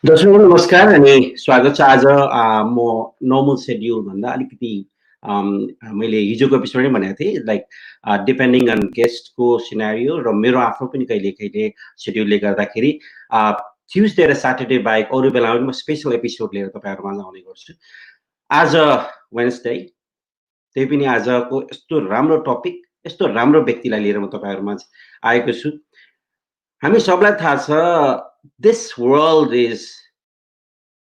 दर्शकहरू नमस्कार अनि स्वागत छ। आज म नर्मल सेड्युल भन्दा अलिकति मैले हिजोको एपिसोडमै भनेको थिएँ लाइक डिपेन्डिङ अन गेस्टको सिनारियो र मेरो आफ्नो पनि कहिले कहिले सेड्युलले गर्दाखेरि ट्युजडे र स्याटरडे बाहेक अरू बेलामा पनि म स्पेसल एपिसोड लिएर तपाईँहरूमा आउने गर्छु। आज वेन्सडे, त्यही पनि आजको यस्तो राम्रो टपिक, यस्तो राम्रो व्यक्तिलाई लिएर म तपाईँहरूमा आएको छु। हामी सबलाई थाहा छ this world is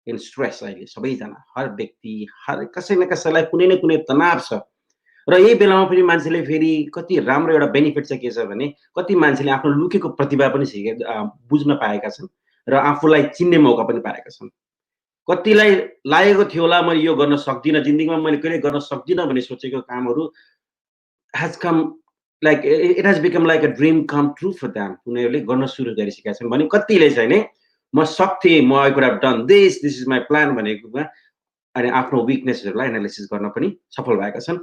in stress. अहिले सबैजना, हर व्यक्ति, हर कसै न कसैलाई कुनै न कुनै तनाव छ र यही बेलामा पनि मान्छेले फेरि कति राम्रो एउटा बेनिफिट चाहिँ के छ भने कति मान्छेले आफ्नो लुकेको प्रतिभा पनि बुझ्न पाएका छन् र आफूलाई चिन्ने मौका पनि पाएका छन्। कतिलाई लागेको थियो होला मैले यो गर्न सक्दिनँ, जिन्दगीमा मैले कहिले गर्न सक्दिनँ भन्ने सोचेको कामहरू has come like it has become like a dream come true for them. उनीहरूले गर्न सुरु गरिसकेका छन् भने कतिले चाहिँ नि म सक्थेँ, म I could have done this is my plan भनेकोमा अनि आफ्नो विकनेसहरूलाई एनालिसिस गर्न पनि सफल भएका छन्।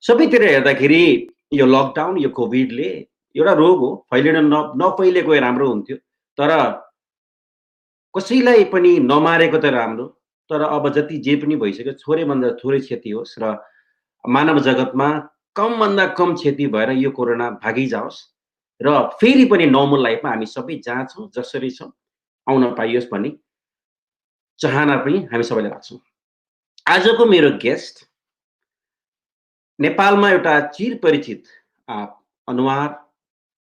सबैतिर हेर्दाखेरि यो लकडाउन, यो कोभिडले एउटा रोग हो, फैलिन नफैलेको राम्रो हुन्थ्यो, तर कसैलाई पनि नमारेको त राम्रो। तर अब जति जे पनि भइसक्यो थोरैभन्दा थोरै क्षति होस् र मानव जगतमा कमभन्दा कम क्षति भएर यो कोरोना भागिजाओस् र फेरि पनि नर्मल लाइफमा हामी सबै जहाँ छौँ जसरी छौँ आउन पाइयोस् भन्ने चाहना पनि हामी सबैले राख्छौँ। आजको मेरो गेस्ट नेपालमा एउटा चिरपरिचित अनुहार,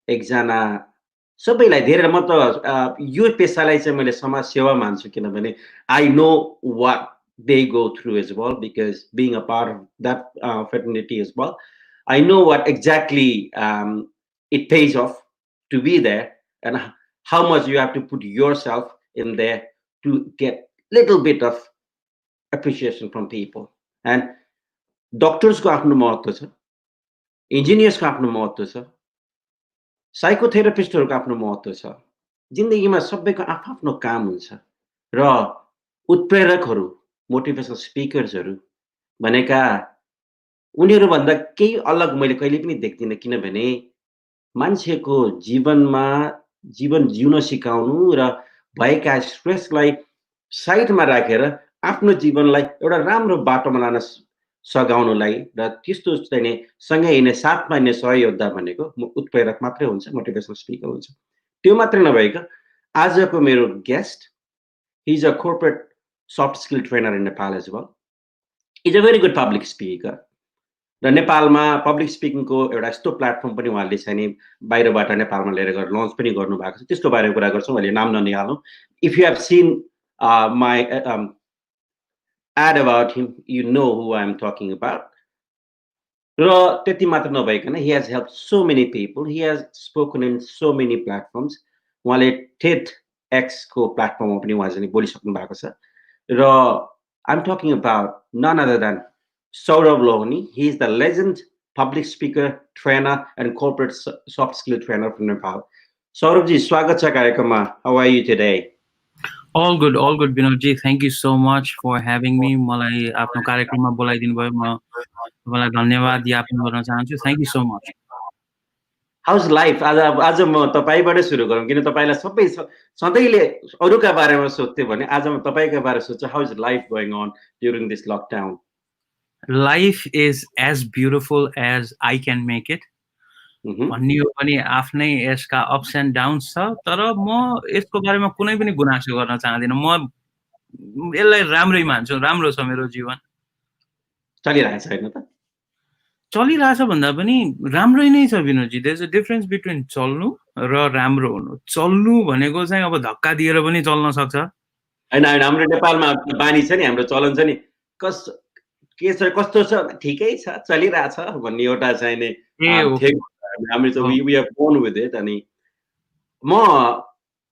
एकजना सबैलाई धेरै, म त यो पेसालाई चाहिँ मैले समाज सेवा मान्छु, किनभने I know what they go through as well, because being a part of that fraternity as well, I know what exactly it pays off to be there and how much you have to put yourself in there to get little bit of appreciation from people. And doctors को आफ्नो महत्त्व छ, engineers को आफ्नो महत्त्व छ, साइकोथेरापिस्टहरूको आफ्नो महत्त्व छ। जिन्दगीमा सबैको आफ्नो काम हुन्छ र उत्प्रेरकहरू, मोटिभेसनल स्पिकर्सहरू भनेका उनीहरूभन्दा केही अलग मैले कहिले पनि देख्दिनँ, किनभने मान्छेको जीवनमा जीवन जिउन सिकाउनु र भएका स्ट्रेसलाई साइडमा राखेर आफ्नो जीवनलाई एउटा राम्रो बाटोमा लान सघाउनुलाई र त्यस्तो चाहिँ नि सँगै हिँड्ने साथमा हिँड्ने सहयोद्धा भनेको उत्प्रेरक मात्रै हुन्छ, मोटिभेसनल स्पिकर हुन्छ। त्यो मात्रै नभएको आजको मेरो guest, he is a corporate soft skill trainer in Nepal as well. He's a very good public speaker. र नेपालमा पब्लिक स्पिकिङको एउटा यस्तो प्लेटफर्म पनि उहाँले चाहिँ नि बाहिरबाट नेपालमा लिएर गएर लन्च पनि गर्नुभएको छ, त्यसको बारेमा कुरा गर्छौँ। अहिले नाम ननिहालौँ। If you have seen my ad about him, you know who I'm talking about. र त्यति मात्र नभइकन he has helped so many people. He has spoken in so many platforms. उहाँले TedX को प्लेटफर्ममा पनि उहाँ चाहिँ बोलिसक्नु भएको छ र I'm talking about none other than Shaurab Lohani. He is the legend public speaker, trainer and corporate soft skill trainer from Nepal. Shaurab ji, स्वागत छ कार्यक्रममा. How are you today? All good, Binod ji. Thank you so much for having me. मलाई आफ्नो कार्यक्रममा बोलाइदिनु भयो, म तपाईँलाई धन्यवाद ज्ञापन गर्न चाहन्छु. Thank you so much. How's life? आज म तपाईबाटै सुरु गरौँ, किन तपाईलाई सबै सधैँले अरूका बारेमा सोध्थे भने आज म तपाईको बारे सोध्छु. How is life going on during this lockdown? Life is as beautiful as I can make it. भन्ने हो पनि आफ्नै यसका अप्स एन्ड डाउन्स छ, तर म यसको बारेमा कुनै पनि गुनासो गर्न चाहदिनँ। म यसलाई राम्रै मान्छु, राम्रो छ मेरो जीवन। चलिरहेछ हैन त? चलिरहेछ भन्दा पनि राम्रै नै छ Vinodji. There is a difference between चल्नु र राम्रो हुनु। चल्नु भनेको चाहिँ अब धक्का दिएर पनि चल्न सक्छ। हैन हाम्रो नेपालमा बानी छ नि, हाम्रो चलन छ नि, के छ कस्तो छ, ठिकै छ, चलिरहेछ भन्ने एउटा चाहिँ नि हामी चाहिँ we are born with it. अनि म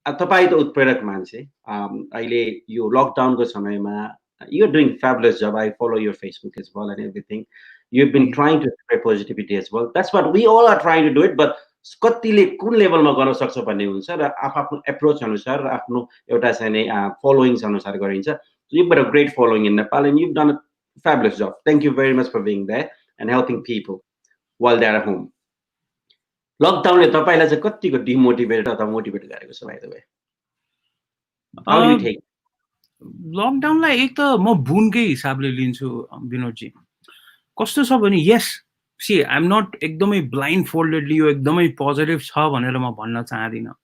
तपाई त उत्प्रेरक मान्छे, अहिले यो लकडाउनको समयमा you're doing fabulous job. I follow your Facebook as well and everything. You've been trying to spread positivity as well. That's what we all are trying to do it, but कतिले कुन लेभलमा गर्न सक्छ भन्ने हुन्छ र आफ्नो एप्रोच अनुसार आफ्नो एउटा चाहिँ नि फलोइङ्स अनुसार गरिन्छ. You've got a great following in Nepal and you've done a fabulous job. Thank you very much for being there and helping people while they're at home. लकडाउनले तपाईलाई चाहिँ कतिको डिमोटिभेट अथवा मोटिभेट गरेको छ, by the way? How do you take? लकडाउनलाई एक त म बुनकै हिसाबले लिन्छु विनोदजी। कस्तो छ भने यस सी आइ एम नट एकदमै ब्लाइन्ड फोल्डेडली यो एकदमै पोजिटिभ छ भनेर म भन्न चाहदिनँ।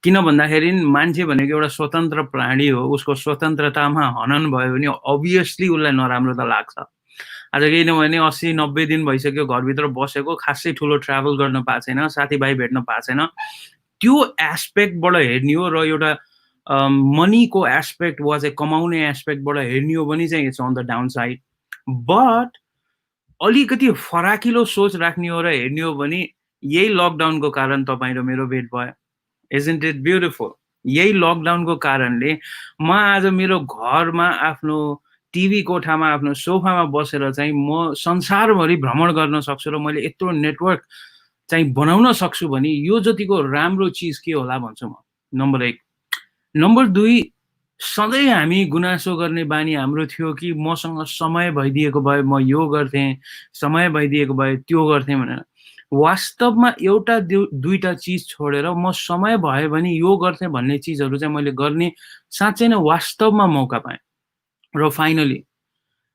किन भन्दाखेरि मान्छे भनेको एउटा स्वतन्त्र प्राणी हो, उसको स्वतन्त्रतामा हनन भयो भने अभियसली उसलाई नराम्रो त लाग्छ। आज किनभने 80-90 दिन भइसक्यो घरभित्र बसेको, खासै ठुलो ट्राभल गर्न पाएको छैन, साथीभाइ भेट्न पाएको छैन। त्यो एस्पेक्टबाट हेर्ने हो र एउटा मनीको एस्पेक्ट वा चाहिँ कमाउने एस्पेक्टबाट हेर्ने हो भने चाहिँ it's on the down side. But अलिकति फराकिलो सोच राख्ने हो र हेर्ने हो भने यही लकडाउनको कारण तपाईँ र मेरो भेट भयो। Isn't it beautiful? यही लकडाउनको कारणले म आज मेरो घरमा आफ्नो टिभी कोठामा आफ्नो सोफामा बसेर चाहिँ म संसारभरि भ्रमण गर्न सक्छु र मैले यत्रो नेटवर्क चाहिँ बनाउन सक्छु भने यो जतिको राम्रो चिज के होला भन्छु म। नम्बर 1। नम्बर 2, सधैँ हामी गुनासो गर्ने बानी हाम्रो थियो कि मसँग समय भइदिएको भए म यो गर्थेँ, समय भइदिएको भए त्यो गर्थेँ भनेर। वास्तवमा एउटा दुईटा चिज छोडेर म समय भयो भने यो गर्थेँ भन्ने चिजहरू चाहिँ मैले गर्ने साँच्चै नै वास्तवमा मौका पाएँ। र फाइनली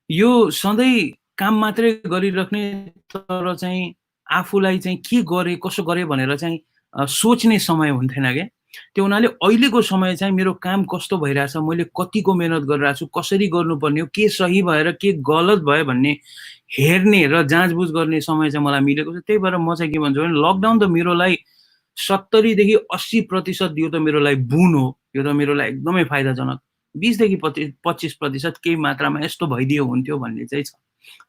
यो सधैँ काम मात्रै गरिराख्ने तर चाहिँ आफूलाई चाहिँ के गरेँ, कसो गरेँ भनेर चाहिँ सोच्ने समय हुन्थेन क्या। त्यो हुनाले अहिलेको समय चाहिँ मेरो काम कस्तो भइरहेछ, मैले कतिको मेहनत गरिरहेको छु, कसरी गर्नुपर्ने हो, के सही भएर के गलत भयो भन्ने हेर्ने र जाँचबुझ गर्ने समय चाहिँ मलाई मिलेको छ। त्यही भएर म चाहिँ के भन्छु भने लकडाउन त मेरो लागि 70 देखि 80% यो त मेरो लागि बुन हो, यो त मेरो लागि एकदमै फाइदाजनक। 20 देखि 25% केही मात्रामा यस्तो भइदियो हुन्थ्यो भन्ने चाहिँ छ।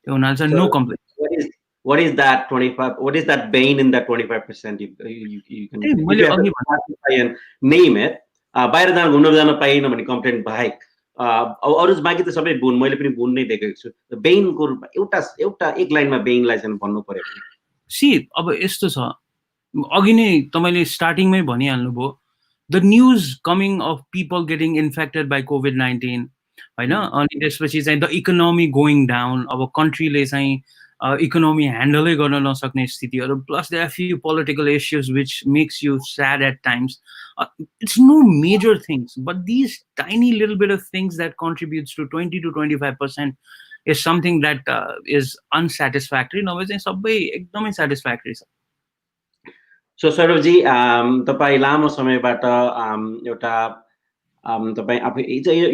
त्यो हुनाले चाहिँ no complain. What is that 25? What is that bane in that 25%? You can, if मैले you have अघि to classify and name it. बाहिर जान घुम्न जान पाइएन भन्ने कम्प्लेन बाहेक अरू बाँकी त सबै बुन, मैले पनि बुन नै देखेको छु। बेइनको एउटा एक लाइनमा बेइनलाई चाहिँ भन्नु पर्यो भने सी अब यस्तो छ, अघि नै तपाईँले स्टार्टिङमै भनिहाल्नुभयो the news coming of people getting infected by कोभिड-19 होइन, अनि त्यसपछि चाहिँ द इकोनोमी गोइङ डाउन, अब कन्ट्रीले चाहिँ इकोनोमी ह्यान्डलै गर्न नसक्ने स्थितिहरू, plus there are few political issues which makes you sad at times. It's no major things, but these tiny little bit of things that contributes to 20 to 25% is something that is unsatisfactory. नभए चाहिँ सबै एकदमै satisfactory छ. So सौरभजी, तपाईँ लामो समयबाट एउटा तपाईँ आफै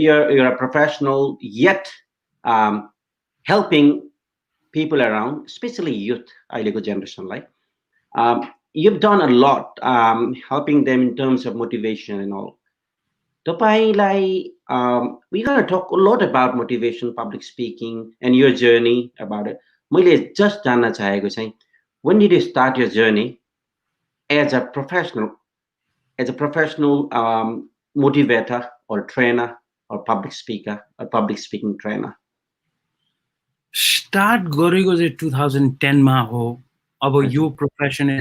you're a professional yet helping people around, especially youth, अहिलेको जेनेरेसनलाई. You've done a lot helping them in terms of motivation and all. We're going to talk a lot about motivation, public speaking, and your journey about it. मैले just जानना चाहेको चाहिँ, when did you start your journey as a professional motivator or trainer or public speaker or public speaking trainer? Start गरेको चाहिँ 2010 मा हो। अब यो प्रोफेसन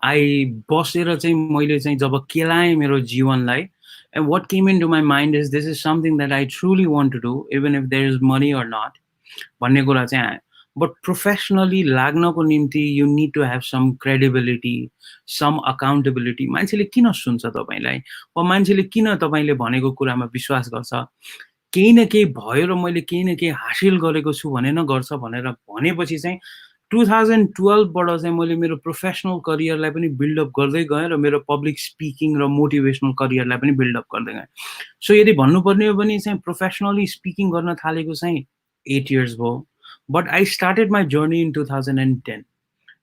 आई बसेर चाहिँ मैले चाहिँ जब केलाएँ मेरो जीवनलाई, and what came into my mind is this is something that I truly want to do even if there is money or not भन्ने कुरा चाहिँ आयो। बट प्रोफेसनली लाग्नको निम्ति you need to have some credibility, some accountability. मान्छेले किन सुन्छ तपाईँलाई, वा मान्छेले किन तपाईँले भनेको कुरामा विश्वास गर्छ, केही न केही भयो र मैले केही न केही हासिल गरेको छु भने न गर्छ भनेर भनेपछि चाहिँ 2012बाट चाहिँ मैले मेरो प्रोफेसनल करियरलाई पनि बिल्डअप गर्दै गएँ र मेरो पब्लिक स्पिकिङ र मोटिभेसनल करियरलाई पनि बिल्डअप गर्दै गएँ। सो यदि भन्नुपर्ने हो भने चाहिँ प्रोफेसनली स्पिकिङ गर्न थालेको चाहिँ 8 years भयो, but I started my journey in 2010.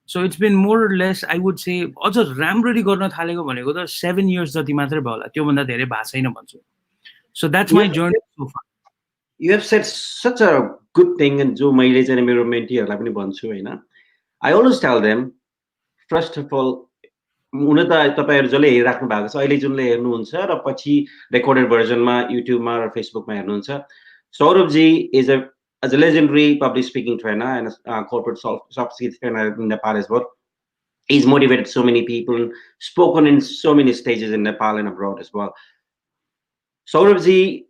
So it's been more or less, I would say, अझ राम्ररी गर्न थालेको भनेको त 7 years जति मात्रै भयो होला, त्योभन्दा धेरै भएको छैन भन्छु। So that's my journey so far. You have said such a good thing, and जो मैले चाहिँ मेरो मेन्टीहरूलाई पनि भन्छु हैन, I always tell them, first of all, हुन त तपाईहरु जसले हेरिराख्नु भएको छ, अहिले जुनले हेर्नुहुन्छ र पछि रेकर्डेड भर्जनमा युट्युबमा र फेसबुकमा हेर्नुहुन्छ, Shaurabji is a legendary public speaking trainer and a corporate soft skills trainer in Nepal as well. He's motivated so many people, spoken in so many stages in Nepal and abroad as well. Shaurabji,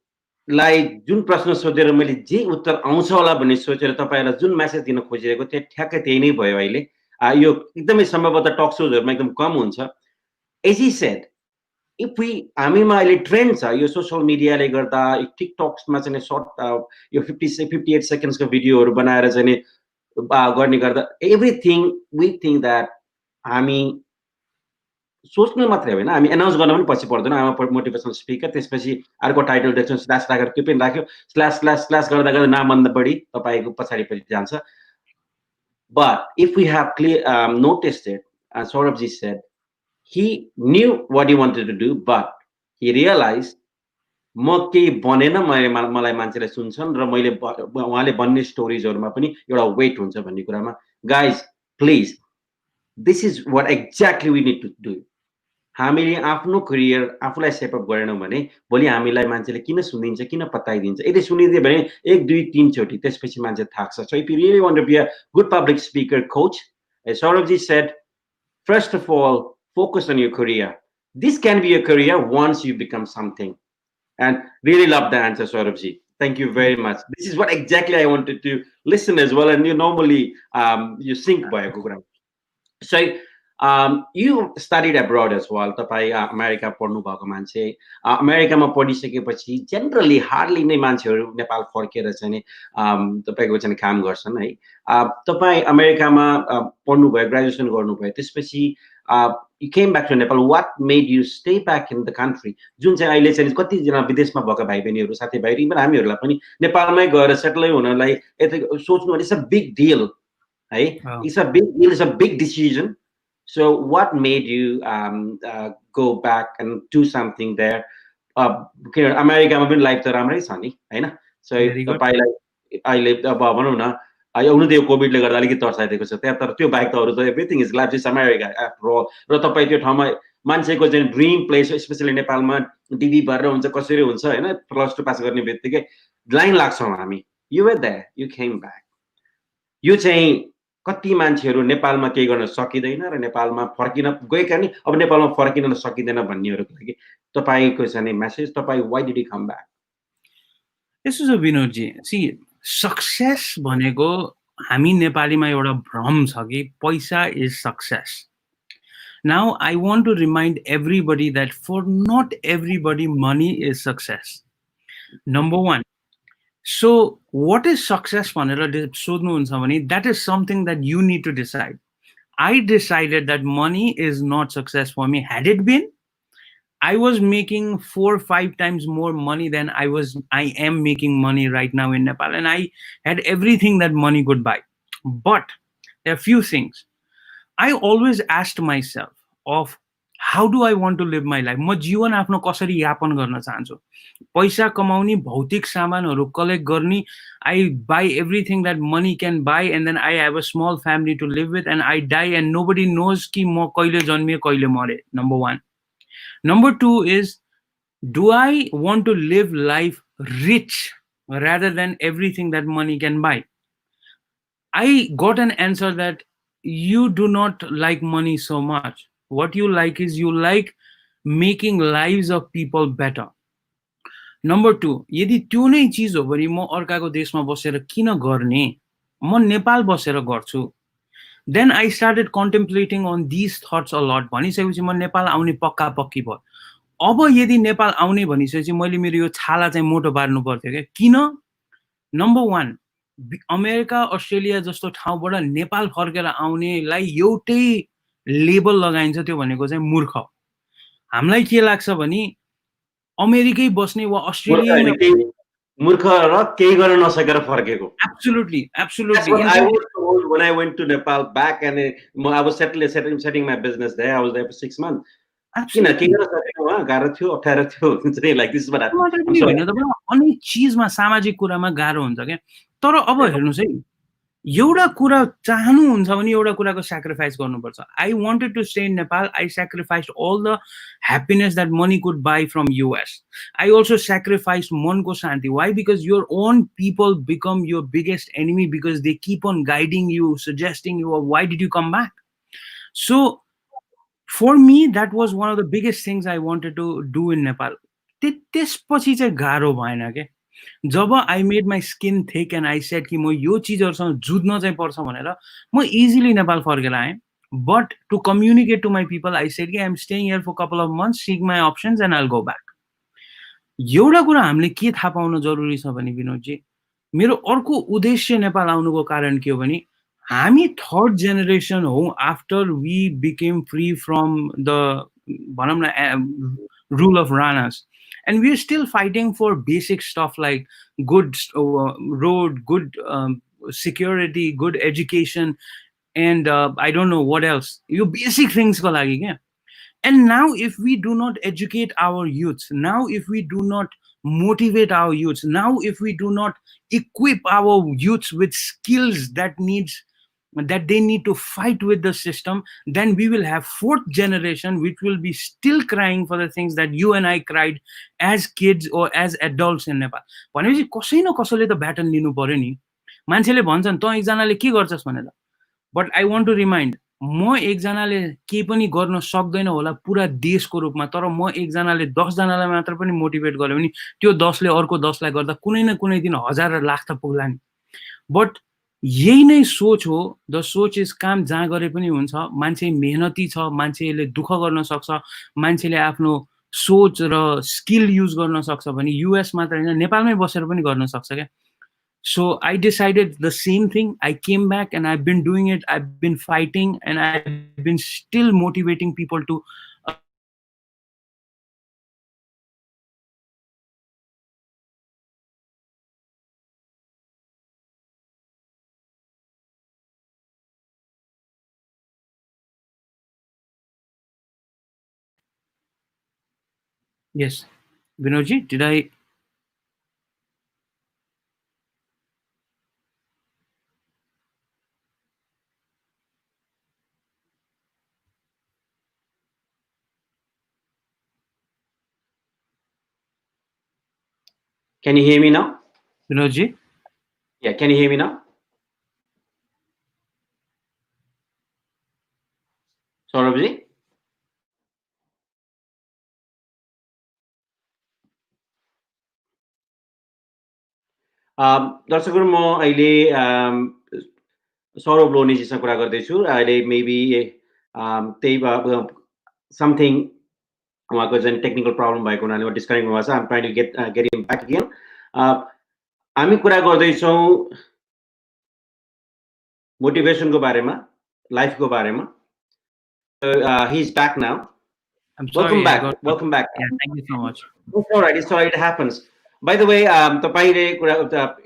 like जुन प्रश्न सोधेर मैले जे उत्तर आउँछ होला भन्ने सोचेर तपाईहरुलाई जुन मेसेज दिन खोजिरहेको थिएँ ठ्याक्कै त्यही नै भयो अहिले। यो एकदमै सम्भवतः टक शोजहरुमा एकदम कम हुन्छ। As he said, if we हामीमा अहिले ट्रेन्ड छ यो सोशल मिडियाले गर्दा टिकटक्समा चाहिँ सर्ट यो 58 सेकेन्ड्सको भिडियोहरू बनाएर चाहिँ गर्ने गर्दा एभ्रिथिङ वी थिङ्क द्याट हामी सोच्नु मात्रै होइन हामी एनाउन्स गर्न पनि पछि पर्दैन आमा मोटिभेसनल स्पिकर त्यसपछि अर्को टाइटल देख्छौँ स्ल्यास राखेर त्यो पनि राख्यो स्ल्यास स्ल्यास स्ल्यास गर्दा गर्दा नामभन्दा बढी तपाईँको पछाडिपट्टि जान्छ but if we have noticed it as Saurabji said he knew what he wanted to do but he realized म केही बनेन मलाई मान्छेले सुन्छन् र मैले उहाँले भन्ने स्टोरिजहरुमा पनि एउटा वेट हुन्छ भन्ने कुरामा guys please this is what exactly we need to do हामीले आफ्नो करियर आफूलाई सेप अप गरेनौं भने भोलि हामीलाई मान्छेले किन सुनिदिन्छ किन पत्ताइदिन्छ यदि सुनिदियो भने 1 2 3 चोटी त्यसपछि मान्छे थाक्छ so if you really want to be a good public speaker coach as Saurabji said first of all focus on your career this can be a career once you become something and really love the answer Saurabji thank you very much this is what exactly I wanted to listen as well and you normally you sync by a program so you studied abroad as well तपाई America पढ्नु भएको मान्छे अमेरिकामा पढिसकेपछि generally hardly नै मान्छेहरू नेपाल फर्केर चाहिँ तपाईको चाहिँ काम गर्छन् है तपाई अमेरिकामा पढ्नु भयो ग्रेजुएसन गर्नु भयो त्यसपछि you came back to Nepal what made you stay back in the country जुन चाहिँ अहिले चाहिँ कति जना विदेशमा भएका भाइ बहिनीहरू साथीभाइहरू इभन हामीहरूलाई पनि नेपालमै गएर सेटल हुनलाई सोच्नु भने इट्स अ बिग डिल है it's a big deal it's a big decision So what made you go back and do something there? अमेरिकामा पनि लाइफ त राम्रै छ नि हैन सो तपाईलाई अहिले अब भनौं न आउनु त्यो कोभिडले गर्दा अलिकति तर्साइदिएको छ त्यहाँ तर त्यो बाहेक त अरु त everything is life is America after all र तपाई त्यो ठाउँमा मान्छेको चाहिँ ड्रीम प्लेस स्पेशली नेपालमा डिभी भरेर हुन्छ कसरी हुन्छ हैन प्लस 2 पास गर्ने बित्तिकै लाइन लाग्छौं हामी you were there you came back यो चाहिँ कति मान्छेहरू नेपालमा केही गर्न सकिदैन र नेपालमा फर्किन गएका नि अब नेपालमा फर्किन सकिदैन भन्नेहरुको लागि तपाईको चाहिँ मेसेज तपाई why did you come back यसो छ विनोद जी सी सक्सेस भनेको हामी नेपालीमा एउटा भ्रम छ कि पैसा is success now I want to remind everybody that for not everybody money is success number 1 So, what is success? That is something that you need to decide. I decided that money is not success for me. Had it been, I was making 4 or 5 times more money than I am making money right now in Nepal. And I had everything that money could buy. But there are few things. I always asked myself of how do I want to live my life? म जीवन आफ्नो कसरी यापन गर्न चाहन्छु पैसा कमाउने भौतिक सामानहरू कलेक्ट गर्ने I buy everything that money can buy and then I have a small family to live with and I die and nobody knows कि म कहिले जन्मिए कहिले मरे number 1 number 2 is do I want to live life rich rather than everything that money can buy I got an answer that you do not like money so much what you like is you like making lives of people better number 2 यदि त्यो नै चीज हो भने म अर्काको देशमा बसेर किन गर्ने म नेपाल बसेर गर्छु then I started contemplating on these thoughts a lot भनिसकेपछि म नेपाल आउने पक्का पक्की भयो अब यदि नेपाल आउने भनिसकेपछि मैले मेरो यो छाला चाहिँ मोटो पार्नु पर्थ्यो के किन नम्बर 1 अमेरिका अस्ट्रेलिया जस्तो ठाउँबाट नेपाल फर्केर आउनेलाई एउटै लेबल लगाइन्छ त्यो भनेको चाहिँ मूर्ख हामीलाई के लाग्छ भने अमेरिकै बस्ने वा अस्ट्रेलियामा मूर्ख र केही गर्न नसकेर फर्केको absolutely I was told when I went to Nepal back and I was setting my business there I was there for 6 months किन के गर्न सकेको वहाँ गाह्रो थियो अप्ठ्यारो थियो लाइक दिस बट हैन तपाईलाई अनेक चीजमा सामाजिक कुरामा गाह्रो हुन्छ के तर अब हेर्नुस् है एउटा कुरा चाहनुहुन्छ भने एउटा कुराको sacrifice गर्नुपर्छ I wanted to stay in Nepal I sacrificed all the happiness that money could buy from US I also sacrificed manko shanti why because your own people become your biggest enemy because they keep on guiding you suggesting you why did you come back so for me that was one of the biggest things I wanted to do in Nepal त्यसपछि चाहिँ गाह्रो भएन के जब I made my skin thick and I said कि म यो चीजहरुसँग जुझ्न चाहिँ पर्छ भनेर म इजिली नेपाल फर्केर आएँ But to communicate to my people, I said, I'm staying here for a couple of months, seek my options, and I'll go back. एउटा कुरा हामीले के थाहा पाउन जरुरी छ भने विनोदजी, मेरो अर्को उद्देश्य नेपाल आउनुको कारण के हो भने हामी थर्ड जेनेरेसन हो after we became free from the भनौँ न rule of ranas, and we're still fighting for basic stuff like good road, good security, good education, and I don't know what else, you basic things ko lagi kya. And now if we do not educate our youths, now if we do not motivate our youths, now if we do not equip our youths with skills that they need to fight with the system, then we will have fourth generation which will be still crying for the things that you and I cried as kids or as adults in Nepal. भनेपछि कसै न कसैले त baton लिनु पर्यो नि. मान्छेले भन्छन् त एकजनाले के गर्छस् भनेर, but I want to remind, म एकजनाले केही पनि गर्न सक्दैन होला पुरा देशको रूपमा, तर म एकजनाले 10 जनालाई मात्र पनि मोटिभेट गर्यो भने त्यो 10 ले अर्को 10 लाई गर्दा कुनै न कुनै दिन हजार र लाख त पुग्ला नि. बट यही नै सोच हो. द सोच इज काम जहाँ गरे पनि हुन्छ. मान्छे मेहनती छ, मान्छेले दुःख गर्न सक्छ, मान्छेले आफ्नो सोच र स्किल युज गर्न सक्छ भने युएस मात्र हैन नेपालमै बसेर पनि गर्न सक्छ क्या. So I decided the same thing. I came back and I've been doing it. I've been fighting and I've been still motivating people to Yes. Binodji, did I? Can you hear me now? Binodji? Yeah, can you hear me now? Saurabji? दर्शकहरु, म अहिले सौरभ लोहनीजीसँग कुरा गर्दैछु. अहिले maybe त्यही something उहाँको जुन technical problem भएको हुनाले डिस्कनेक्ट भएको छ. I'm trying to get him back again. हामी कुरा गर्दैछौँ मोटिभेसनको बारेमा, लाइफको बारेमा. He is back now. I'm sorry. Welcome back. Yeah, thank you so much. It's all right. It happens. By the way, तपाईले कुरा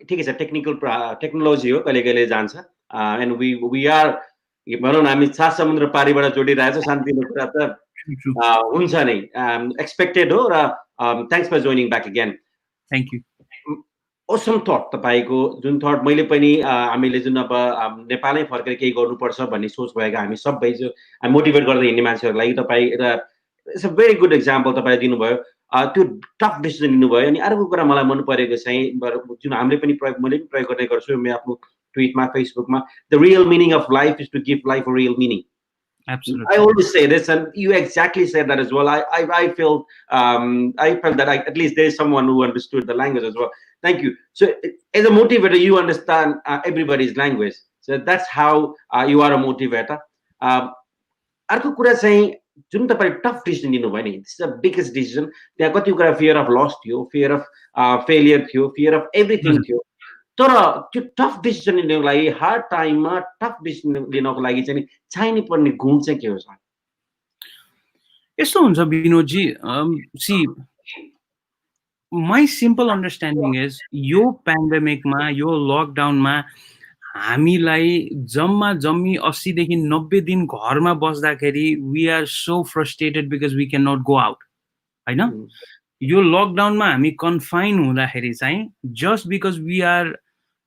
ठिकै छ, टेक्नोलोजी हो, कहिले जान्छ. And we are भनौँ न हामी सात समुद्र पारीबाट जोडिरहेछौँ. शान्तिको कुरा त हुन्छ नै, एक्सपेक्टेड हो. र thanks for joining back again. Thank you. Awesome thought तपाईको जुन थट मैले पनि हामीले जुन अब नेपालमै फर्केर केही गर्नुपर्छ भन्ने सोच भएका हामी सबै जो मोटिभेट गर्दै हिँड्ने मान्छेहरूलाई तपाईँ र it's a very good example तपाईँले दिनुभयो. त्यो टफ डिसिजन लिनुभयो. अनि अर्को कुरा मलाई मन परेको चाहिँ जुन हामीले पनि मैले पनि प्रयोग गर्ने गर्छु म आफ्नो ट्विटमा, फेसबुकमा, the real meaning of life is to give life a real meaning. Absolutely. I always say this, and you exactly said that as well. I felt that at least there's someone who understood the language as well. Thank you. So as a motivator, you understand everybody's language. So that's how you are a motivator. अर्को कुरा चाहिँ जुन तपाईले tough decision लिनुभयो नि, this is the biggest decision. त्यहाँ कति कुरा फियर अफ लस थियो, फियर अफ फेलियर थियो, फियर अफ एभ्रिथिङ थियो. तर त्यो टफ डिसिजन लिनको लागि, हार्ड टाइममा टफ डिसिजन लिनको लागि चाहिँ चाहिने पर्ने गुण चाहिँ के हो सर? यस्तो हुन्छ Vinodji, see my simple understanding is यो पेन्डेमिकमा, यो लकडाउनमा हामीलाई जम्मी 80 देखि 90 दिन घरमा बस्दाखेरि we are so frustrated because we can not go out हैन. यो लकडाउनमा हामी कन्फाइन हुँदाखेरि चाहिँ जस्ट बिकज वी आर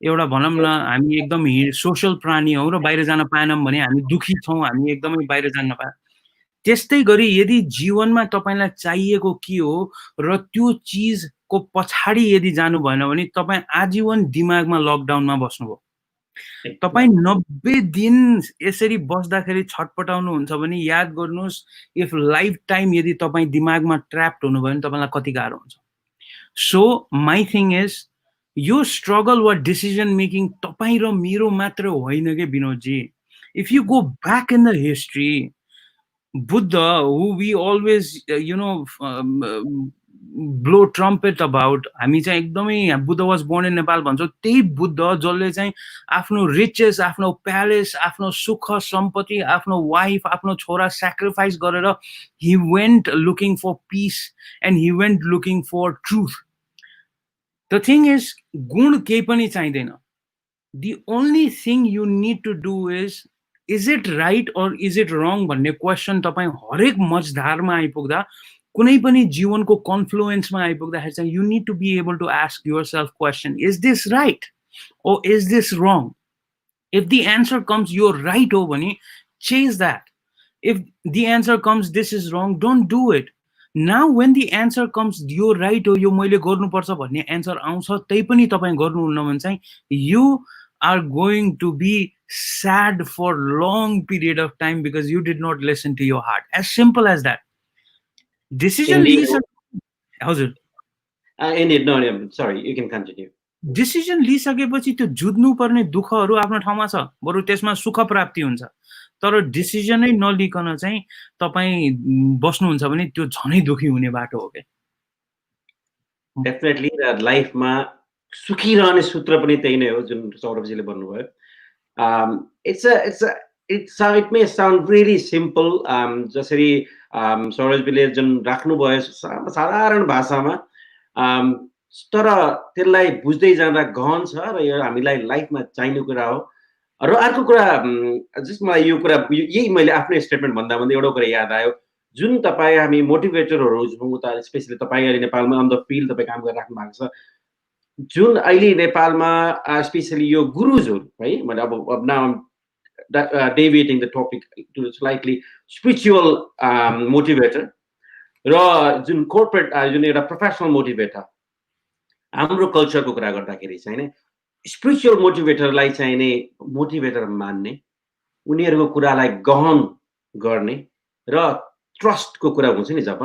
एउटा भनौँ न हामी एकदम सोसल प्राणी हौ र बाहिर जान पाएनौँ भने हामी दुखी छौँ, हामी एकदमै बाहिर जान नपाए. त्यस्तै गरी यदि जीवनमा तपाईलाई चाहिएको के हो र त्यो चिजको पछाडि यदि जानु भएन भने तपाईँ आजीवन दिमागमा लकडाउनमा बस्नुभयो. तपाईँ 90 दिन यसरी बस्दाखेरि छटपटाउनुहुन्छ भने याद गर्नुहोस्, इफ लाइफ टाइम यदि तपाईँ दिमागमा ट्र्याप्ड हुनुभयो भने तपाईँलाई कति गाह्रो हुन्छ. सो माई थिङ इज यो स्ट्रगल वा डिसिजन मेकिङ तपाईँ र मेरो मात्र होइन के विनोदजी. If you go back in the history, Buddha, who we always, blow trumpet about, हामी चाहिँ एकदमै Buddha was born in Nepal भन्छौँ, त्यही बुद्ध जसले चाहिँ आफ्नो riches, आफ्नो palace, आफ्नो सुख सम्पत्ति, आफ्नो wife, आफ्नो छोरा sacrifice गरेर he went looking for peace and he went looking for truth. The thing is, गुण केही पनि चाहिँदैन. The only thing you need to do is it right or is it wrong भन्ने क्वेसन तपाईँ हरेक मझधारमा आइपुग्दा, कुनै पनि जीवनको कन्फ्लुएन्समा आइपुग्दाखेरि चाहिँ you need to be able to ask yourself question, is this right or is this wrong? If the answer comes you're right हो भने chase that. If the answer comes this is wrong, don't do it. Now when the answer comes you're right हो, यो मैले गर्नुपर्छ भन्ने answer आउँछ, त्यही पनि तपाईँ गर्नुहुन्न भने चाहिँ you are going to be sad for long period of time because you did not listen to your heart. As simple as that. Decision हजुर Indeed, no, sorry, you can continue. Decision लिइसकेपछि त्यो जुझ्नु पर्ने दुःखहरू आफ्नो ठाउँमा छ, बरु त्यसमा सुख प्राप्ति हुन्छ. तर डिसिजनै नलिकन चाहिँ तपाईँ बस्नुहुन्छ भने त्यो झनै दुखी हुने बाटो हो के. डेफिनेटली लाइफमा सुखी रहने सूत्र पनि त्यही नै हो जुन सौरभजीले भन्नुभयो. It may sound really simple, जसरी सौरभजीले जुन राख्नुभयो साधारण भाषामा, तर त्यसलाई बुझ्दै जाँदा गहन छ र यो हामीलाई लाइफमा चाहिने कुरा हो. र अर्को कुरा जस्ट मलाई यो कुरा यही मैले आफ्नो स्टेटमेन्ट भन्दा भन्दै एउटा कुरा याद आयो, जुन तपाईँ हामी मोटिभेटरहरू छौँ उता, स्पेसली तपाईँ अहिले नेपालमा अन द फिल्ड तपाईँ काम गरिराख्नु भएको छ, जुन अहिले नेपालमा स्पेसली यो गुरुजहरू है, मैले अब now deviating the topic to slightly spiritual motivator र जुन कोर्पोरेट जुन एउटा प्रोफेसनल मोटिभेटर, हाम्रो कल्चरको कुरा गर्दाखेरि चाहिँ नि स्पिरिचुअल मोटिभेटरलाई चाहिँ नि मोटिभेटर मान्ने, उनीहरूको कुरालाई गहन गर्ने र ट्रस्टको कुरा हुन्छ नि, जब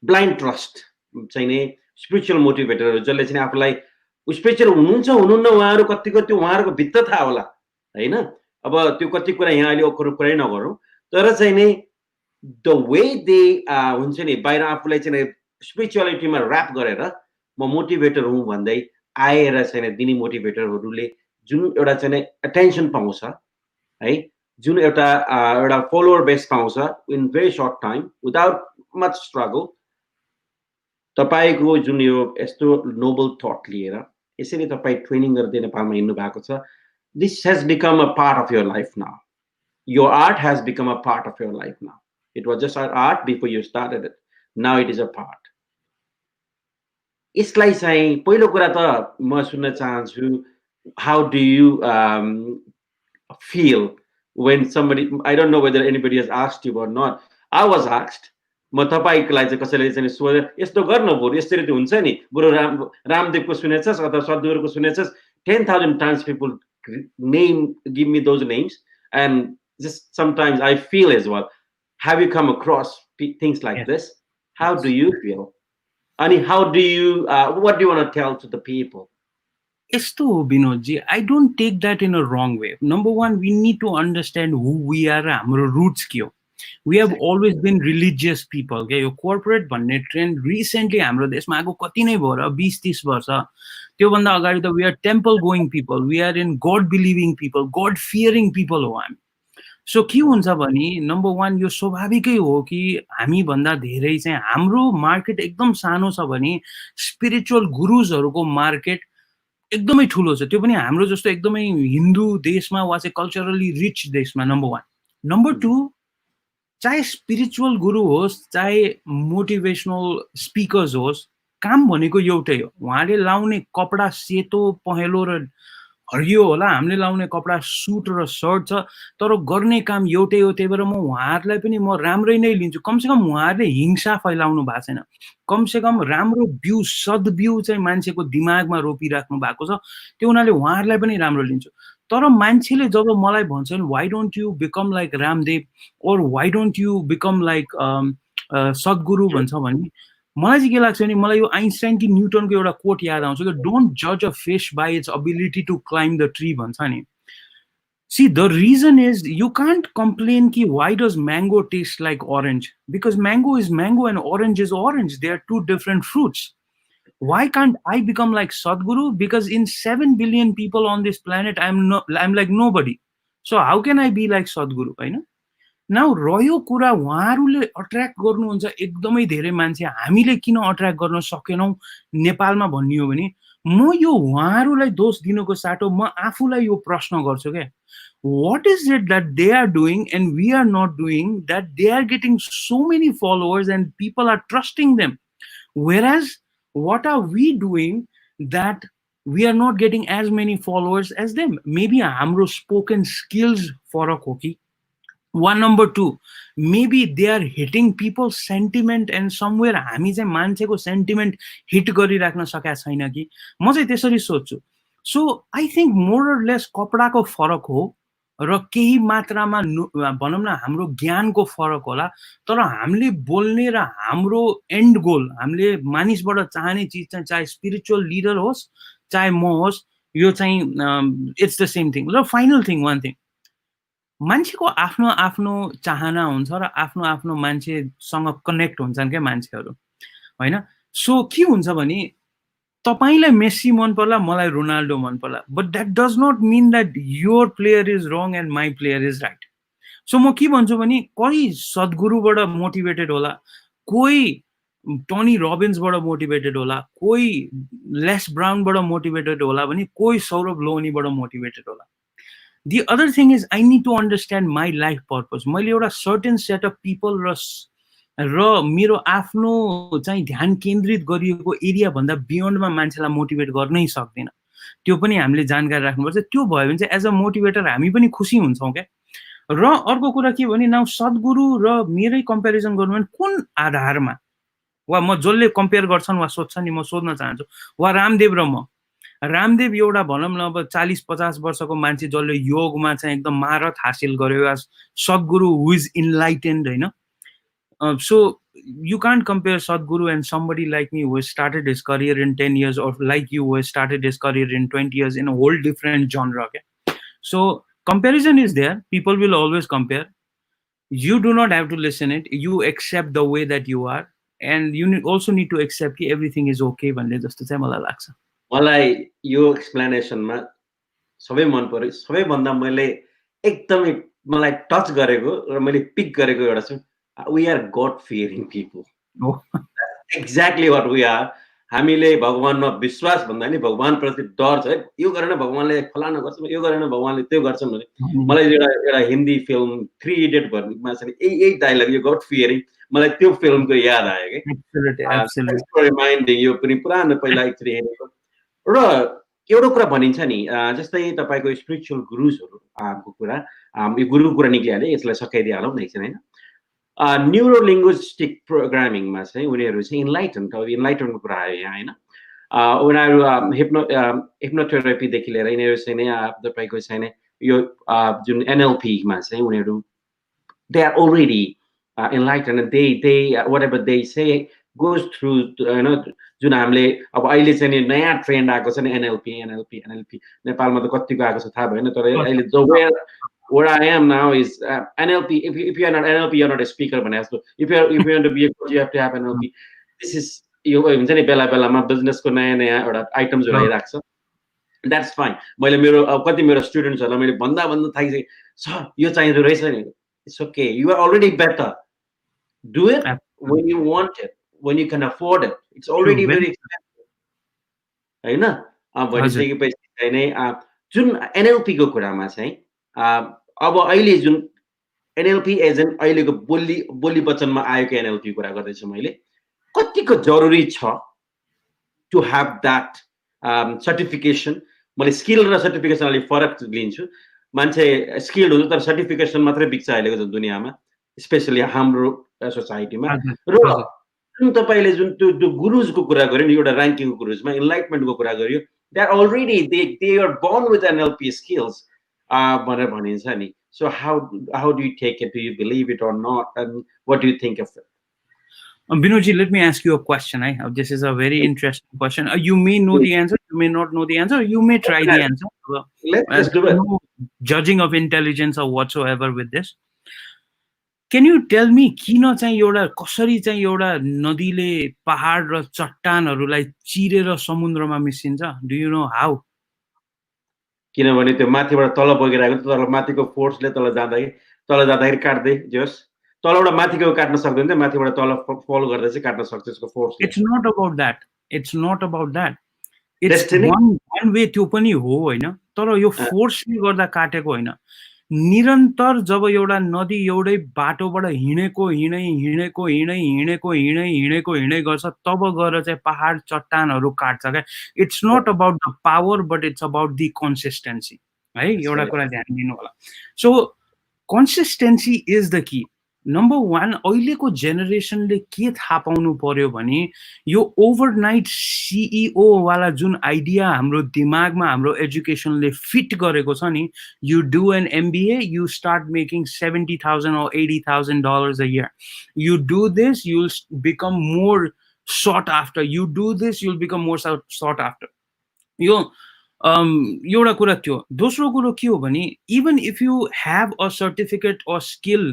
ब्लाइन्ड ट्रस्ट चाहिँ नि स्पिरिचुअल मोटिभेटरहरू जसले चाहिँ आफूलाई स्पिरिचुअल हुनुहुन्छ हुनुहुन्न उहाँहरू कतिको त्यो उहाँहरूको भित्र थाहा होला हैन. अब त्यो कति कुरा यहाँ अहिले अरू कुरै नगरौँ, तर चाहिँ नि द वे दे हुन्छ नि बाहिर आफूलाई चाहिँ स्पिरिचुअलिटीमा ऱ्याप गरेर म मोटिभेटर हुँ भन्दै आएर चाहिँ दिने मोटिभेटरहरूले जुन एउटा चाहिँ एटेन्सन पाउँछ है, जुन एउटा फलोवर बेस पाउँछ in very short time without much struggle, तपाईँको जुन यो यस्तो नोबल थट लिएर यसरी तपाईँ ट्रेनिङ गर्दै नेपालमा हिँड्नु भएको छ, this has become a part of your life now. Your art has become a part of your life now. It was just an art before you started it. Now it is a part. यसलाई चाहिँ पहिलो कुरा त म सुन्न चाहन्छु, how do you feel when somebody, I don't know whether anybody has asked you or not, I was asked, म तपाईको लागि चाहिँ कसैले चाहिँ सोधे यस्तो गर्नु बरु यसरी त हुन्छ नि, बरु रामदेवको सुनेछस् अथवा सद्गुरुको सुनेछस्, 10,000 times people give me those names, and just sometimes I feel as well, have you come across things like this? How do you feel? And how do you what do you want to tell to the people? यस्तो हो विनोदजी, I don't take that in a wrong way. Number one, we need to understand who we are, हाम्रो roots के हो. We have always been religious people. Okay? यो corporate भन्ने trend recently हाम्रो देशमा आएको कति नै भयो र 20-30 वर्ष, त्योभन्दा अगाडि त we are temple going people, we are in God believing people, God fearing people हो हामी. सो के हुन्छ भने नम्बर वान, यो स्वाभाविकै हो कि हामी भन्दा धेरै चाहिँ हाम्रो मार्केट एकदम सानो छ भने स्पिरिचुअल गुरुजहरूको मार्केट एकदमै ठुलो छ, त्यो पनि हाम्रो जस्तो एकदमै हिन्दू देशमा वा चाहिँ कल्चरली रिच देशमा. Number one. नम्बर टू, चाहे स्पिरिचुअल गुरु होस् चाहे मोटिभेसनल स्पिकर्स होस्, काम भनेको एउटै हो. उहाँले लाउने कपडा सेतो पहेँलो र हरियो होला, हामीले लाउने कपडा सुट र सर्ट छ, तर गर्ने काम एउटै हो. त्यही भएर म उहाँहरूलाई पनि म राम्रै नै लिन्छु. कमसेकम उहाँहरूले हिंसा फैलाउनु भएको छैन, कमसेकम राम्रो बिउ सद्बिउ चाहिँ मान्छेको दिमागमा रोपिराख्नु भएको छ, त्यो उहाँहरूलाई पनि राम्रो लिन्छु. तर मान्छेले जब मलाई भन्छन् why don't you become like Ramdev or why don't you become like Sadhguru भन्छ भने मलाई चाहिँ के लाग्छ भने मलाई यो आइन्स्टाइन कि न्युटनको एउटा कोट याद आउँछ कि डोन्ट जज a fish by its ability to climb the tree भन्छ नि. See, the reason is you can't complain ki why does mango taste like orange? Because mango is mango and orange is orange. They are two different fruits. Why can't I become like Sadhguru? Because in 7 billion people on this planet, I'm like nobody. So how can I be like Sadhguru? I know. Now रह्यो कुरा उहाँहरूले attract गर्नुहुन्छ एकदमै धेरै मान्छे, हामीले किन attract गर्न सकेनौँ नेपालमा भन्ने हो भने, म यो उहाँहरूलाई दोष दिनुको साटो म आफूलाई यो प्रश्न गर्छु क्या, what is it that they are doing and we are not doing that they are getting so many followers and people are trusting them, whereas what are we doing that we are not getting as many followers as them? Maybe हाम्रो spoken skills फरक हो कि, one, number two, maybe they are hitting people's sentiment and somewhere हामी चाहिँ मान्छेको sentiment hit गरिराख्न सकेका छैन कि, म चाहिँ त्यसरी सोच्छु. सो आई थिङ्क मोर और लेस कपडाको फरक हो र केही मात्रामा भनौँ न हाम्रो ज्ञानको फरक होला, तर हामीले बोल्ने र हाम्रो एन्ड गोल, हामीले मानिसबाट चाहने चिज चाहिँ चाहे स्पिरिचुअल लिडर होस् चाहे म होस्, यो चाहिँ इट्स द सेम थिङ. र फाइनल थिङ, वान थिङ, मान्छेको आफ्नो आफ्नो चाहना हुन्छ र आफ्नो आफ्नो मान्छेसँग कनेक्ट हुन्छन् क्या मान्छेहरू, होइन? सो के हुन्छ भने तपाईलाई मेस्सी मन पर्ला, मलाई रोनाल्डो मन पर्ला, but that does not mean that your player is wrong and my player is right. So म के भन्छु भने कोही सद्गुरुबाट मोटिभेटेड होला, कोही टनी रबिन्सबाट मोटिभेटेड होला, कोही लेस ब्राउनबाट मोटिभेटेड होला भने कोही सौरभ लोहनीबाट मोटिभेटेड होला. The other thing is I need to understand my life purpose. मैले एउटा certain set of people र मेरो आफ्नो चाहिँ ध्यान केन्द्रित गरिएको एरिया भन्दा बियोन्डमा मान्छेलाई मोटिभेट गर्नै सक्दैन. त्यो पनि हामीले जानकारी राख्नुपर्छ. त्यो भयो भने चाहिँ एज अ मोटिभेटर हामी पनि खुसी हुन्छौँ क्या. र अर्को कुरा के भने, नाउ सद्गुरु र मेरै कम्पेरिजन गर्नु भने कुन आधारमा, वा म जसले कम्पेयर गर्छन् वा सोध्छन् नि, म सोध्न चाहन्छु, वा रामदेव र म, रामदेव एउटा भनौँ न अब 40-50 वर्षको मान्छे जसले योगमा चाहिँ एकदम महारत हासिल गर्यो, सद्गुरु हु इज इनलाइटेन्ड, होइन? So you can't compare Sadhguru and somebody like me who has started his career in 10 years, or like you who has started his career in 20 years in a whole different genre. Okay? So comparison is there. People will always compare. You do not have to listen it. You accept the way that you are, and you also need to accept that everything is okay. मलाई यो एक्सप्लेनेसनमा सबै मन पर्यो. सबैभन्दा मैले एकदमै मलाई touch गरेको र मैले पिक गरेको एउटा छ, we are God fearing people. Exactly what we are. हामीले भगवानमा विश्वास भन्दा नि भगवानप्रति डर छ है. यो गरेन भगवानले फलाना गर्छ, यो गरेन भगवानले त्यो गर्छन् भने. मलाई एउटा हिन्दी फिल्म 3 इडियट भन्नेमा चाहिँ यही डायलग, यो गॉड फियरिङ, मलाई त्यो फिल्मको याद आयो के. रिमाइन्डिङ, यो पनि पुरानो पहिला एकचोटि हेरेको. र एउटा कुरा भनिन्छ नि, जस्तै तपाईको स्पिरिचुअल गुरुजहरुको कुरा, यो गुरुको कुरा निक्लिहाल्यो, यसलाई सकाइदिइहालौँ न एकछिन, हैन? न्यूरो लिङ्ग्विस्टिक प्रोग्रामिङमा चाहिँ उनीहरू चाहिँ इन्लाइटनको कुरा आयो यहाँ, हैन? उनीहरू हिप्नोथेरापीदेखि लिएर यिनीहरू चाहिँ नै तपाईँको चाहिँ नै यो जुन एनएलपीमा चाहिँ उनीहरू they are already enlightened, and they whatever they say goes through, you know, जुन हामीले अब अहिले चाहिँ नि नयाँ ट्रेन्ड आएको छ नि, एनएलपी नेपालमा त कतिको आएको छ थाहा भएन, तर अहिले the where I am now is NLP. If you are not NLP, you are not a speaker. If you want to be a coach, you have to have NLP. This is यो हुन्छ नि बेला बेलामा बिजनेसको नयाँ नयाँ एउटा आइटम्सहरु आइराख्छ. That's fine. मैले मेरो कति मेरो स्टुडेन्ट्सहरुलाई मैले भन्दा थाकिसके, सर यो चाहिँदो रहेछ नि. It's okay. You are already better. Do it when you want it, when you can afford it. It's already very expensive. हैन? भनिसकेपछि चाहिँ नि जुन एनएलपी को कुरामा चाहिँ अब अहिले जुन एनएलपी एजेन्ट अहिलेको बोली वचनमा आएको एनएलपी कुरा गर्दैछु मैले, कतिको जरुरी छ टु ह्याभ दैट सर्टिफिकेसन. मैले स्किल र सर्टिफिकेसन अलि फरक लिन्छु. मान्छे स्किल्ड हुन्छ तर सर्टिफिकेसन मात्रै बिक्छ अहिलेको दुनियाँमा, स्पेशली हाम्रो सोसाइटीमा. र जुन तपाईले जुन त्यो गुरुजको कुरा गर्यो नि, एउटा र्याङ्किङको गुरुजमा इनलाइटमेन्टको कुरा गर्यो, they are already they are born with NLP skills भनेर भनिन्छ नि. So how do you take it? Do you believe it or not? And what do you think of it? Binodji, let me ask you a question. This is a very interesting question. You may know the answer, you may not know the answer, you may try the answer. Let's do it. No judging of intelligence or whatsoever with this. Can you tell me किन चाहिँ एउटा कसरी चाहिँ एउटा नदीले पहाड र चट्टानहरूलाई चिरेर समुद्रमा मिसिन्छ? Do you know how? किनभने त्यो माथिबाट तल बगिरहेको तल माथिको फोर्सले तल जाँदाखेरि काट्दै जस तलबाट माथिको काट्न सक्दैन माथिबाट तल फल गर्दै चाहिँ काट्न सक्छ यसको फोर्सले. It's not about that. It's not about that. It's one way त्यो पनि हो हैन, तर यो फोर्सले गर्दा काटेको हैन. निरन्तर जब एउटा नदी एउटै बाटोबाट हिँडै गर्छ तब गएर चाहिँ पहाड चट्टानहरू काट्छ क्या. It's not about the power but it's about the consistency है. एउटा कुरा ध्यान दिनु होला. So consistency is the key. Number 1 अहिलेको जेनेरेसनले के थाहा पाउनु पर्यो भने यो ओभरनाइट CEO वाला जुन आइडिया हाम्रो दिमागमा हाम्रो एजुकेसनले फिट गरेको छ नि, you do an MBA, you start making $70,000 or $80,000 a year. You do this, you'll become more sought after. You do this, you'll become more sought after. यो एउटा कुरा थियो. दोस्रो कुरो के हो भने even if you have a certificate or skill,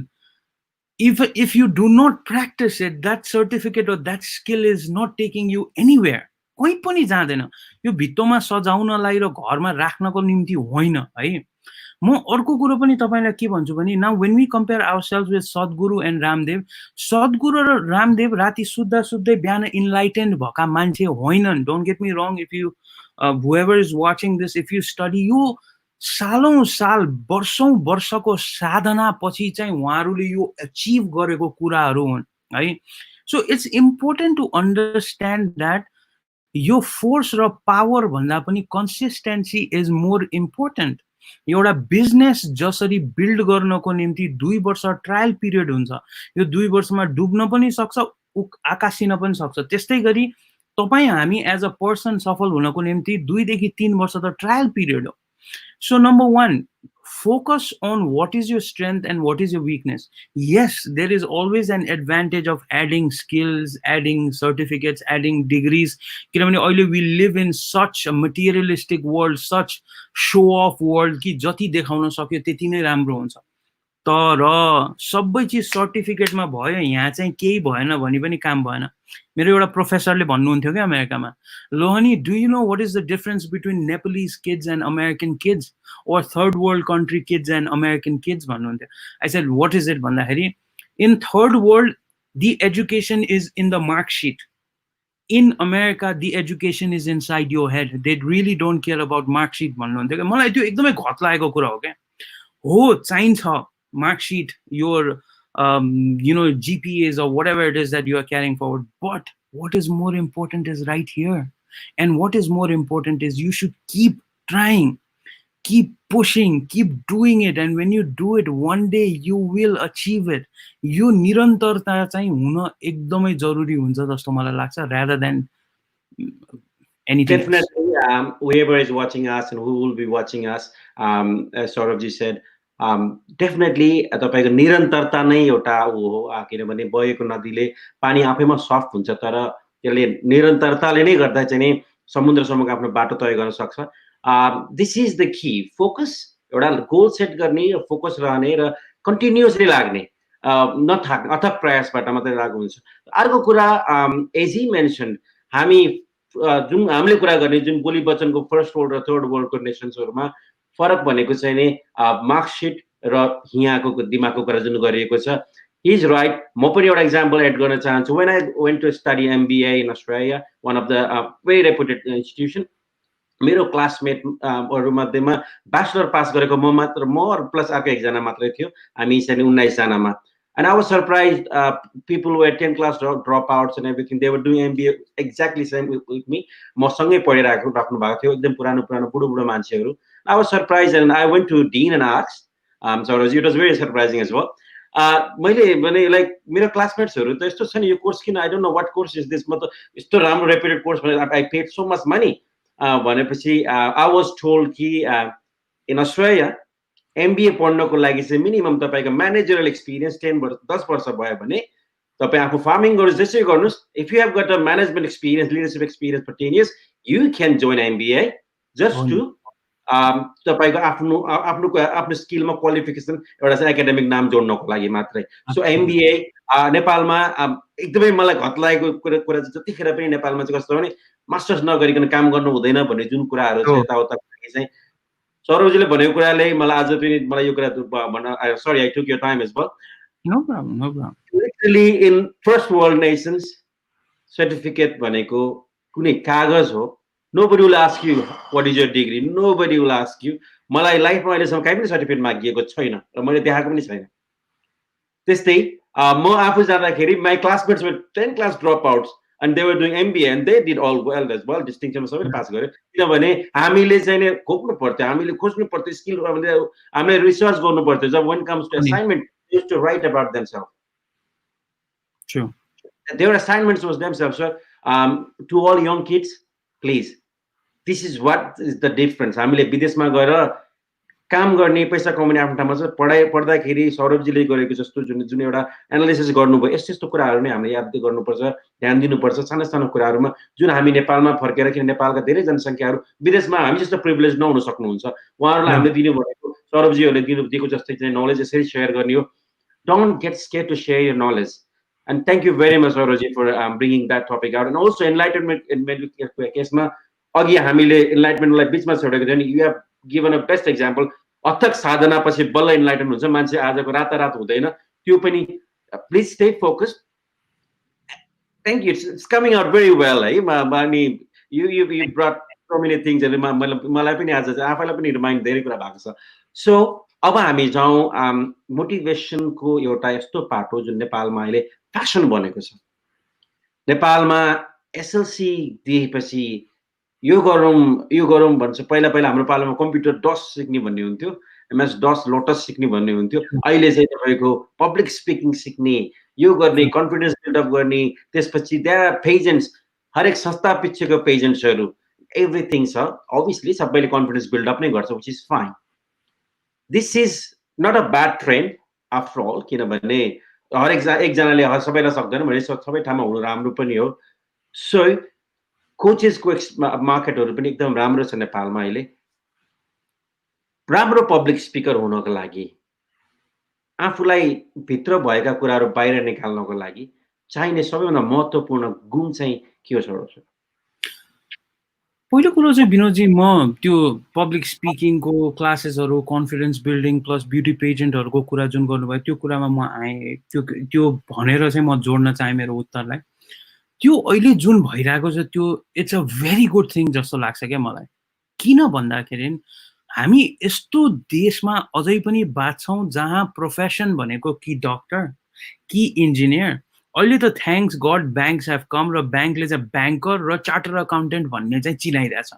if you do not practice it, that certificate or that skill is not taking you anywhere. कहीँ पनि जाँदैन. यो भित्तोमा सजाउनलाई र घरमा राख्नको निम्ति होइन है. म अर्को कुरो पनि तपाईलाई के भन्छु भने now when we compare ourselves with Sadhguru and Ramdev, Sadhguru र Ramdev राति सुत्दा सुत्दै बिहान enlightened भएका मान्छे होइनन्. Don't get me wrong, if you whoever is watching this, if you study, यो सालौं साल वर्षौं वर्षको साधना पछि चाहिँ उहाँहरूले यो अचिभ गरेको कुराहरू हुन् है. So it's important to understand that यो फोर्स र पावर भन्दा पनि कन्सिस्टेन्सी इज मोर इम्पोर्टेन्ट. एउटा बिजनेस जसरी बिल्ड गर्नको निम्ति 2 वर्ष ट्रायल पिरियड हुन्छ. यो 2 वर्षमा डुब्न पनि सक्छ, आकाशिन पनि सक्छ. त्यस्तै गरी तपाई हामी एज अ पर्सन सफल हुनको निम्ति 2 देखि 3 वर्ष त ट्रायल पिरियड हो. So number 1, focus on what is your strength and what is your weakness. Yes, there is always an advantage of adding skills, adding certificates, adding degrees. किनभने अहिले we live in such a materialistic world, such show-off world कि जति देखाउन सक्यो त्यति नै राम्रो हुन्छ. तर सबै चिज सर्टिफिकेटमा भयो, यहाँ चाहिँ केही भएन भने पनि काम भएन. मेरो एउटा प्रोफेसरले भन्नुहुन्थ्यो क्या अमेरिकामा, Lohani, do you know what is the difference between Nepalese kids and American kids or third world country kids and American kids भन्नुहुन्थ्यो. I said, what is it भन्दाखेरि, in third world the education is in the mark sheet. In America the education is inside your head. They really don't care about mark sheet भन्नुहुन्थ्यो. मलाई त्यो एकदमै घट लागेको कुरा हो क्या. हो, चाहिन्छ mark sheet, your GPAs or whatever it is that you are carrying forward, but what is more important is right here. And what is more important is you should keep trying, keep pushing, keep doing it, and when you do it, one day you will achieve it. यो निरन्तरता चाहिँ हुन एकदमै जरुरी हुन्छ जस्तो मलाई लाग्छ, rather than anything. Definitely, whoever is watching us and who will be watching us, as Shaurab ji said, definitely तपाईको निरन्तरता नै एउटा हो. किनभने बगेको नदीले पानी आफैमा सफ्ट हुन्छ, तर त्यसले निरन्तरताले नै गर्दा चाहिँ नि समुद्रसम्मको आफ्नो बाटो तय गर्न सक्छ. This is the key. Focus, एउटा गोल सेट गर्ने, फोकस रहने र कन्टिन्युअसली लाग्ने, नथाक्ने, अथक प्रयासबाट मात्रै लागु हुन्छ. अर्को कुरा, एज ही मेन्सन, जुन हामीले कुरा गर्ने जुन बोली वचनको फर्स्ट वर्ल्ड र थर्ड वर्ल्डको नेसन्सहरुमा फरक भनेको चाहिँ नि मार्कशीट र यहाँको दिमागको कुरा जुन गरिएको छ. He is right. म पनि एउटा एक्जाम्पल एड गर्न चाहन्छु. When I went to study MBA in Australia, one of the very reputed institution, मेरो क्लासमेट हरु मध्येमा ब्याचलर पास गरेको म प्लस अर्को एकजना मात्रै थियो. हामी चाहिँ 19 जनामा. And I was surprised, people who were 10 class dropouts and everything, they were doing MBA exactly same with me. म सँगै पढिरहेको राख्नु भएको थियो, एकदम पुरानो बुढो मान्छेहरु. I was surprised and I went to Dean and asked, so it was very surprising as well. मैले भने like मेरो क्लासमेट्सहरु त यस्तो छ नि, यो कोर्स किन, I don't know what course is this, म त यस्तो राम्रो reputed course, I paid so much money. भनेपछि I was told कि in Australia MBA पढ्नको लागि चाहिँ मिनिमम तपाईको म्यानेजरल एक्सपिरियन्स 10 वर्ष 10 वर्ष भयो भने तपाईँ आफू फार्मिङ गर्नुहोस्, जसै गर्नुहोस्, if you have got a management experience, leadership experience for 10 years, you can join MBA just to तपाईँको आफ्नो स्किलमा क्वालिफिकेसन एउटा चाहिँ एकाडेमिक नाम जोड्नको लागि मात्रै. सो MBA नेपालमा एकदमै मलाई घत लागेको कुरा चाहिँ जतिखेर पनि नेपालमा चाहिँ कस्तो भने मास्टर्स नगरिकन काम गर्नु हुँदैन भन्ने जुन कुराहरू छ यताउता चाहिँ सौरभजीले भनेको कुराले मलाई आज पनि मलाई यो कुरा भन्न, sorry I took your time as well. No problem, no problem. Literally in first world nations, certificate भनेको कुनै कागज हो. Nobody will ask you what is your degree. Nobody will ask you. मलाई लाइफमा अहिलेसम्म कहीँ पनि सर्टिफिकेट मागिएको छैन र मैले देखाएको पनि छैन. त्यस्तै म आफू जाँदाखेरि my classmates were 10 class dropouts and they were doing MBA and they did all well as well. डिस्टिङसनमा सबैले पास गर्यो. किनभने हामीले चाहिँ नि खोज्नु पर्थ्यो, हामीले खोज्नु पर्थ्यो स्किल, हामीले रिसर्च गर्नु पर्थ्यो. जब when comes to assignment, they used to write about themselves. True. Their assignments was themselves. So to all young kids, please, this is what is the difference. हामीले विदेशमा गएर काम गर्ने, पैसा कमाउने आफ्नो ठाउँमा चाहिँ पढ्दाखेरि सौरभजीले गरेको जस्तो जुन एउटा एनालिसिस गर्नुभयो, यस्तो यस्तो कुराहरू नै हामीले याद गर्नुपर्छ, ध्यान दिनुपर्छ. सानो सानो कुराहरूमा जुन हामी नेपालमा फर्केर, किन नेपालका धेरै जनसङ्ख्याहरू विदेशमा हामी जस्तो प्रिभिलेज नहुन सक्नुहुन्छ, उहाँहरूलाई हामीले दिनु भनेको सौरभजीहरूले दिएको जस्तै चाहिँ नलेज यसरी सेयर गर्ने हो. Don't get scared to share your knowledge. And thank you very much, Saurabji, for bringing that topic out. And also enlightenment in केसमा अघि हामीले enlightenmentलाई बिचमा छोडेको थियो नि. You have given a best example. अथक साधना पछि बल्ल enlightenment हुन्छ. मान्छे आजको रातारात हुँदैन. त्यो पनि please stay focused. Thank you. It's coming out very well. है अनि you brought so many things. मलाई पनि आज आफैलाई पनि रिमाइन्ड धेरै कुरा भएको छ. So अब हामी जाउँ मोटिभेसनको एउटा यस्तो पार्ट हो जुन नेपालमा अहिले फ्यासन बनेको छ. नेपालमा एसएलसी दिएपछि यो गरौँ भन्छ. पहिला हाम्रो पालामा कम्प्युटर डस सिक्ने भन्ने हुन्थ्यो, MS डस लोटस सिक्ने भन्ने हुन्थ्यो. अहिले चाहिँ तपाईँको पब्लिक स्पिकिङ सिक्ने, यो गर्ने, कन्फिडेन्स बिल्डअप गर्ने, त्यसपछि देयर पेजेन्ट्स, हरेक संस्था पछिको पेजेन्ट्सहरू एभ्रिथिङ छ. अभियसली सबैले कन्फिडेन्स बिल्डअप नै गर्छ, which is fine. This is not a bad trend after all, किनभने एकजनाले सबैलाई सक्दैन भने सबै ठाउँमा हुनु राम्रो पनि हो. सो कोचेसको मार्केटहरू पनि एकदम राम्रो छ नेपालमा अहिले. राम्रो पब्लिक स्पिकर हुनको लागि, आफूलाई भित्र भएका कुराहरू बाहिर निकाल्नको लागि चाहिने सबैभन्दा महत्त्वपूर्ण गुण चाहिँ के हो सर? पहिलो कुरो चाहिँ विनोदजी, म त्यो पब्लिक स्पिकिङको क्लासेसहरू, कन्फिडेन्स बिल्डिङ प्लस ब्युटी पेजेन्टहरूको कुरा जुन गर्नुभयो त्यो कुरामा म आएँ. त्यो भनेर चाहिँ म जोड्न चाहेँ मेरो उत्तरलाई. त्यो अहिले जुन भइरहेको छ त्यो it's a very good thing जस्तो लाग्छ क्या मलाई. किन भन्दाखेरि हामी यस्तो देशमा अझै पनि बाँच्छौँ जहाँ प्रोफेसन भनेको कि डक्टर, कि इन्जिनियर. अहिले त thanks God banks have come र ब्याङ्कले चाहिँ ब्याङ्कर र चार्टर अकाउन्टेन्ट भन्ने चाहिँ चिनाइरहेछ.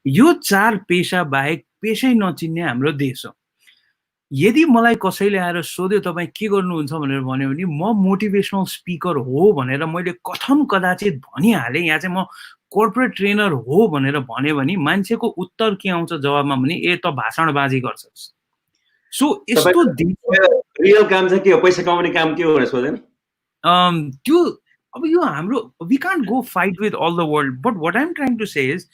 यो 4 पेसा बाहेक पेसै नचिन्ने हाम्रो देश हो. यदि मलाई कसैले आएर सोध्यो तपाईँ के गर्नुहुन्छ भनेर भन्यो भने म मोटिभेसनल स्पिकर हो भनेर मैले कथम कदाचित भनिहालेँ. यहाँ चाहिँ म कोर्पोरेट ट्रेनर हो भनेर भन्यो भने मान्छेको उत्तर के आउँछ जवाबमा भने ए त भाषणबाजी गर्छस्. सो यस्तो रियल काम चाहिँ के हो, पैसा कमाउने काम के हो भनेर सोध्यो नि. त्यो अब यो हाम्रो we can't go fight with all the world. But what I'm trying to say is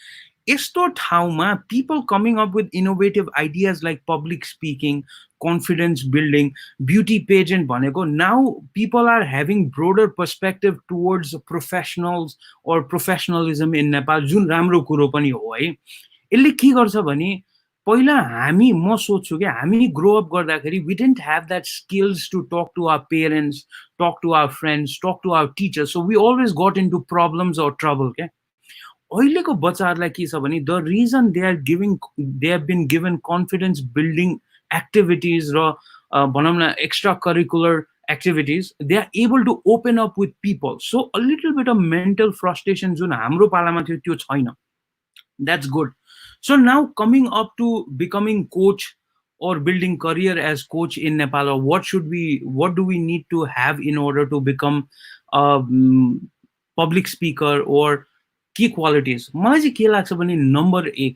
यस्तो ठाउँमा people coming up with innovative ideas like public speaking, confidence building, beauty pageant भनेको now people are having broader perspective towards professionals or professionalism in Nepal, जुन राम्रो कुरो पनि हो है. यसले के गर्छ भने पहिला हामी म सोच्छु कि हामी ग्रो अप गर्दाखेरि we didn't have that skills to talk to our parents, talk to our friends, talk to our teachers, so we always got into problems or trouble. के अहिलेको बच्चाहरूलाई के छ भने the reason they have been given confidence building activities or extracurricular activities, they are able to open up with people. So a little bit of mental frustration jun hamro palama thyo tyo chaina. That's good. So now coming up to becoming coach or building career as coach in Nepal, or what do we need to have in order to become a public speaker or key qualities? मलाई चाहिँ के लाग्छ भने number 1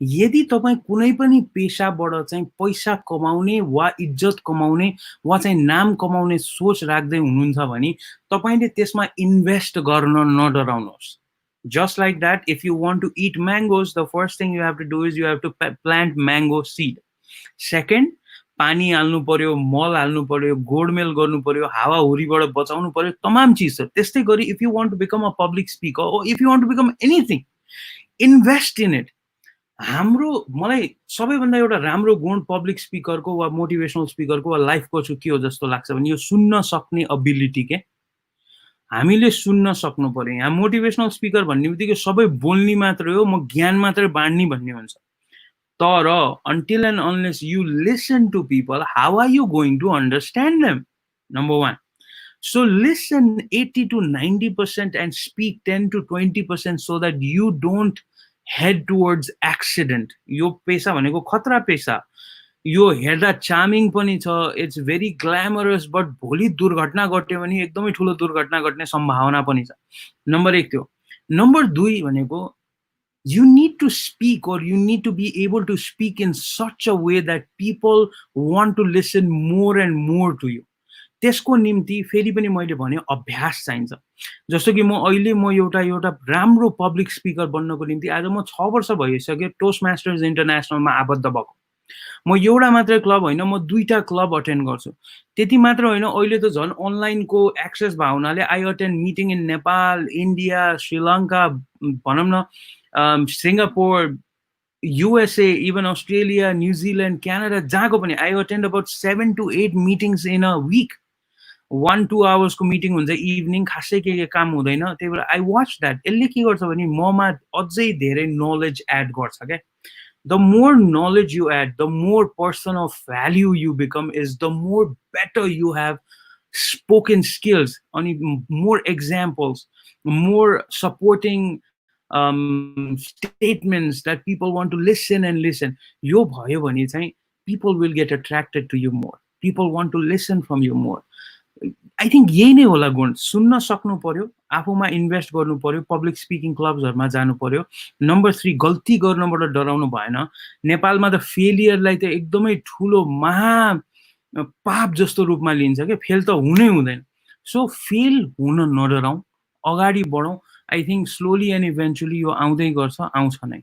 यदि तपाईँ कुनै पनि पेशाबाट चाहिँ पैसा कमाउने वा इज्जत कमाउने वा चाहिँ नाम कमाउने सोच राख्दै हुनुहुन्छ भने तपाईँले त्यसमा इन्भेस्ट गर्न नडराउनुहोस्. Just like that, if you want to eat mangoes, the first thing you have to do is you have to plant mango seed. Second, पानी हाल्नु पर्यो, मल हाल्नु पर्यो, गोडमेल गर्नु पर्यो, हावाहुरीबाट बचाउनु पर्यो, तमाम चिज छ. त्यस्तै गरी if you want to become a public speaker or if you want to become anything, invest in it. हाम्रो मलाई सबैभन्दा एउटा राम्रो गुण पब्लिक स्पिकरको वा मोटिभेसनल स्पिकरको वा लाइफ कोचको के हो जस्तो लाग्छ भने यो सुन्न सक्ने एबिलिटी के हामीले सुन्न सक्नु पर्यो. यहाँ मोटिभेसनल स्पिकर भन्ने बित्तिकै सबै बोल्ने मात्रै हो, म ज्ञान मात्रै बाँड्ने भन्ने हुन्छ. तर until and unless you listen to people, how are you going to understand them? Number one. So listen 80 to 90% and speak 10 to 20% so that you don't head towards accident. यो पेशा भनेको खतरा पेशा. यो हेर्दा चार्मिङ पनि छ, इट्स भेरी ग्ल्यामरस, बट भोलि दुर्घटना घट्यो भने एकदमै ठुलो दुर्घटना घट्ने सम्भावना पनि छ. नम्बर 1 त्यो. नम्बर 2 भनेको you need to speak or you need to be able to speak in such a way that people want to listen more and more to you. त्यसको निम्ति फेरि पनि मैले भने अभ्यास चाहिन्छ. जस्तो कि म एउटा राम्रो पब्लिक स्पिकर बन्नको निम्ति आज म 6 वर्ष भइसक्यो टोस्ट मास्टर्स इन्टरनेसनलमा आबद्ध भएको. म एउटा मात्रै क्लब होइन, म 2टा क्लब अटेन्ड गर्छु. त्यति मात्र होइन, अहिले त झन् अनलाइनको एक्सेस भएको हुनाले I attend meeting in Nepal, India, Sri Lanka, भनौँ न Singapore, USA, even Australia, New Zealand, Canada, जहाँको पनि I attend about 7 to 8 meetings in a week. 1-2 hours को meeting हुन्छ इभिनिङ, खासै के काम हुँदैन. त्यही भएर I watch that. यसले के गर्छ भने ममा अझै धेरै knowledge add गर्छ क्या. The more knowledge you add, the more person of value you become, is the more better you have spoken skills, अनि more examples, more supporting statements that people want to listen and listen. यो भयो भने चाहिँ people will get attracted to you more. People want to listen from you more. I think यही नै होला गुण. सुन्न सक्नु पर्यो, आफूमा इन्भेस्ट गर्नु पर्यो, पब्लिक स्पिकिङ क्लब्सहरुमा जानु पर्यो. नम्बर 3, गल्ती गर्नबाट डराउनु भएन. नेपालमा त फेलियरलाई त एकदमै ठुलो महा पाप जस्तो रूपमा लिन्छ के, फेल त हुनै हुँदैन. सो फेल हुन नडराउँ, अगाडि बढौँ. I think slowly and eventually यो आउँदै गर्छ, आउँछ नै.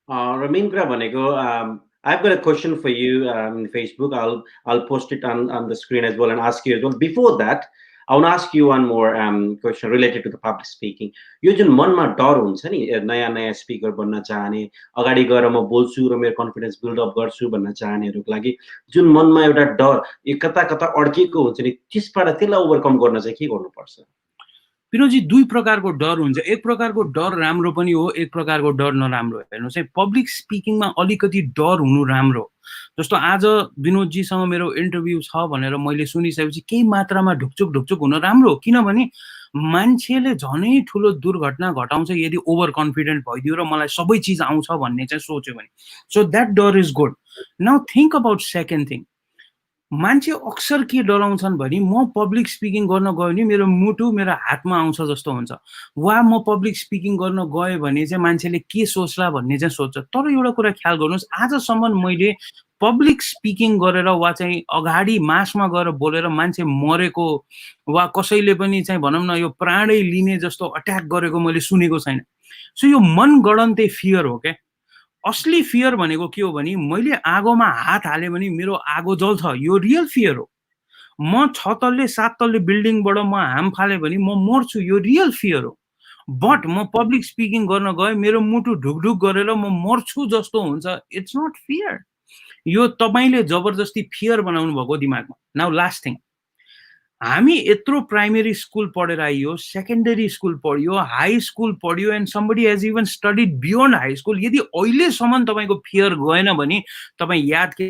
र मेन कुरा भनेको I've got a question for you in Facebook. I'll post it on the screen as well and ask you as well. Before that, I want to ask you one more question related to the public speaking. यो जुन मनमा डर हुन्छ नि, नयाँ speaker बन्न चाहने, अगाडि गएर म बोल्छु र मेरो कन्फिडेन्स बिल्ड अप गर्छु भन्न चाहनेहरूको लागि जुन मनमा एउटा डर यो कता अड्किएको हुन्छ नि, त्यसलाई ओभरकम गर्न चाहिँ के गर्नुपर्छ? विनोदजी, 2 प्रकारको डर हुन्छ. एक प्रकारको डर राम्रो पनि हो, एक प्रकारको डर नराम्रो. हेर्नुहोस् है, पब्लिक स्पिकिङमा अलिकति डर हुनु राम्रो. जस्तो आज विनोदजीसँग मेरो इन्टरभ्यू छ भनेर मैले सुनिसकेपछि केही मात्रामा ढुकचुक हुन राम्रो. किनभने मान्छेले झनै ठुलो दुर्घटना घटाउँछ यदि ओभर कन्फिडेन्ट भइदियो र मलाई सबै चिज आउँछ भन्ने चाहिँ सोच्यो भने. सो द्याट डर is good. Now think about second thing. मान्छे अक्सर के डराउँछन् भने म पब्लिक स्पिकिङ गर्न गयो भने मेरो मुटु मेरो हातमा आउँछ जस्तो हुन्छ, वा म पब्लिक स्पिकिङ गर्न गएँ भने चाहिँ मान्छेले के सोच्ला भन्ने चाहिँ सोच्छ. तर एउटा कुरा ख्याल गर्नुहोस्, आजसम्म मैले पब्लिक स्पिकिङ गरेर वा चाहिँ अगाडि मासमा गएर बोलेर मान्छे मरेको वा कसैले पनि चाहिँ भनौँ न यो प्राणै लिने जस्तो अट्याक गरेको मैले सुनेको छैन. सो यो मनगढन्ते फियर हो क्या. असली फियर भनेको के हो भने मैले आगोमा हात हाले भने मेरो आगो जल्छ, यो रियल फियर हो. म 6 तल्ले 7 तल्ले बिल्डिङबाट म हाम फाले भने म मर्छु, यो रियल फियर हो. बट म पब्लिक स्पिकिङ गर्न गए मेरो मुटु ढुकढुक गरेर म मर्छु जस्तो हुन्छ, इट्स नट फियर. यो तपाईले जबरजस्ती फियर बनाउनु भएको दिमागमा. नाउ लास्ट थिङ, हामी यत्रो प्राइमेरी स्कुल पढेर आइयो, सेकेन्डरी स्कुल पढ्यो, हाई स्कुल पढ्यो, and somebody has even studied beyond high school. यदि अहिलेसम्म तपाईको फियर गएन भने तपाई याद के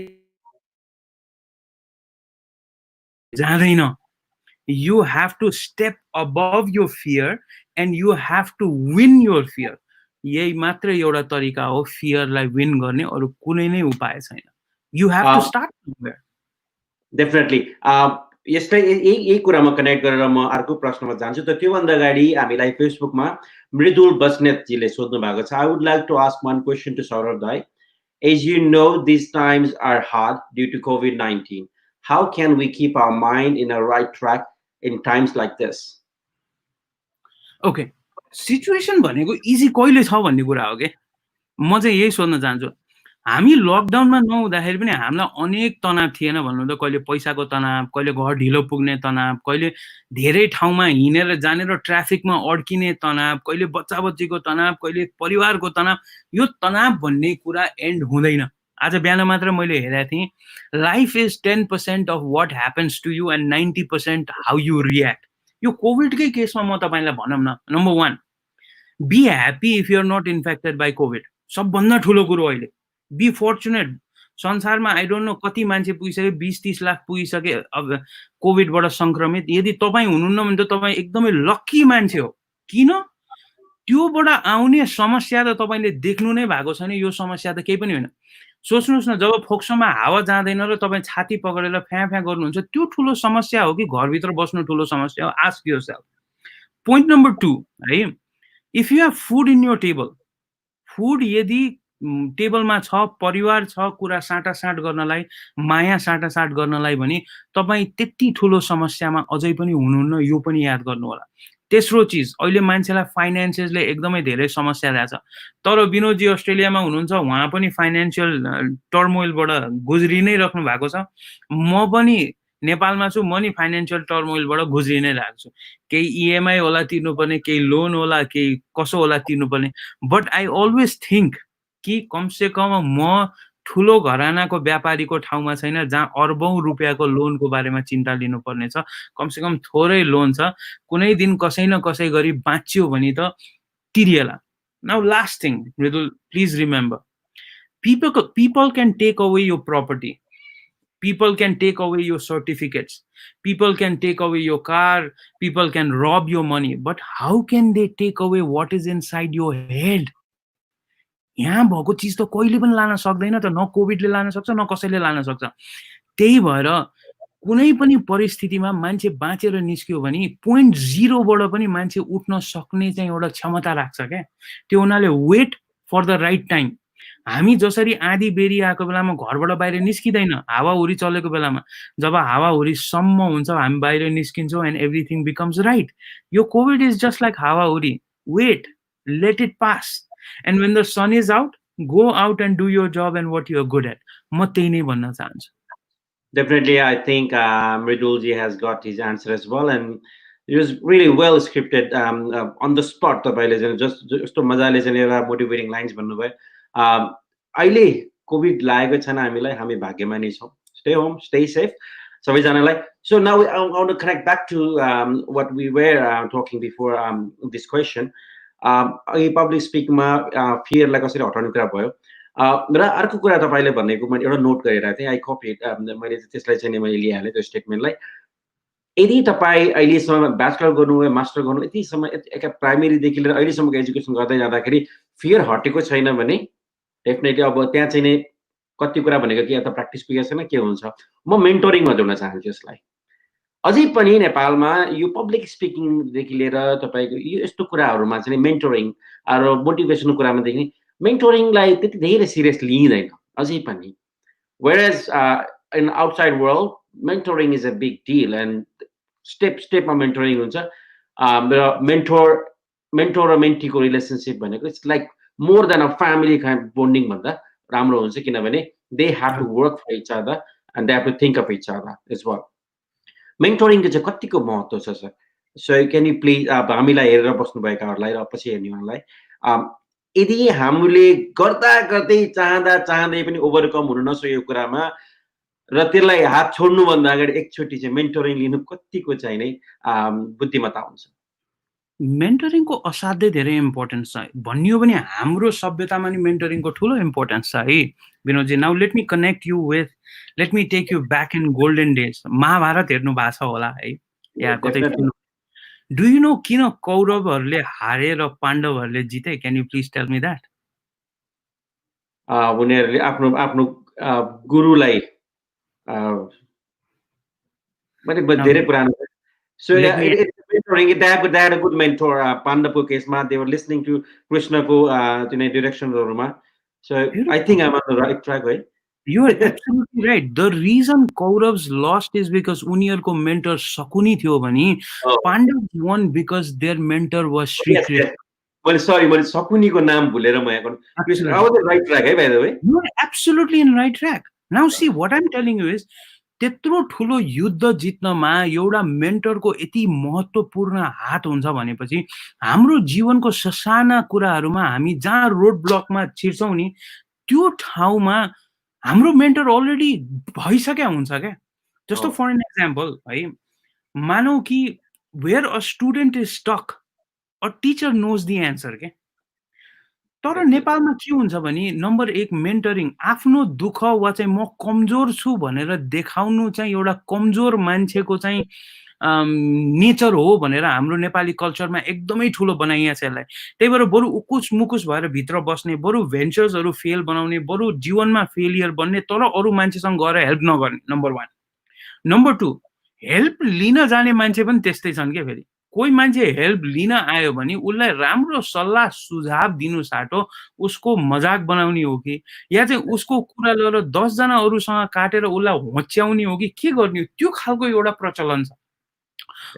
जाँदैन. You have to step above your fear and you have to win your fear. यही मात्र एउटा तरिका हो फियरलाई विन गर्ने, अरु कुनै नै उपाय छैन. You have to start somewhere. Definitely. यसलाई यही कुरामा कनेक्ट गरेर म अर्को प्रश्नमा जान्छु। त त्योभन्दा अगाडि हामीलाई फेसबुकमा मृदुल बस्नेतजीले सोध्नु भएको छ, I would like to ask one question to Saurabh दाई। As you know, these times are hard due to COVID-19. How can we keep our mind in a right track in times like this? Okay, situation भनेको easy कहिले छ भन्ने कुरा हो के। म चाहिँ यही सोध्न चाहन्छु। हामी लकडाउनमा नहुँदाखेरि पनि हामीलाई अनेक तनाव थिएन भन्नु त, कहिले पैसाको तनाव, कहिले घर ढिलो पुग्ने तनाव, कहिले धेरै ठाउँमा हिँडेर जाने र ट्राफिकमा अड्किने तनाव, कहिले बच्चा बच्चीको तनाव, कहिले परिवारको तनाव। यो तनाव भन्ने कुरा एन्ड हुँदैन। आज बिहान मात्र मैले हेरेको थिएँ, life is 10% of what happens to you and 90% how you react. यो कोभिडकै केसमा म तपाईँलाई भनौँ न, number 1, be happy if you are not infected by COVID. सबभन्दा ठुलो कुरो अहिले बी फर्चुनेट। संसारमा आई डोन्ट नो कति मान्छे पुगिसके, 20-30 लाख पुगिसके अब कोभिडबाट संक्रमित। यदि तपाईँ हुनुहुन्न भने त तपाईँ एकदमै लक्की मान्छे हो। किन? त्योबाट आउने समस्या त तपाईँले देख्नु नै भएको छैन। यो समस्या त केही पनि होइन। सोच्नुहोस् न, जब फोक्सोमा हावा जाँदैन र तपाईँ छाती पक्रेर फ्याँ फ्याँ गर्नुहुन्छ, त्यो ठुलो समस्या हो कि घरभित्र बस्नु ठुलो समस्या हो? Ask yourself. पोइन्ट नम्बर 2 है, if you have food in your table, food यदि टेबलमा छ, परिवार छ, कुरा साटासाट गर्नलाई, माया साटासाट गर्नलाई भने तपाईँ त्यति ठुलो समस्यामा अझै पनि हुनुहुन्न, यो पनि याद गर्नु होला। तेस्रो चिज, अहिले मान्छेलाई फाइनेन्सेसले एकदमै धेरै समस्या रहेछ। तर विनोदजी अस्ट्रेलियामा हुनुहुन्छ, उहाँ पनि फाइनेन्सियल टर्मोइलबाट गुज्रि नै राख्नु भएको छ। म पनि नेपालमा छु, म नि फाइनेन्सियल टर्मोइलबाट गुज्रि नै रहेको छु। केही इएमआई होला तिर्नुपर्ने, केही लोन होला, केही कसो होला तिर्नुपर्ने। बट आई अलवेज थिङ्क कि कमसे कम म ठुलो घरानाको व्यापारीको ठाउँमा छैन जहाँ अर्बौं रुपियाँको लोनको बारेमा चिन्ता लिनुपर्ने छ। कमसेकम थोरै लोन छ, कुनै दिन कसै न कसै गरी बाँच्यो भने त तिरिएला। Now last thing Mridul, please remember, people can take away your property, people can take away your certificates, people can take away your car, people can rob your money, but how can they take away what is inside your head? यहाँ भएको चिज त कहिले पनि लान सक्दैन त, न कोभिडले लान सक्छ न कसैले लान सक्छ। त्यही भएर कुनै पनि परिस्थितिमा मान्छे बाँचेर निस्क्यो भने 0.0 बाट पनि मान्छे उठ्न सक्ने चाहिँ एउटा क्षमता राख्छ क्या। त्यो हुनाले wait for the right time. हामी जसरी आधी बेरी आएको बेलामा घरबाट बाहिर निस्किँदैन, हावाहुरी चलेको बेलामा, जब हावाहुरी सम्म हुन्छ हामी बाहिर निस्किन्छौँ एन्ड एभ्रिथिङ बिकम्स राइट। यो कोभिड इज जस्ट लाइक हावाहुरी, wait, let it pass, and when the sun is out, go out and do your job and what you're good at. म त्यही नै भन्न चाहन्छु। Definitely, I think Mridulji has got his answer as well, and it was really well scripted on the spot. Just मजाले चाहिँ एउटा motivating lines भन्नुभयो। अहिले कोभिड लागेको छैन हामीलाई, हामी भाग्यमानी छौँ। स्टे होम, स्टे सेफ सबैजनालाई। So now I want to connect back to what we were talking before this question. Public स्पिकमा फियरलाई कसरी हटाउने कुरा भयो। र अर्को कुरा तपाईँले भनेको मैले एउटा नोट गरिरहेको थिएँ, आई कपी इट। मैले त्यसलाई चाहिँ मैले लिइहालेँ त्यो स्टेटमेन्टलाई। यदि तपाईँ अहिलेसम्म ब्याचलर गर्नुभयो, मास्टर गर्नु, यतिसम्म प्राइमेरीदेखि लिएर अहिलेसम्मको एजुकेसन गर्दै जाँदाखेरि फियर हटेको छैन भने डेफिनेटली अब त्यहाँ चाहिँ नै कति कुरा भनेको कि या त प्र्याक्टिस पुगेको छैन, के हुन्छ। म मेन्टोरिङमा जोड्न चाहन्छु यसलाई। अझै पनि नेपालमा यो पब्लिक स्पिकिङदेखि लिएर तपाईँको यो यस्तो कुराहरूमा चाहिँ मेन्टोरिङ र मोटिभेसनल कुरामादेखि मेन्टोरिङलाई त्यति धेरै सिरियस लिइँदैन अझै पनि। Whereas in outside world, mentoring is a big deal, and step mentoring हुन्छ। mentor र मेन्टीको रिलेसनसिप भनेको it's like more than a family kind of bonding भन्दा राम्रो हुन्छ, किनभने they have to work for each other and they have to think of each other as well. मेन्टोरिङको चाहिँ कतिको महत्त्व छ sir? So can you please हामीलाई हेरेर बस्नुभएकाहरूलाई र पछि हेर्नेहरूलाई यदि हामीले गर्दै चाहँदै पनि ओभरकम हुन नसकेको कुरामा र त्यसलाई हात छोड्नुभन्दा अगाडि एकचोटि चाहिँ मेन्टोरिङ लिनु कतिको चाहिँ नै बुद्धिमत्ता हुन्छ? मेन्टरिङको असाध्यै धेरै इम्पोर्टेन्स छ। भनियो भने हाम्रो सभ्यतामा नि मेन्टरिङको ठुलो इम्पोर्टेन्स छ है Vinodji. Now let me connect you with, let me take you back in golden days. Mahabharat हेर्नु भएको छ होला है, या कतै सुन्नु। डु यु नो किन कौरवहरूले हारे र पाण्डवहरूले जिते? Can you please tell me that? उनीहरूले आफ्नो आफ्नो गुरुलाई But धेरै पुरानो छ. So Let yeah, me it's mentoring. They had a good mentor. Pandavको केसमा they were listening to कृष्णको directionहरुमा. So I think I'm on the right track, right? You are absolutely right. The reason Kauravs lost is because उनीहरुको mentor Shakuni थियो भने Oh, Pandavs won because their mentor was Shri yes, Krishna. yes. मैले शकुनीको नाम भुलेर म यहाँ गर्नु. Krishna, I was on the right track, by the way. You are absolutely in the right track. Now see, what I'm telling you is त्यत्रो ठुलो युद्ध जित्नमा एउटा मेन्टरको यति महत्त्वपूर्ण हात हुन्छ भनेपछि हाम्रो जीवनको ससाना कुराहरुमा हामी जहाँ रोड ब्लकमा छिर्छौं नि त्यो ठाउँमा हाम्रो मेन्टर अलरेडी भइसक्या हुन्छ क्या. जस्तो फर एन एक्जाम्पल है, मानौ कि where a student is stuck, a teacher knows the answer के. तर नेपालमा के हुन्छ भने नम्बर 1 मेन्टरिङ आफ्नो दुःख वा चाहिँ म कमजोर छु भनेर देखाउनु चाहिँ एउटा कमजोर मान्छेको चाहिँ नेचर हो भनेर हाम्रो नेपाली कल्चरमा एकदमै ठुलो बनाइया छ यसलाई. त्यही भएर बरु उकुस मुकुस भएर भित्र बस्ने, बरु भेन्चर्सहरु फेल बनाउने, बरु जीवनमा फेलियर बन्ने, तर अरु मान्छेसँग गएर हेल्प नगर्ने. नम्बर 1. नम्बर 2, हेल्प लिन जाने मान्छे पनि त्यस्तै छन् के फेरि. कोही मान्छे हेल्प लिन आयो भने उसलाई राम्रो सल्लाह सुझाव दिनु साटो उसको मजाक बनाउने हो कि या चाहिँ उसको कुरा लिएर 10 जना अरूसँग काटेर उसलाई होच्याउने हो कि के गर्ने हो, त्यो खालको एउटा प्रचलन छ.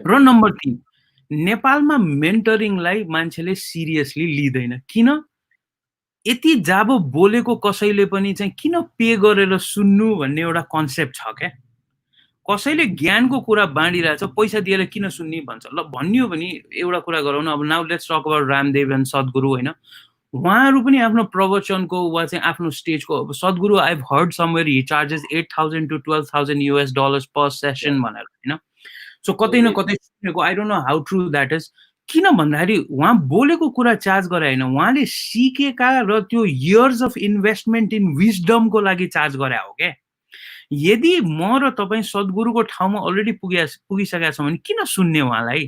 र नम्बर 3, नेपालमा मेन्टरिङलाई मान्छेले सिरियसली लिँदैन. किन? यति जाबो बोलेको कसैले पनि चाहिँ किन पे गरेर सुन्नु भन्ने एउटा कन्सेप्ट छ क्या. कसैले ज्ञानको कुरा बाँडिरहेछ, पैसा दिएर किन सुन्ने भन्छ. ल भन्यो भने एउटा कुरा गरौँ न. अब now let's talk about Ramdev and Sadhguru हैन. उहाँहरु पनि आफ्नो प्रवचनको वा चाहिँ आफ्नो स्टेजको अब Sadhguru I have heard somewhere he charges $8,000 to $12,000 per session भनेर हैन. सो कतै न कतै सुनेको, I don't know how true that is. किन भन्दाखेरि उहाँ बोलेको कुरा चार्ज गरे हैन, उहाँले सिकेका र त्यो इयर्स अफ इन्भेस्टमेन्ट इन विजडमको लागि चार्ज गरे हो के. यदि म र तपाई सद्गुरुको ठाउँमा अलरेडी पुगिसकेका छौं भने किन सुन्ने उहाँलाई.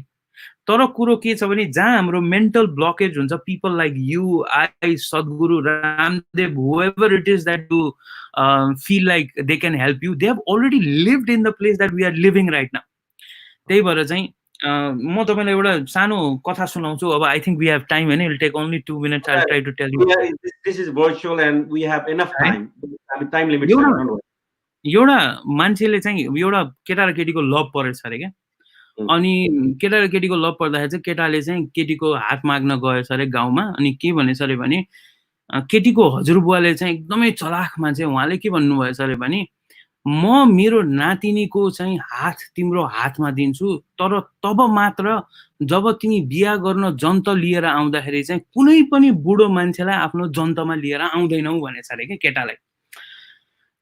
तर कुरो के छ भने जहाँ हाम्रो मेन्टल ब्लकेज हुन्छ, people like you, I, Sadhguru, Ramdev, whoever it is that you feel like they can help you, they have already lived in the place that we are living right now. त्यही भएर चाहिँ म तपाईलाई एउटा सानो कथा सुनाउँछु. अब I think we have time हैन. It will take only 2 minutes. I'll try to tell you. This is virtual and we have enough time. Time limit. एउटा मान्छेले चाहिँ एउटा केटा र केटीको लभ परेछ अरे क्या. अनि केटा र केटीको लभ पर्दाखेरि चाहिँ केटाले चाहिँ केटीको हात माग्न गएछ अरे गाउँमा. अनि के भनेछ अरे भने केटीको हजुरबुवाले चाहिँ एकदमै चलाख मान्छे, उहाँले के भन्नुभएछ अरे भने म मेरो नातिनीको चाहिँ हात तिम्रो हातमा दिन्छु, तर तब मात्र जब तिमी बिहा गर्न जन्त लिएर आउँदाखेरि चाहिँ कुनै पनि बुढो मान्छेलाई आफ्नो जन्तमा लिएर आउँदैनौ भनेछ अरे के केटालाई.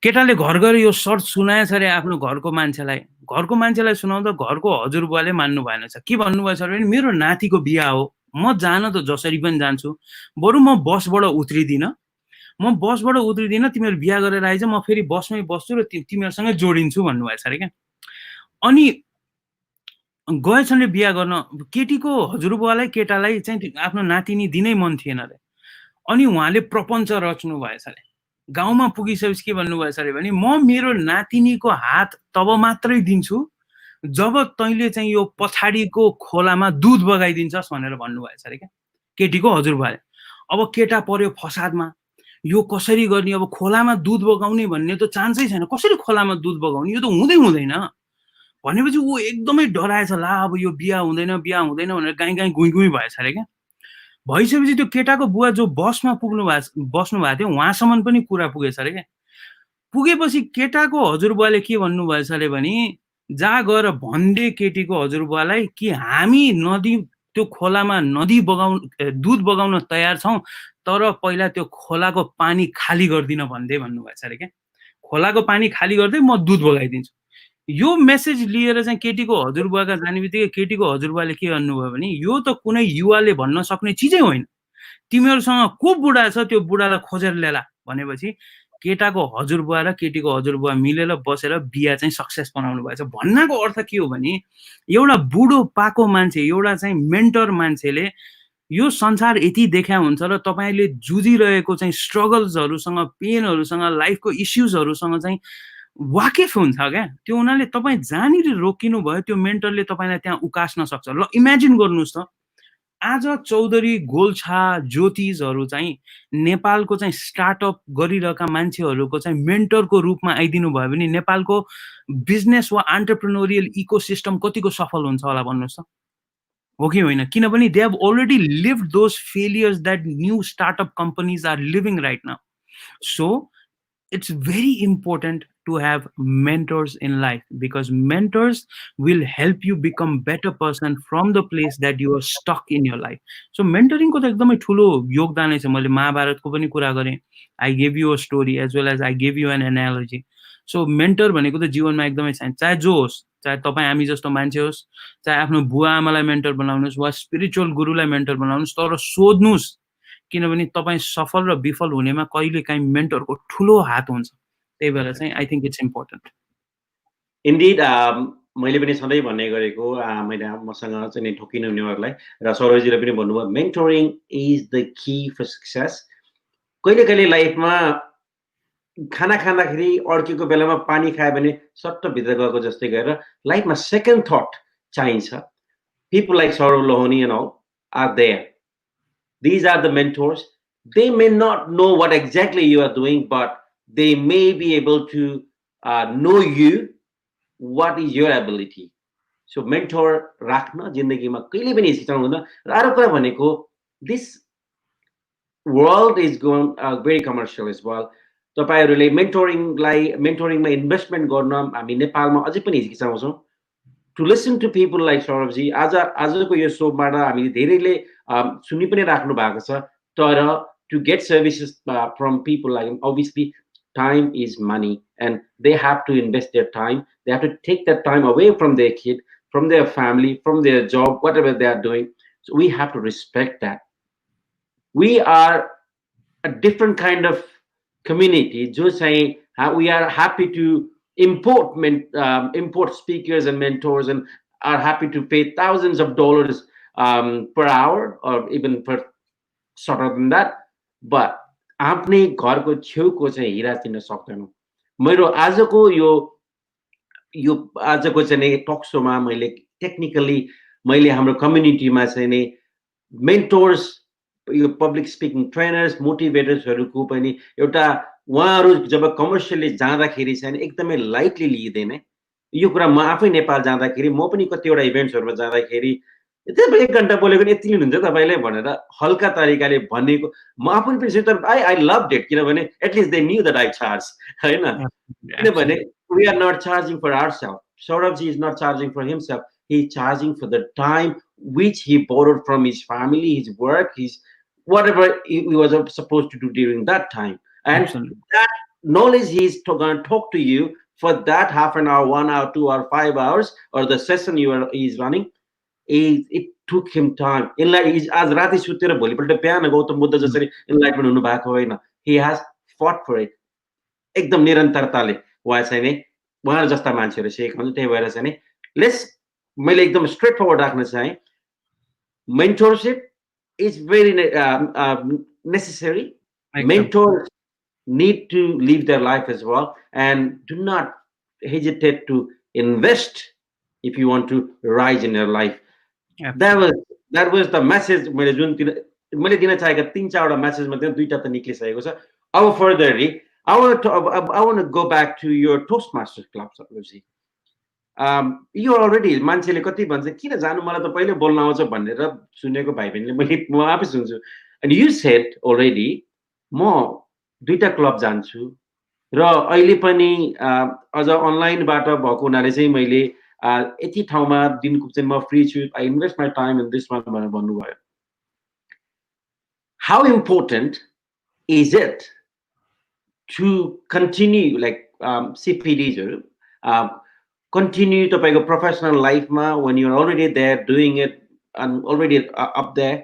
केटाले घर गएर यो शर्त सुनाएछ अरे आफ्नो घरको मान्छेलाई. घरको मान्छेलाई सुनाउँदा घरको हजुरबुवाले मान्नु भएन छ. के भन्नुभएछ भने मेरो नातिको बिहा हो, म जान त जसरी पनि जान्छु, बरु म बसबाट उत्रिदिन, तिमीहरू बिहा गरेर आइज, म फेरि बसमै बस्छु र तिमीहरूसँग जोडिन्छु भन्नुभएछ अरे क्या. अनि गएछन् रे बिहा गर्न. केटीको हजुरबुवालाई केटालाई चाहिँ आफ्नो नातिनी दिनै मन थिएन अरे. अनि उहाँले प्रपञ्च रच्नु भएछ अरे. गाउँमा पुगिसकेपछि के भन्नुभएछ अरे भने म मेरो नातिनीको हात तब मात्रै दिन्छु जब तैँले चाहिँ यो पछाडिको खोलामा दुध बगाइदिन्छस् भनेर भन्नुभएछ अरे क्या केटीको हजुरबुवाले. अब केटा पर्यो फसादमा, यो कसरी गर्ने, अब खोलामा दुध बगाउने भन्ने त चान्सै छैन, कसरी खोलामा दुध बगाउने, यो त हुँदैन भनेपछि ऊ एकदमै डराएछ. ला अब यो बिहा हुँदैन भनेर गाई गुई भएछ अरे क्या. भइसकेपछि त्यो केटाको बुवा जो बसमा बस्नु भएको थियो उहाँसम्म पनि कुरा पुगेछ अरे क्या. पुगेपछि केटाको हजुरबुवाले के भन्नुभएछ अरे भने जहाँ गएर भन्दे केटीको हजुरबुवालाई कि हामी नदी त्यो खोलामा दुध बगाउन तयार छौं, तर पहिला त्यो खोलाको पानी खाली गर्दिन भन्नुभएछ अरे क्या. खोलाको पानी खाली गर्दै म दुध बगाइदिन्छु. यो मेसेज लिएर चाहिँ केटीको हजुरबुवाका जाने बित्तिकै केटीको हजुरबुवाले के भन्नुभयो भने यो त कुनै युवाले भन्न सक्ने चिजै होइन, तिमीहरूसँग को बुढा छ त्यो बुढालाई खोजेर ल्याला भनेपछि केटाको हजुरबुवा र केटीको हजुरबुवा मिलेर बसेर बिहा चाहिँ सक्सेस बनाउनु भएछ. भन्नको अर्थ के हो भने एउटा बुढो पाको मान्छे, एउटा चाहिँ मेन्टर मान्छेले यो संसार यति देखा हुन्छ र तपाईले जुझिरहेको चाहिँ स्ट्रगल्सहरुसँग, पेनहरुसँग, लाइफको इश्यूजहरुसँग चाहिँ वाकिफ हुन्छ क्या त्यो उनीहरूले तपाईँ जहाँनिर रोकिनु भयो त्यो मेन्टरले तपाईँलाई त्यहाँ उकास्न सक्छ ल इमेजिन गर्नुहोस् त आज चौधरी गोल्छा ज्योतिषहरू चाहिँ नेपालको चाहिँ स्टार्टअप गरिरहेका मान्छेहरूको चाहिँ मेन्टरको रूपमा आइदिनु भयो भने नेपालको बिजनेस वा एन्टरप्रेन्योरियल इकोसिस्टम कतिको सफल हुन्छ होला भन्नुहोस् त हो कि होइन किनभने they have already lived those failures that new startup companies are living right now so it's very important to have mentors in life because mentors will help you become better person from the place that you are stuck in your life. So mentoring ko ta ekdamai thulo yogdan chha मैले महाभारतको पनि कुरा गरे I gave you a story as well as I gave you an analogy. So mentor भनेको त जीवनमा एकदमै चाहिन्छ चाहे जो होस् चाहे तपाईँ हामी जस्तो मान्छे होस् चाहे आफ्नो बुवा आमालाई मेन्टर बनाउनुस् वा स्पिरिचुअल गुरुलाई मेन्टर बनाउनुस् तर सोध्नुस् किनभने तपाईँ सफल र विफल हुनेमा कहिलेकाहीँ मेन्टरको ठुलो हात हुन्छ त्यही भएर चाहिँ I think it's important indeed मैले पनि सधैँ भन्ने गरेको मैले मसँग चाहिँ ठोकिनु हुनेहरूलाई र सौरभजीले पनि भन्नुभयो mentoring is the key for success कहिले कहिले लाइफमा खाना खाँदाखेरि अड्केको बेलामा पानी खायो भने सट्ट भित्र गएको जस्तै गरेर लाइफमा सेकेन्ड थट चाहिन्छ people like Saurabh Lohani and all are there These are the mentors. They may not know what exactly you are doing, but they may be able to know you, what is your ability. So mentor राख्न जिन्दगीमा कहिले पनि हिचकिचाउनु हुँदैन र अर्को कुरा भनेको this world is going very commercial as well. तपाईहरुले मेन्टोरिङमा इन्भेस्टमेन्ट गर्न हामी नेपालमा अझै पनि हिचकिचाउँछौं. To listen to people like Shaurabji, आजको यो सोबाट हामीले धेरैले सुनि पनि राख्नु भएको छ तर to get services from people like him, obviously time is money and they have to invest their time. They have to take that time away from their kid, from their family, from their job, whatever they are doing. So we have to respect that. We are a different kind of community. Just saying we are happy to import speakers and mentors and are happy to pay thousands of dollars per hour or even per shorter than that. But आफ्नै घरको छेउको चाहिँ हिरा चिन्न सक्दैनौँ. मेरो आजको यो आजको चाहिँ टक सोमा मैले टेक्निकली मैले हाम्रो कम्युनिटीमा चाहिँ नि मेन्टर्स यो पब्लिक स्पिकिङ ट्रेनर्स मोटिभेटर्सहरुको पनि एउटा उहाँहरु जब कमर्शियली जाँदाखेरि चाहिँ एकदमै लाइटली लिइदैन. यो कुरा म आफै नेपाल जाँदाखेरि म पनि कतिवटा इभेन्ट्सहरुमा जाँदाखेरि यति 1 घण्टा बोलेको नि यति लिनुहुन्छ तपाईले भनेर हल्का तरिकाले भनेको म आफै पनि तर आई लभड इट किनभने at least they knew that I charge हैन किनभने we are not charging for ourselves. Shaurabji is not charging for himself. He is charging for the time which he borrowed from his family, his work, his whatever he was supposed to do during that time. And absolutely, that knowledge he is going to talk to you for that half an hour, 1 hour, 2 hour, 5 hours, or the session he is running. It took him time. As राति सुतेर भोलिपल्ट बिहान गौतम बुद्ध जसरी इनलाइटमेन्ट हुनु भएको होइन. He has fought for it. एकदम निरन्तरताले उहाँ चाहिँ नि उहाँ जस्ता मान्छेहरु सिकाउँछ. त्यही भएर चाहिँ नि मैले एकदम स्ट्रेट फरवर्ड राख्न चाहे. Mentorship is very necessary. Mentors need to live their life as well and do not hesitate to invest if you want to rise in your life. That was the message मैले दिन चाहेका 3-4 वटा message मध्ये दुईटा त निक्लिसकेको छ. अब furtherly I want to go back to your Toastmasters club, Shaurabji. You already मान्छेले कति भन्छ किन जानु मलाई त पहिले बोल्न आउँछ भनेर सुनेको भाइ बहिनीले म आफै सुन्छु. And you said already म दुईटा क्लब जान्छु र अहिले पनि अझ अनलाइनबाट भएको हुनाले चाहिँ मैले यति ठाउँमा दिनको चाहिँ म फ्री छु. I invest my time in this one भनेर भन्नुभयो. How important is it to continue like CPDs continue तपाईँको प्रोफेसनल लाइफमा when you're already there doing it and already up there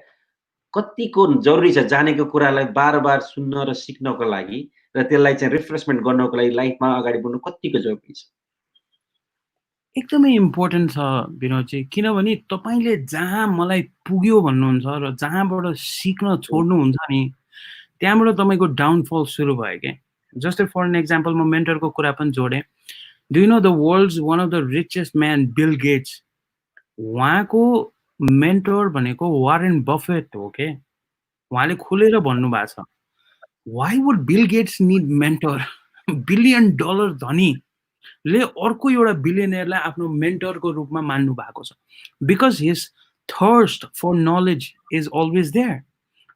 कतिको जरुरी छ जानेको कुरालाई बार सुन्न र सिक्नको लागि र त्यसलाई चाहिँ रिफ्रेशमेन्ट गर्नको लागि लाइफमा अगाडि बढ्नु कतिको जरुरी छ. एकदमै इम्पोर्टेन्ट छ विनोदजी किनभने तपाईले जहाँ मलाई पुग्यो भन्नुहुन्छ र जहाँबाट सिक्न छोड्नुहुन्छ नि त्यहाँबाट तपाईको डाउनफल सुरु भयो के. जस्तै फर एन एक्जाम्पल म मेन्टरको कुरा पनि जोडेँ. Do you know the world's one of the richest man Bill Gates, उहाँको मेन्टर भनेको वारेन बफेट हो के. उहाँले खुलेर भन्नुभएको छ, why would Bill Gates need mentor? $1 billion धनीले अर्को एउटा बिलियनियरलाई आफ्नो मेन्टरको रूपमा मान्नु भएको छ, because his thirst for knowledge is always there.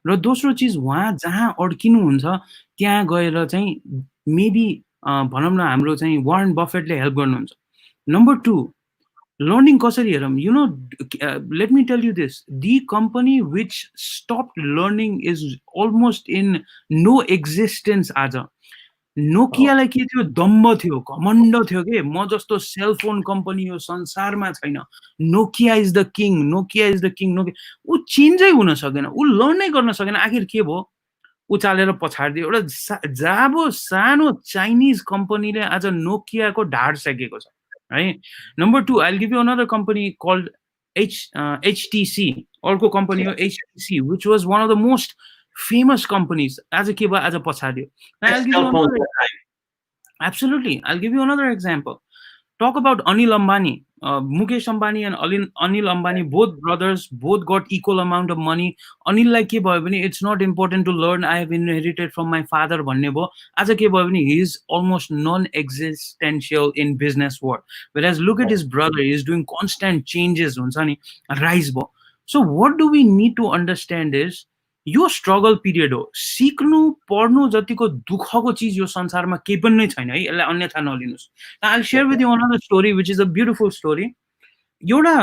र दोस्रो चिज, उहाँ जहाँ अड्किनुहुन्छ त्यहाँ गएर चाहिँ मेबी भनौँ न हाम्रो चाहिँ वारेन बफेटले हेल्प गर्नुहुन्छ. नम्बर 2, लर्निङ कसरी हेरौँ? You know, let me tell you this, the company which stopped learning is almost in no existence आज. नोकियालाई के थियो? दम्ब थियो, घमण्ड थियो के, म जस्तो सेलफोन कम्पनी यो संसारमा छैन, Nokia is the king, Nokia is the king. Nokia ऊ चेन्जै हुन सकेन, ऊ लर्नै गर्न सकेन. आखिर के भयो? उचालेर पछाडिदियो. एउटा जाबो सानो चाइनिज कम्पनीले आज नोकियाको ढाड सेकेको छ है. Number 2, I will give you another company called HTC. अर्को कम्पनी हो HTC, which was one of the most famous companies. As a kiba, as a pasadio. Absolutely. I'll give you another example. Talk about Anil Ambani. Mukesh Ambani and Anil Ambani, both brothers, both got equal amount of money. Anil like ke bhayo bhane, it's not important to learn, I have inherited from my father bhanne bhayo. As a ke bhayo bhane, he is almost non-existential in business world. Whereas look at his brother, he is doing constant changes, huncha ni, rise bhayo. So what do we need to understand is, यो struggle period हो. सिक्नु पढ्नु जतिको दुःखको चिज यो संसारमा केही पनि नै छैन है, यसलाई अन्यथा नलिनुहोस्. I will share with you another story which is a beautiful story. एउटा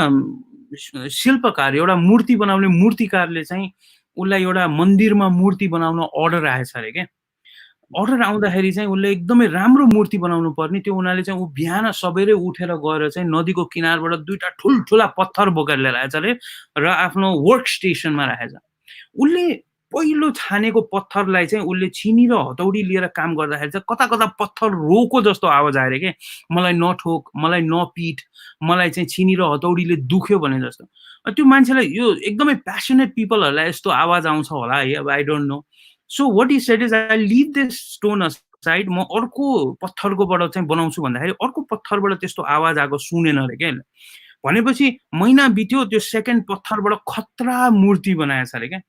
शिल्पकार, एउटा मूर्ति बनाउने मूर्तिकारले चाहिँ उसलाई एउटा मन्दिरमा मूर्ति बनाउन अर्डर आएछ अरे के. अर्डर आउँदाखेरि चाहिँ उसले एकदमै राम्रो मूर्ति बनाउनु पर्ने त्यो हुनाले चाहिँ ऊ बिहान सबेरै उठेर गएर चाहिँ नदीको किनारबाट 2टा ठुल्ठुला पत्थर बोकेर लिएर आएछ अरे र आफ्नो वर्क स्टेसनमा राखेछ. उसले पहिलो छानेको पत्थरलाई चाहिँ उसले छिनी र हतौडी लिएर काम गर्दाखेरि चाहिँ कता कता पत्थर रोको जस्तो आवाज आएर के, मलाई नठोक, मलाई नपिट, मलाई चाहिँ छिनी र हतौडीले दुख्यो भने जस्तो. त्यो मान्छेलाई, यो एकदमै प्यासनेट पिपलहरूलाई यस्तो आवाज आउँछ होला है, अब I don't know. So what he said is, I leave this stone aside, म अर्को पत्थरकोबाट चाहिँ बनाउँछु भन्दाखेरि अर्को पत्थरबाट त्यस्तो आवाज आएको सुनेन अरे के. भनेपछि महिना बित्यो, त्यो सेकेन्ड पत्थरबाट खतरा मूर्ति बनाएछ अरे क्या.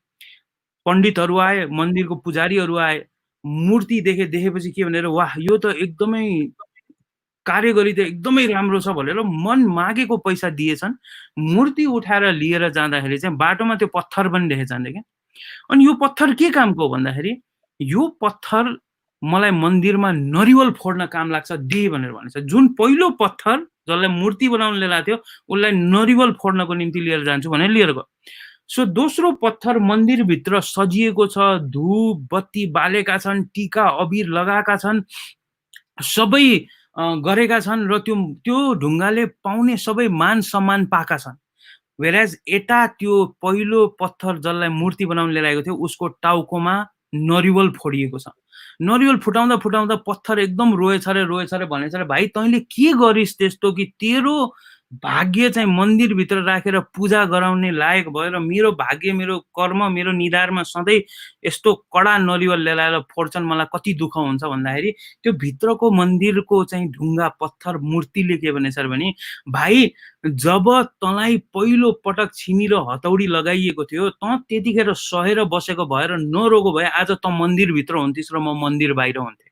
पण्डितहरू आए, मन्दिरको पुजारीहरू आए, मूर्ति देखेपछि के भनेर, वाह यो त एकदमै कारिगरी त एकदमै राम्रो छ भनेर मन मागेको पैसा दिएछन्. मूर्ति उठाएर लिएर जाँदाखेरि चाहिँ बाटोमा त्यो पत्थर पनि देखेछन् क्या. अनि यो पत्थर के कामको हो भन्दाखेरि, यो पत्थर मलाई मन्दिरमा नरिवल फोड्न काम लाग्छ दे भनेर भनेछ. जुन पहिलो पत्थर जसलाई मूर्ति बनाउन लिएर थियो उसलाई नरिवल फोड्नको निम्ति लिएर जान्छु भनेर लिएर गयो. सो दोस्रो पत्थर मन्दिरभित्र सजिएको छ, धूप बत्ती बालेका छन्, टीका अबिर लगाएका छन्, सबै गरेका छन् र त्यो ढुङ्गाले पाउने सबै मान सम्मान पाएका छन्. वेराज एटा त्यो पहिलो पत्थर जसलाई मूर्ति बनाउन लिएर आएको थियो उसको टाउकोमा नरिवल फोडिएको छ. नरिवल फुटाउँदा फुटाउँदा पत्थर एकदम रोएछ रे भनेछ रे, भाइ तैँले के गरिस् त्यस्तो कि तेरो भाग्य चाहिँ मन्दिरभित्र राखेर पूजा गराउने लायक भएर मेरो भाग्य, मेरो कर्म, मेरो निधारमा सधैँ यस्तो कडा नरिवल ल्याएर फोड्छन्, मलाई कति दुःख हुन्छ भन्दाखेरि त्यो भित्रको मन्दिरको चाहिँ ढुङ्गा पत्थर मूर्तिले के भनेछ भने, भाइ जब तँलाई पहिलो पटक छिमी र हतौडी लगाइएको थियो त त्यतिखेर सहेर बसेको भएर नरोगो भए आज त मन्दिरभित्र हुन्थिस् र म मन्दिर बाहिर हुन्थेँ.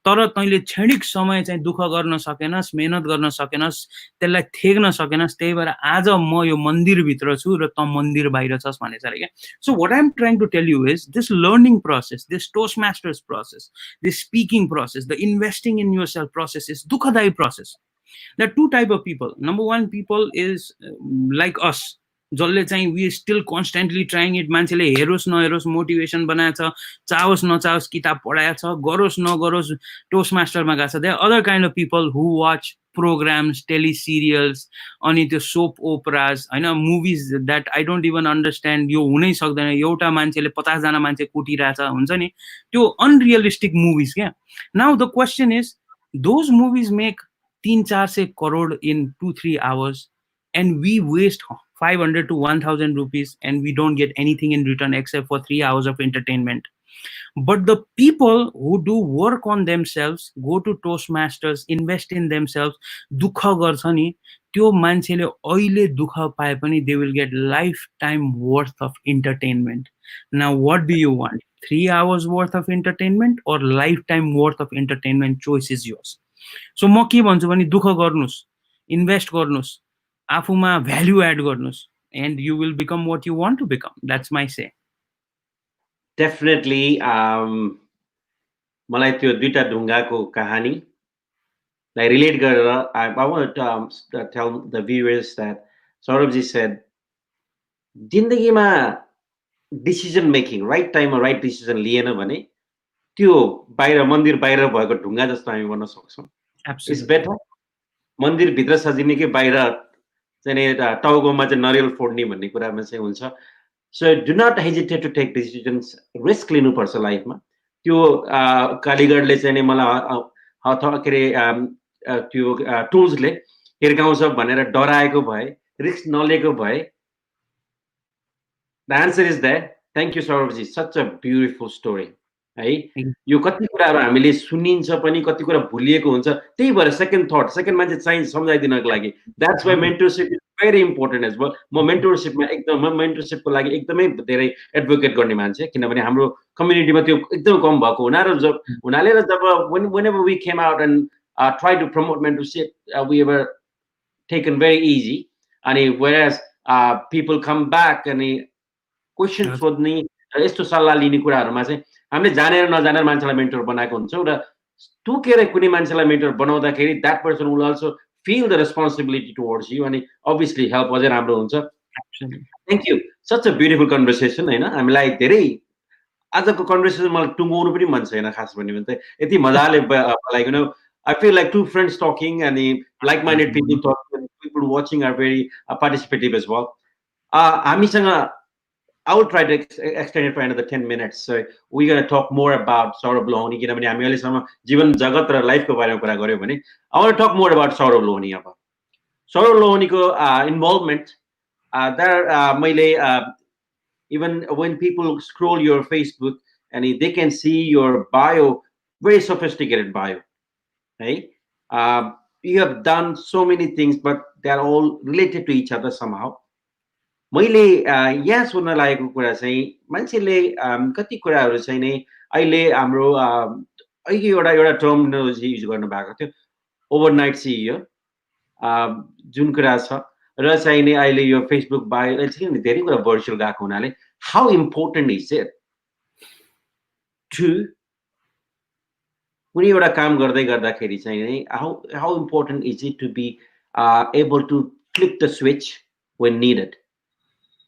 तर तैँले क्षणिक समय चाहिँ दुःख गर्न सकेनस्, मेहनत गर्न सकेनस्, त्यसलाई थेग्न सकेनस्, त्यही भएर आज म यो मन्दिरभित्र छु र त मन्दिर बाहिर छस् भनेछ अरे क्या. So what I am trying to tell you is this learning process, this Toastmasters process, this speaking process, the investing in yourself process is दुःखदायी process. There are two type of people. Number one, people is like us. जसले चाहिँ we still constantly trying it. मान्छेले हेरोस् नहेरोस् motivation बनाएछ, चाहोस् नचाहोस् किताब पढाएछ, गरोस् नगरोस् toast मास्टरमा गएको छ. There are other kind of people who watch programs, टेलिसिरियल्स, अनि त्यो सोप ओपराज होइन, movies that I don't even understand. यो हुनै सक्दैन, एउटा मान्छेले 50 जना मान्छे कुटिरहेछ हुन्छ नि, त्यो अनरियलिस्टिक मुभिज क्या. Now the question is, those movies make 300-400 crore in 2-3 hours and we waste 500 to 1000 rupees and we don't get anything in return except for 3 hours of entertainment. But the people who do work on themselves, go to Toastmasters, invest in themselves, dukha garcha ni, त्यो मान्छेले अहिले दुःख पाए पनि they will get lifetime worth of entertainment. Now, what do you want? 3 hours worth of entertainment or lifetime worth of entertainment? Choice is yours. So म के भन्छु भने दुःख गर्नुस्, इन्भेस्ट गर्नुस्, आफूमा भ्याल्यु एड गर्नुस्, and you will become what you want to become. That's my say. Definitely, मलाई त्यो दुईटा ढुङ्गाको कहानी I relate गरेर I want to tell the viewers that Saurabji said जिन्दगीमा डिसिजन मेकिङ राइट टाइममा राइट डिसिजन लिएन भने त्यो बाहिर मन्दिर बाहिर भएको ढुङ्गा जस्तो हामी भन्न सक्छौँ. इट्स बेटर मन्दिरभित्र सजिने कि बाहिर चाहिँ टाउकोमा चाहिँ नरिवल फोड्ने भन्ने कुरामा चाहिँ हुन्छ. So do not hesitate to take decisions. Risk लिनुपर्छ लाइफमा. त्यो कालीगढले चाहिँ मलाई के अरे त्यो टुल्सले हिर्काउँछ भनेर डराएको भए, रिस्क नलिएको भए, the answer is there. Thank you, Saurabji. Such a beautiful story. है यो कति कुराहरू हामीले सुनिन्छ पनि कति कुरा भुलिएको हुन्छ. त्यही भएर सेकेन्ड थट, सेकेन्ड मान्छे चाहिँ सम्झाइदिनको लागि. That's why mentorship is very important as well. म मेन्टरसिपमा एकदम मेन्टरसिपको लागि एकदमै धेरै एडभोकेट गर्ने मान्छे, किनभने हाम्रो कम्युनिटीमा त्यो एकदम कम भएको हुनाले र जब whenever we came out and tried to promote mentorship, we were taken very easy. अनि whereas people come back अनि क्वेसन सोध्ने यस्तो सल्लाह लिने कुराहरूमा चाहिँ हामीले जानेर नजानेर मान्छेलाई मेन्टर बनाएको हुन्छौँ र टुकेर कुनै मान्छेलाई मेन्टर बनाउँदाखेरि that person will also feel the responsibility towards you and obviously help अझै राम्रो हुन्छ. Thank you. Such a beautiful conversation हैन. हामीलाई धेरै आजको कन्भर्सेसन मलाई टुङ्गाउनु पनि मन छैन खास भन्ने भने चाहिँ यति मजाले like you know I feel like two friends talking and like-minded people talking and people watching are very participative as well. हामीसँग I will try to extend it for another 10 minutes. So we're going to talk more about Shaurab Lohani. किनभने हामी अहिलेसम्म जीवन जगत र लाइफको बारेमा कुरा गर्यौं भने I want to talk more about Shaurab Lohani अब. Shaurab Lohaniको involvement there मैले even when people scroll your Facebook and they can see your bio, very sophisticated bio. Right? You have done so many things, but they're all related to each other somehow. मैले यहाँ सोध्न लागेको कुरा चाहिँ मान्छेले कति कुराहरू चाहिँ नै अहिले हाम्रो अहिले एउटा टर्मिनोलोजी युज गर्नु भएको थियो ओभरनाइट सिइओ जुन कुरा छ र चाहिँ नै अहिले यो फेसबुक बायो चाहिँ धेरै कुरा भर्चुअल गएको हुनाले how important is it to कुनै एउटा काम गर्दै गर्दाखेरि चाहिँ नै how important is it to be able to click the switch when needed.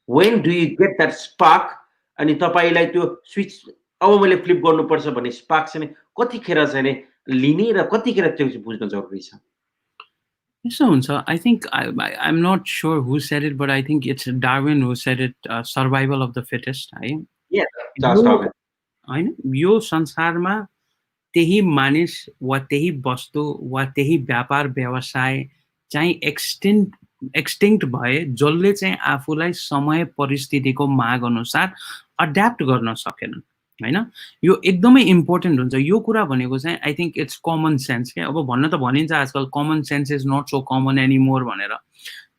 When do you get that spark अनि तपाईलाई त्यो स्विच अब मैले फ्लिप गर्नुपर्छ भन्ने स्पार्क चाहिँ कतिखेर चाहिँ लिने र कतिखेर त्यो चाहिँ बुझ्न जरुरी छ. यसो हुन्छ. I think I'm not sure who said it, but I think it's Darwin who said it, survival of the fittest. Yeah, Darwin. हैन यो संसारमा त्यही मानिस वा त्यही वस्तु वा त्यही व्यापार व्यवसाय चाहिँ एक्सटिंक्ट भए जसले चाहिँ आफूलाई समय परिस्थितिको माग अनुसार अड्याप्ट गर्न सकेनन् हैन. यो एकदमै इम्पोर्टेन्ट हुन्छ. यो कुरा भनेको चाहिँ I think it's common sense के. अब भन्न त भनिन्छ आजकल common sense is not so common anymore भनेर,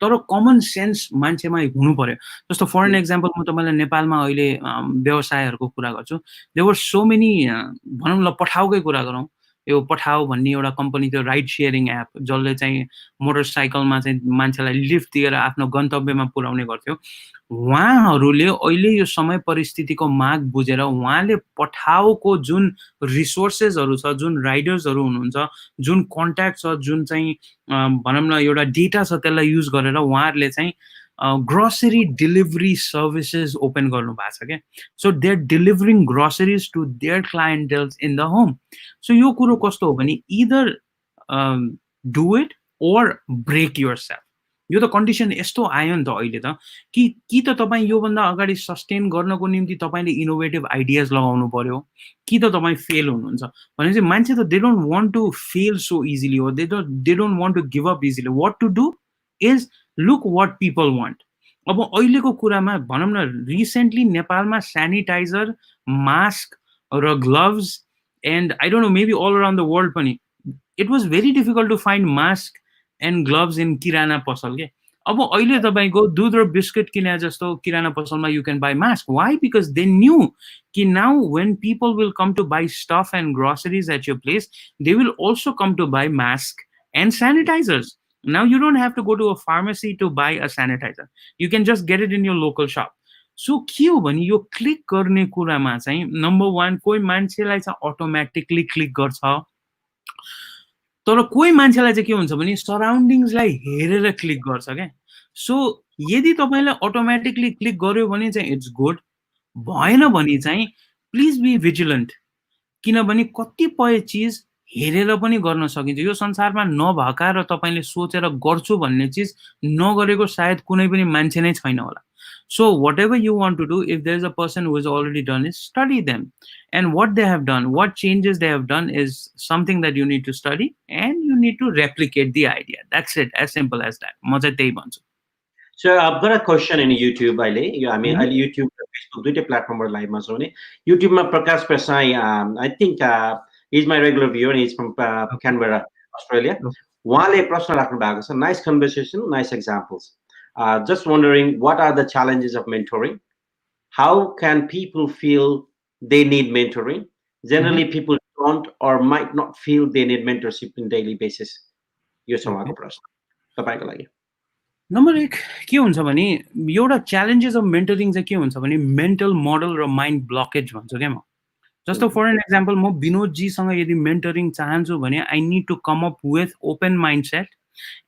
तर कमन सेन्स मान्छेमा हुनु पर्यो. जस्तो फर एन एक्जाम्पल म तपाईलाई नेपालमा अहिले व्यवसायहरूको कुरा गर्छु. देयर वर सो मेनी भनौँ ल पठाउकै कुरा गरौँ. यो पठाउ भन्ने एउटा कम्पनी थियो राइड सेयरिङ एप जसले चाहिँ मोटरसाइकलमा चाहिँ मान्छेलाई लिफ्ट दिएर आफ्नो गन्तव्यमा पुर्याउने गर्थ्यो. उहाँहरूले अहिले यो समय परिस्थितिको माग बुझेर उहाँले पठाउको जुन रिसोर्सेसहरू छ, जुन राइडर्सहरू हुनुहुन्छ, जुन कन्ट्याक्ट छ, जुन चाहिँ भनौँ न एउटा डेटा छ, त्यसलाई युज गरेर उहाँहरूले चाहिँ ग्रोसरी डेलिभरी सर्भिसेस ओपन गर्नु भएको छ क्या. So they are delivering groceries to their clienteles in the home. So यो कुरो कस्तो हो भने either do it or break yourself. यो त कन्डिसन यस्तो आयो नि त अहिले त कि त तपाईँ योभन्दा अगाडि सस्टेन गर्नको निम्ति तपाईँले इनोभेटिभ आइडियाज लगाउनु पर्यो कि त तपाईँ फेल हुनुहुन्छ. भनेपछि मान्छे त they don't want to fail so easily हो, they don't want to give up easily. What to do is look what people want. अब अहिलेको कुरामा भनौँ न रिसेन्टली नेपालमा सेनिटाइजर, मास्क र gloves, and I don't know, maybe all around the world पनि it was very difficult to find mask and gloves in kirana pasal के. अब अहिले तपाईको दूध र बिस्किट किने जस्तो किराना पसलमा you can buy mask. Why? Because they knew कि now when people will come to buy stuff and groceries at your place, they will also come to buy mask and sanitizers. Now you don't have to go to a pharmacy to buy a sanitizer. You can just get it in your local shop. So के हो भने यो click गर्ने कुरामा चाहिँ number 1 कोही मान्छेलाई चाहिँ अटोमेटिकली क्लिक गर्छ, तर कोही मान्छेलाई चाहिँ के हुन्छ भने सराउन्डिङ्सलाई हेरेर क्लिक गर्छ क्या. सो यदि तपाईलाई अटोमेटिकली क्लिक गर्यो भने चाहिँ इट्स गुड, भएन भने चाहिँ प्लिज बी भिजिलेन्ट, किनभने कतिपय चिज हेरेर पनि गर्न सकिन्छ. यो संसारमा नभएका र तपाईले सोचेर गर्छु भन्ने चिज नगरेको सायद कुनै पनि मान्छे नै छैन होला. So whatever you want to do, if there's a person who has already done it, study them. And what they have done, what changes they have done is something that you need to study and you need to replicate the idea. That's it, as simple as that. So I've got a question in YouTube. I mean, YouTube, Facebook, duite platform or live mas hone. YouTube ma Prakash Persai, I think he's my regular viewer and he's from Canberra, Australia. Wale prashna rakhnu bhako cha. Nice conversation, nice examples. Just wondering, what are the challenges of mentoring? How can people feel they need mentoring? Generally, people don't or might not feel they need mentorship in daily basis. यो समाको प्रश्न तपाईको लागि. Number 1 के हुन्छ भने एउटा challenges of mentoring चाहिँ के हुन्छ भने मेन्टल मोडल र माइन्ड ब्लकेज भन्छु के म. जस्तो फर एन एक्जाम्पल म विनोद जी सँग यदि मेन्टरिङ चाहन्छु भने I need to come up with open mindset.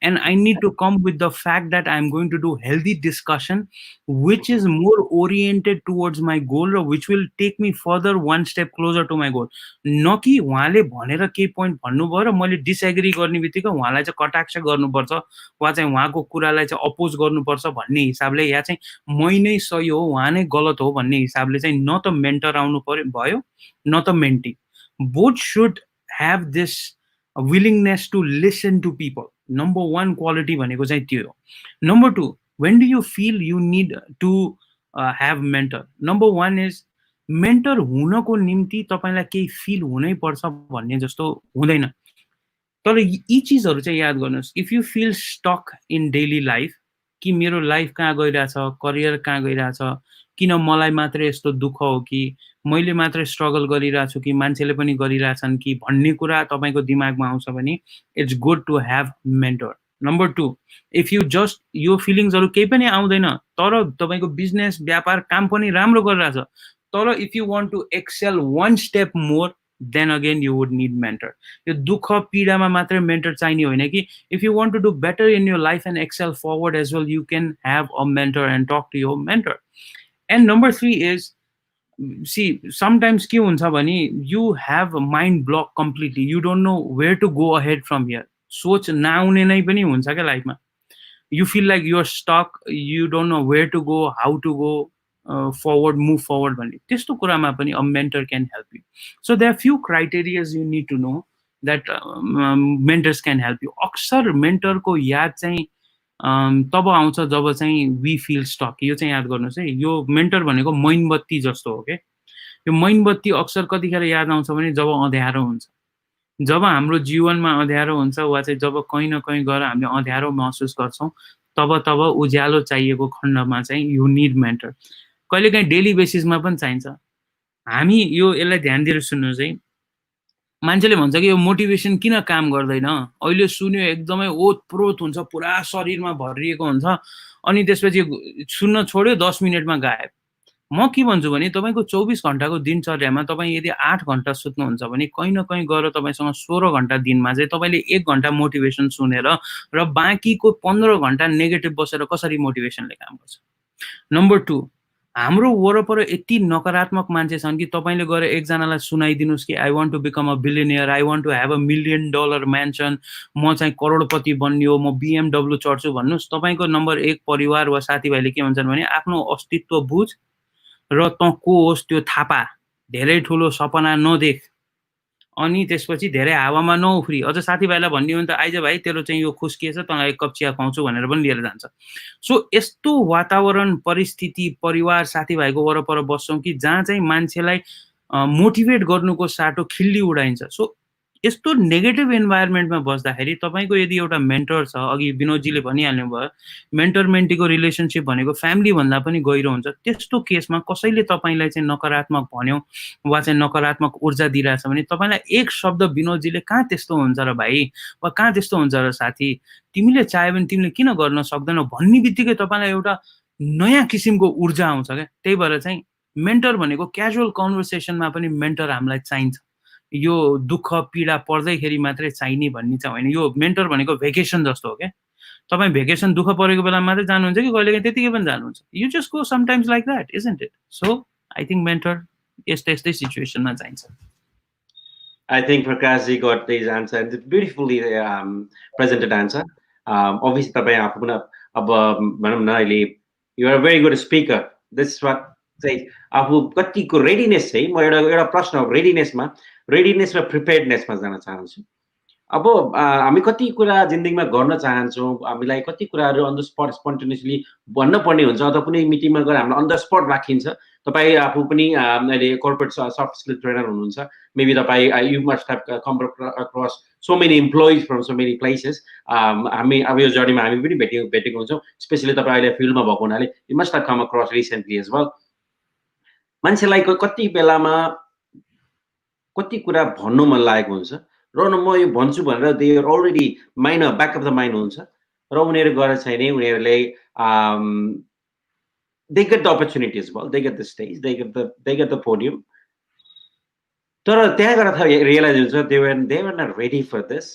And I need to come with the fact that I'm going to do healthy discussion, which is more oriented towards my goal, or which will take me further one step closer to my goal. न कि उहाँले भनेर केही point भन्नुभयो र मैले disagree गर्ने बित्तिकै उहाँलाई चाहिँ कटाक्ष गर्नुपर्छ वा चाहिँ उहाँको कुरालाई चाहिँ अपोज गर्नुपर्छ भन्ने हिसाबले या चाहिँ मै नै सही हो उहाँ नै गलत हो भन्ने हिसाबले चाहिँ न त मेन्टर आउनु पर्यो भयो न त mentee. Both should have this willingness to listen to people. Number 1 quality भनेको चाहिँ त्यो हो. Number 2, when do you feel you need to have mentor? Number 1 is mentor हुनको निम्ति तपाईलाई केही फिल हुनै पर्छ भन्ने जस्तो हुँदैन. तर यी चीजहरु चाहिँ याद गर्नुस्. If you feel stuck in daily life, कि मेरो लाइफ कहाँ गइराछ, करियर कहाँ गइराछ, किन मलाई मात्र यस्तो दुःख हो कि मैले मात्र स्ट्रगल गरिराछु कि मान्छेले पनि गरिराछन् कि भन्ने कुरा तपाईको दिमागमा आउँछ भने it's good to have mentor. Number 2, if you just यो फिलिङ्सहरु केही पनि आउँदैन तर तपाईको बिजनेस व्यापार काम पनि राम्रो गरिराछ तर if you want to excel one step more then again you would need mentor. यो दुःख पीडामा मात्र मेन्टर चाहिने होइन कि if you want to do better in your life and excel forward as well, you can have a mentor and talk to your mentor. And number 3 is, see, sometimes के हुन्छ भने you have a mind block completely. You don't know where to go ahead from here. सोच नआउने नै पनि हुन्छ के लाइफमा. You feel like you're stuck, you don't know where to go, how to go forward, move forward भन्ने त्यस्तो कुरामा पनि a mentor can help you. So there are few criteria you need to know that mentors can help you. अक्सर mentor को याद चाहिँ तब आउँछ जब चाहिँ we feel stuck. यो चाहिँ याद गर्नुस् है. यो mentor भनेको मैनबत्ती जस्तो हो के. यो मैनबत्ती अक्सर कतिखेर याद आउँछ भने जब अँध्यारो हुन्छ, जब हाम्रो जीवनमा अँध्यारो हुन्छ वा चाहिँ जब कहीँ न कहीँ गएर हामीले अँध्यारो महसुस गर्छौं तब उज्यालो चाहिएको खण्डमा चाहिँ you need mentor. कहिलेकाहीँ डेली बेसिसमा पनि चाहिन्छ. हामी यो यसलाई ध्यान दिएर सुन्नुस् है. मान्छेले भन्छ कि यो मोटिभेसन किन काम गर्दैन, अहिले सुन्यो एकदमै ओतप्रोत हुन्छ, पुरा शरीरमा भरिएको हुन्छ, अनि त्यसपछि सुन्न छोड्यो 10 मिनेटमा गायब. म के भन्छु भने तपाईको 24 घण्टाको दिनचर्यामा तपाई यदि 8 घण्टा सुत्नुहुन्छ भने कहीं न कहीं गएर तपाईसँग 16 घण्टा दिनमा चाहिँ तपाईले 1 घण्टा मोटिभेसन सुनेर र बाँकीको 15 घण्टा नेगेटिभ बसेर कसरी मोटिभेसनले काम गर्छ. नम्बर 2, हाम्रो वरपर यति नकारात्मक मान्छे छन् कि तपाईले गएर एकजनालाई सुनाइदिनुस् कि I want to become a billionaire, I want to have a $1 million mansion, म चाहिँ करोडपति बन्ने हो, म BMW चढ्छु भन्नुस्, तपाईको नम्बर 1 परिवार वा साथीभाइले के भन्छन् भने आफ्नो अस्तित्व बुझ र त को होस् त्यो थाहा पा, धेरै ठुलो सपना नदेख, अनि त्यसपछि धेरै हावामा नउफ्री. अझ साथीभाइलाई भन्ने हो भने त आइज भाइ तेरो चाहिँ यो खुस्किएछ, तँलाई 1 कप चिया खुवाउँछु भनेर पनि लिएर जान्छ. सो यस्तो वातावरण, परिस्थिति, परिवार, साथीभाइको वरपर बस्छौं कि जहाँ चाहिँ मान्छेलाई मोटिभेट गर्नुको साटो खिल्ली उडाइन्छ। सो यस्तो नेगेटिभ इन्भाइरोमेन्टमा बस्दाखेरि तपाईँको यदि एउटा मेन्टर छ, अघि विनोदजीले भनिहाल्नु भयो, मेन्टर मेन्टीको रिलेसनसिप भनेको फ्यामिली भन्दा पनि गहिरो हुन्छ। त्यस्तो केसमा कसैले तपाईँलाई चाहिँ नकारात्मक भन्यो वा चाहिँ नकारात्मक ऊर्जा दिइरहेछ भने तपाईँलाई एक शब्द विनोदजीले कहाँ त्यस्तो हुन्छ र भाइ वा कहाँ त्यस्तो हुन्छ र साथी, तिमीले चाह्यो भने तिमीले किन गर्न सक्दैनौ भन्ने बित्तिकै तपाईँलाई एउटा नयाँ किसिमको ऊर्जा आउँछ क्या। त्यही भएर चाहिँ मेन्टर भनेको क्याजुअल कन्भर्सेसनमा पनि मेन्टर हामीलाई चाहिन्छ। यो दुःख पीडा पर्दैखेरि मात्रै चाहिने भन्ने चाहिँ होइन। यो मेन्टर भनेको भेकेसन जस्तो हो क्या। तपाईँ भेकेसन दुःख परेको बेलामा मात्रै जानुहुन्छ कि कहिलेकाहीँ त्यतिकै पनि जानुहुन्छ। You just go sometimes like that, isn't it? So I think mentor यस्तै यस्तै सिचुएसनमा चाहिन्छ। I think Prakashji got his answer. It's beautifully presented answer. Obviously, तपाईँ आफू पनि अब भनौँ न अहिले you are a very good speaker. This is what चाहिँ आफू कतिको रेडिनेस चाहिँ म एउटा प्रश्न हो रेडिनेसमा र प्रिपेयर्डनेसमा जान चाहन्छु। अब हामी कति कुरा जिन्दगीमा गर्न चाहन्छौँ, हामीलाई कति कुराहरू अन द स्पट स्पोन्टेनियसली भन्न पर्ने हुन्छ अथवा कुनै मिटिङमा गएर हामीलाई अन द स्पट राखिन्छ। तपाईँ आफू पनि अहिले कर्पोरेट सफ्ट स्किल ट्रेनर हुनुहुन्छ। मेबी तपाईँ you must have come across so many employees from so many places. हामी अब यो जर्नीमा हामी पनि भेटेको हुन्छौँ, स्पेसली तपाईँ अहिले फिल्डमा भएको हुनाले you must have come across recently as well. मान्छेलाई कति बेलामा कति कुरा भन्नु मन लागेको हुन्छ र म यो भन्छु भनेर they are already mind back of the mind हुन्छ र उनीहरू गएर चाहिँ नि उनीहरूले they get the opportunity as well, they get the stage, they get the podium. तर त्यहाँ गएर रियलाइज हुन्छ they were not ready for this.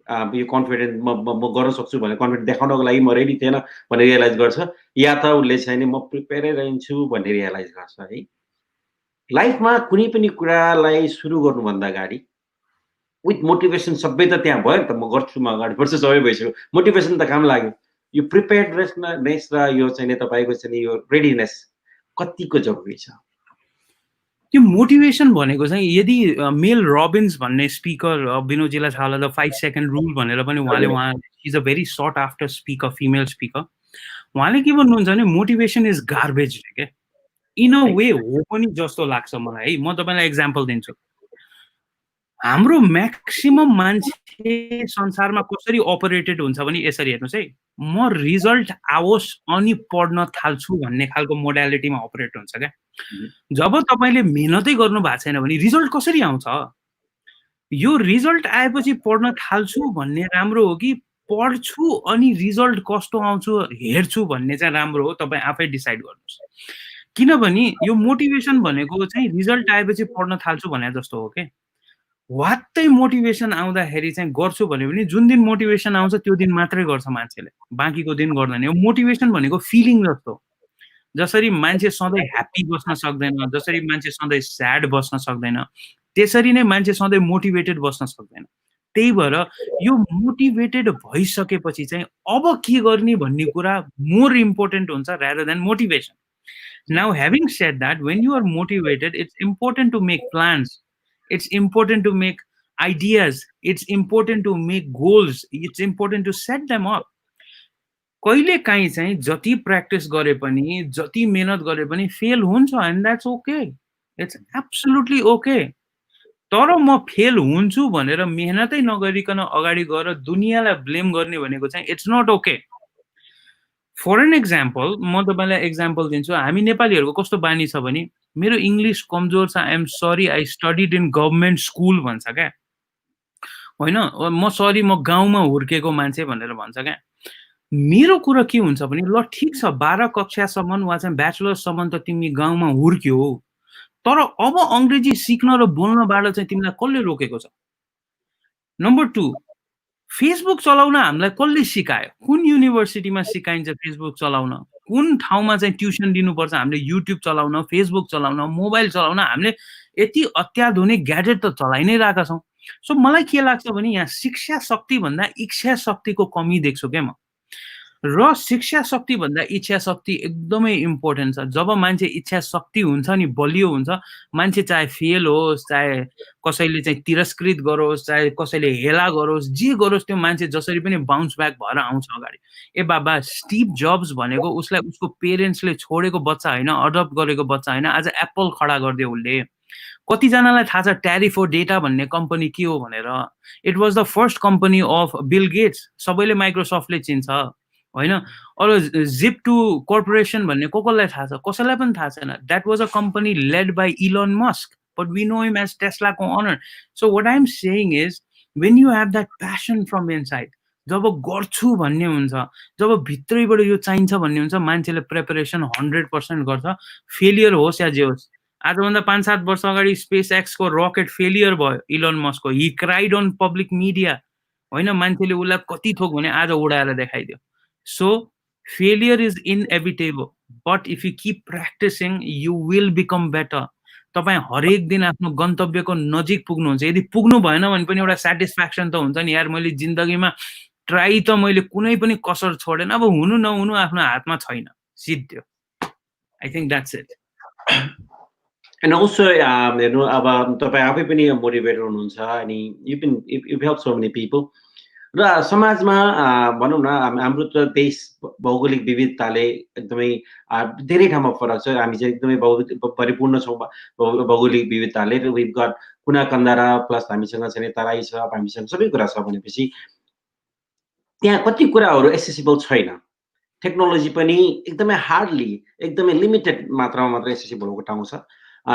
यो कन्फिडेन्ट म गर्न सक्छु भनेर कन्फिडेन्ट देखाउनको लागि म रेडी थिएन भनेर रियलाइज गर्छ, या त उसले चाहिँ नि म प्रिपेयरै रहन्छु भन्ने रियलाइज गर्छ है। लाइफमा कुनै पनि कुरालाई सुरु गर्नुभन्दा अगाडि विथ मोटिभेसन सबै त त्यहाँ भयो नि त, म गर्छु म अगाडि बढ्छु सबै भइसक्यो, मोटिभेसन त काम लाग्यो। यो प्रिपेयर्डनेस र यो चाहिँ तपाईँको चाहिँ यो रेडिनेस कतिको जरुरी छ? त्यो मोटिभेसन भनेको चाहिँ यदि मेल रबिन्स भन्ने स्पिकर विनोदजीलाई थाहा होला, द 5 सेकेन्ड रुल भनेर पनि उहाँ is a very sought after speaker, female speaker. उहाँले के भन्नुहुन्छ भने मोटिभेसन इज गार्बेज क्या। इन अ वे हो पनि जस्तो लाग्छ मलाई है। म तपाईँलाई एक्जाम्पल दिन्छु। हाम्रो म्याक्सिमम मान्छे संसारमा कसरी अपरेटेड हुन्छ भने यसरी हेर्नुहोस् है, म रिजल्ट आओस् अनि पढ्न थाल्छु भन्ने खालको मोडालिटीमा अपरेट हुन्छ क्या। जब तपाईँले मेहनतै गर्नु भएको छैन भने रिजल्ट कसरी आउँछ? यो रिजल्ट आएपछि पढ्न थाल्छु भन्ने राम्रो हो कि पढ्छु अनि रिजल्ट कस्तो आउँछु हेर्छु भन्ने चाहिँ राम्रो हो? तपाईँ आफै डिसाइड गर्नुहोस्। किनभने यो मोटिभेसन भनेको चाहिँ रिजल्ट आएपछि पढ्न थाल्छु भने जस्तो हो के। वात्तै मोटिभेसन आउँदाखेरि चाहिँ गर्छु भन्यो भने जुन दिन मोटिभेसन आउँछ त्यो दिन मात्रै गर्छ मान्छेले, बाँकीको दिन गर्दैन। यो मोटिभेसन भनेको फिलिङ जस्तो। जसरी मान्छे सधैँ ह्याप्पी बस्न सक्दैन, जसरी मान्छे सधैँ स्याड बस्न सक्दैन, त्यसरी नै मान्छे सधैँ मोटिभेटेड बस्न सक्दैन। त्यही भएर यो मोटिभेटेड भइसकेपछि चाहिँ अब के गर्ने भन्ने कुरा मोर इम्पोर्टेन्ट हुन्छ rather than motivation. Now, having said that, when you are motivated, it's important to make plans. It's important to make ideas. It's important to make goals. It's important to set them up. कहिले काहीँ चाहिँ जति practice गरे पनि, जति मेहनत गरे पनि फेल हुन्छ, and that's okay. It's absolutely okay. तर म फेल हुन्छु भनेर मेहनतै नगरिकन अगाडि गएर दुनियाँलाई ब्लेम गर्ने भनेको चाहिँ it's not okay. For an example, म तपाईँलाई एक्जाम्पल दिन्छु। हामी नेपालीहरूको कस्तो बानी छ भने मेरो इङ्ग्लिस कमजोर छ, I am sorry, I studied in government school भन्छ क्या। होइन, म सरी, म गाउँमा हुर्केको मान्छे भनेर भन्छ क्या। मेरो कुरा के हुन्छ भने ल ठिक छ, 12 कक्षासम्म वा चाहिँ ब्याचलरसम्म त तिमी गाउँमा हुर्क्यौ, तर अब अङ्ग्रेजी सिक्न र बोल्नबाट चाहिँ तिमीलाई कसले रोकेको छ? नम्बर 2, फेसबुक चलाउन हामीलाई कसले सिकायो? कुन युनिभर्सिटीमा सिकाइन्छ फेसबुक चलाउन? कुन ठाउँमा चाहिँ ट्युसन दिनुपर्छ हामीले युट्युब चलाउन, फेसबुक चलाउन, मोबाइल चलाउन? हामीले यति अत्याधुनिक ग्याजेट त चलाइ नै रहेका छौँ। सो मलाई के लाग्छ भने यहाँ शिक्षा शक्ति भन्दा इच्छा शक्तिको कमी देख्छु क्या म। र शिक्षा शक्ति भन्दा इच्छा शक्ति एकदमै इम्पोर्टेन्ट छ। जब मान्छे इच्छा शक्ति हुन्छ नि, बलियो हुन्छ, मान्छे चाहे फेल होस्, चाहे कसैले चाहिँ तिरस्कृत गरोस्, चाहे कसैले हेला गरोस्, जे गरोस्, त्यो मान्छे जसरी पनि बाउन्स ब्याक भएर आउँछ अगाडि। ए बाबा, स्टिभ जब्स भनेको उसलाई उसको पेरेन्ट्सले छोडेको बच्चा होइन, अडप्ट गरेको बच्चा होइन, आज एप्पल खडा गरिदियो उसले। कतिजनालाई थाहा छ ट्यारिफ फर डेटा भन्ने कम्पनी के हो भनेर? It was the first company of Bill Gates. सबैले माइक्रोसफ्टले चिन्छ होइन? अरू जिप टु कर्पोरेसन भन्ने कसलाई थाहा छ? कसैलाई पनि थाहा छैन। That was a company led by Elon Musk, but we know him as टेस्लाको ओनर। So what I am saying is when you have that passion from inside, जब गर्छु भन्ने हुन्छ, जब भित्रैबाट यो चाहिन्छ भन्ने हुन्छ, मान्छेले प्रिपरेसन 100% गर्छ, फेलियर होस् या जे होस्। आजभन्दा 5-7 वर्ष अगाडि स्पेस एक्सको रकेट फेलियर भयो इलोन मस्कको। He cried on public media होइन, मान्छेले उसलाई कति थोक भने आज उडाएर देखाइदियो। So failure is inevitable, but if you keep practising you will become better. तपाईँ हरेक दिन आफ्नो गन्तव्यको नजिक पुग्नुहुन्छ। यदि पुग्नु भएन भने पनि एउटा सेटिस्फ्याक्सन त हुन्छ नि यार, मैले जिन्दगीमा ट्राई त मैले कुनै पनि कसर छोडेन। अब हुनु नहुनु आफ्नो हातमा छैन, सिद्धियो। I think that's it. And also हेर्नु, अब तपाईँ आफै पनि मोटिभेटर हुनुहुन्छ अनि you help so many people. र समाजमा भनौँ न, हाम्रो त देश भौगोलिक विविधताले एकदमै धेरै ठाउँमा फरक छ। हामी चाहिँ एकदमै परिपूर्ण छौँ भौगोलिक विविधताले। विभ गट कुना कन्दारा प्लस हामीसँग चाहिँ तराई छ, हामीसँग सबै कुरा छ भनेपछि त्यहाँ कति कुराहरू एक्सेसिबल छैन। टेक्नोलोजी पनि एकदमै हार्डली, एकदमै लिमिटेड मात्रामा मात्र एक्सेसिबल भएको ठाउँ छ।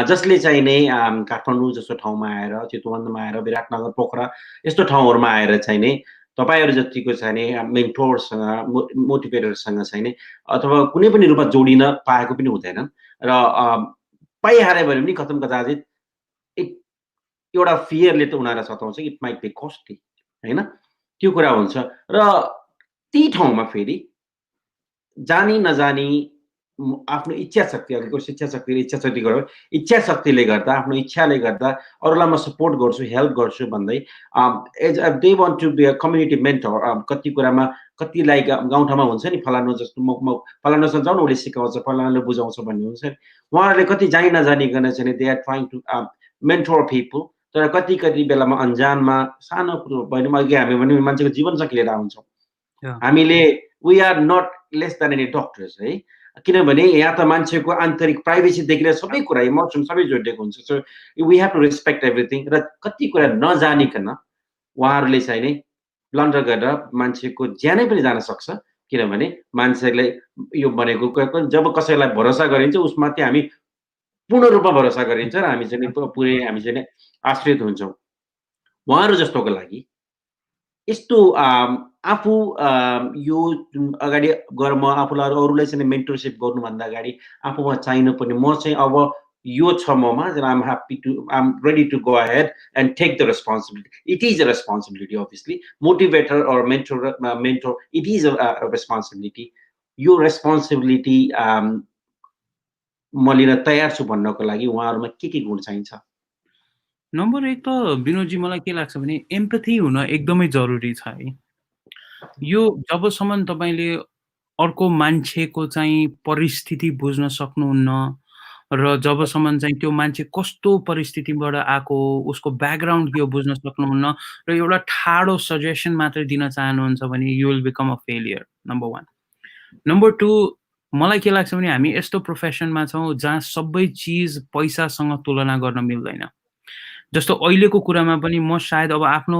जसले चाहिँ नै काठमाडौँ जस्तो ठाउँमा आएर, चितवनमा आएर, विराटनगर, पोखरा यस्तो ठाउँहरूमा आएर चाहिँ नै तपाईँहरू जतिको चाहिँ नै मेन्टोरसँग, मोटिभेटरसँग चाहिँ नै अथवा कुनै पनि रूपमा जोडिन पाएको पनि हुँदैनन्। र पाइहाल्यो भने पनि कथम कदाचित एउटा फियरले त उनीहरूलाई सताउँछ, इट माइट बी कस्टली होइन, त्यो कुरा हुन्छ। र त्यही ठाउँमा फेरि जानी नजानी आफ्नो इच्छा शक्ति, अघिको शिक्षा शक्ति र इच्छा शक्ति गऱ्यो, इच्छा शक्तिले गर्दा, आफ्नो इच्छाले गर्दा अरूलाई म सपोर्ट गर्छु, हेल्प गर्छु भन्दै as they want to be a community mentor. कति कुरामा कतिलाई गाउँठाउँमा हुन्छ नि, फलानु जस्तो म फलानुसँग जाउँ न, उसले सिकाउँछ, फलानुले बुझाउँछ भन्ने हुन्छ नि। उहाँहरूले कति जानी नजानिकन चाहिँ they are trying to mentor people. तर कति बेलामा अन्जानमा सानो कुरो भयो भने, अघि हामी भने मान्छेको जीवनसँग लिएर आउँछौँ। हामीले we are not less than any doctors है, किनभने यहाँ त मान्छेको आन्तरिक प्राइभेसीदेखि लिएर सबै कुरा, इमोसन सबै जोडिएको हुन्छ। So we have to respect everything. र कति कुरा नजानिकन उहाँहरूले चाहिँ नै ब्लन्डर गरेर मान्छेको ज्यानै पनि जान सक्छ। किनभने मान्छेलाई यो भनेको जब कसैलाई भरोसा गरिन्छ उसमा चाहिँ हामी पूर्ण रूपमा भरोसा गरिन्छ र हामी चाहिँ पुरै हामी चाहिँ आश्रित हुन्छौँ। उहाँहरू जस्तोको लागि यस्तो आफू यो अगाडि गएर म आफूलाई अरूलाई चाहिँ मेन्टरसिप गर्नुभन्दा अगाडि आफूमा चाहिनुपर्ने, म चाहिँ अब यो छ ममा, I'm ready to go ahead and take the responsibility. It is a responsibility obviously, motivator or mentor it is a responsibility. यो रेस्पोन्सिबिलिटी म लिन तयार छु भन्नको लागि उहाँहरूमा के गुण चाहिन्छ? नम्बर 1 त विनोदजी मलाई के लाग्छ भने एम्पथी हुन एकदमै जरुरी छ है। यो जबसम्म तपाईँले अर्को मान्छेको चाहिँ परिस्थिति बुझ्न सक्नुहुन्न र जबसम्म चाहिँ त्यो मान्छे कस्तो परिस्थितिबाट आएको, उसको ब्याकग्राउन्ड के हो बुझ्न सक्नुहुन्न र एउटा ठाडो सजेसन मात्रै दिन चाहनुहुन्छ भने you will become a failure, number 1। Number 2, मलाई के लाग्छ भने हामी यस्तो प्रोफेसनमा छौँ जहाँ सबै चिज पैसासँग तुलना गर्न मिल्दैन। जस्तो अहिलेको कुरामा पनि म सायद अब आफ्नो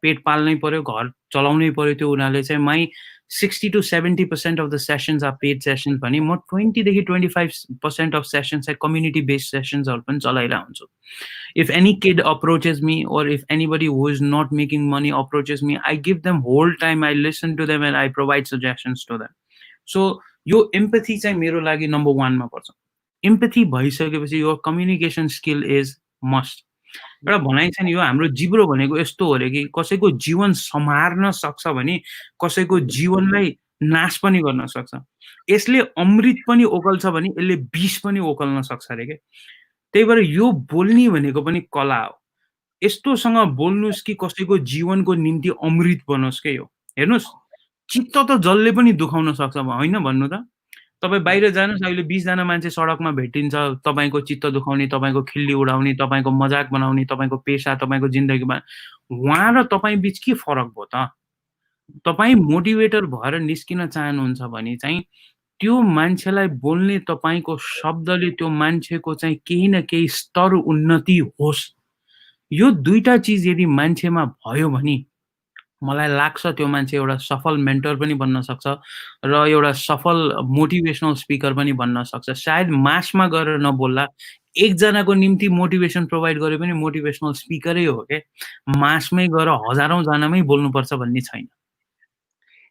पेट पाल्नै पर्यो, घर चलाउनै पर्यो, त्यो हुनाले चाहिँ my 60 to 70% of the sessions are paid sessions भने म 20 देखि 25% अफ सेसन्स चाहिँ कम्युनिटी बेस्ड सेसन्सहरू पनि चलाइरहेको हुन्छु। If any kid approaches me or if anybody who is not making money approaches me, I give them whole time, I listen to them and I provide suggestions to them. So यो empathy चाहिँ मेरो लागि number 1 मा पर्छ। Empathy भइसकेपछि यो communication skill is must. एउटा भनाइ छ नि, यो हाम्रो जिब्रो भनेको यस्तो हो रे कि कसैको जीवन सम्हार्न सक्छ भने कसैको जीवनलाई नाश पनि गर्न सक्छ। यसले अमृत पनि ओकल्छ भने यसले विष पनि ओकल्न सक्छ रे के। त्यही भएर यो बोल्ने भनेको पनि कला हो। यस्तोसँग बोल्नुस् कि कसैको जीवनको निम्ति अमृत बनोस् के यो। हेर्नुस्, चित्त त जसले पनि दुखाउन सक्छ होइन भन्नु त। तपाईँ बाहिर जानुहोस्, अहिले 20 जना मान्छे सडकमा भेटिन्छ, तपाईँको चित्त दुखाउने, तपाईँको खिल्ली उडाउने, तपाईँको मजाक बनाउने, तपाईँको पेसा, तपाईँको जिन्दगीमा उहाँ र तपाईँ बीच के फरक भयो त? तपाईँ मोटिभेटर भएर निस्किन चाहनुहुन्छ भने चाहिँ त्यो मान्छेलाई बोल्ने तपाईको शब्दले त्यो मान्छेको चाहिँ केही न केही स्तर उन्नति होस्। यो दुईटा चीज यदि मान्छेमा भयो भने मलाई लाग्छ त्यो मान्छे एउटा सफल मेन्टर पनि बन्न सक्छ र एउटा सफल मोटिभेशनल स्पिकर पनि बन्न सक्छ। सायद मासमा गएर नबोल्ला, एकजनाको निम्ति मोटिभेसन प्रोभाइड गरे पनि मोटिभेशनल स्पिकरै हो के। मासमै गएर हजारौं जनामै बोल्नुपर्छ भन्ने छैन।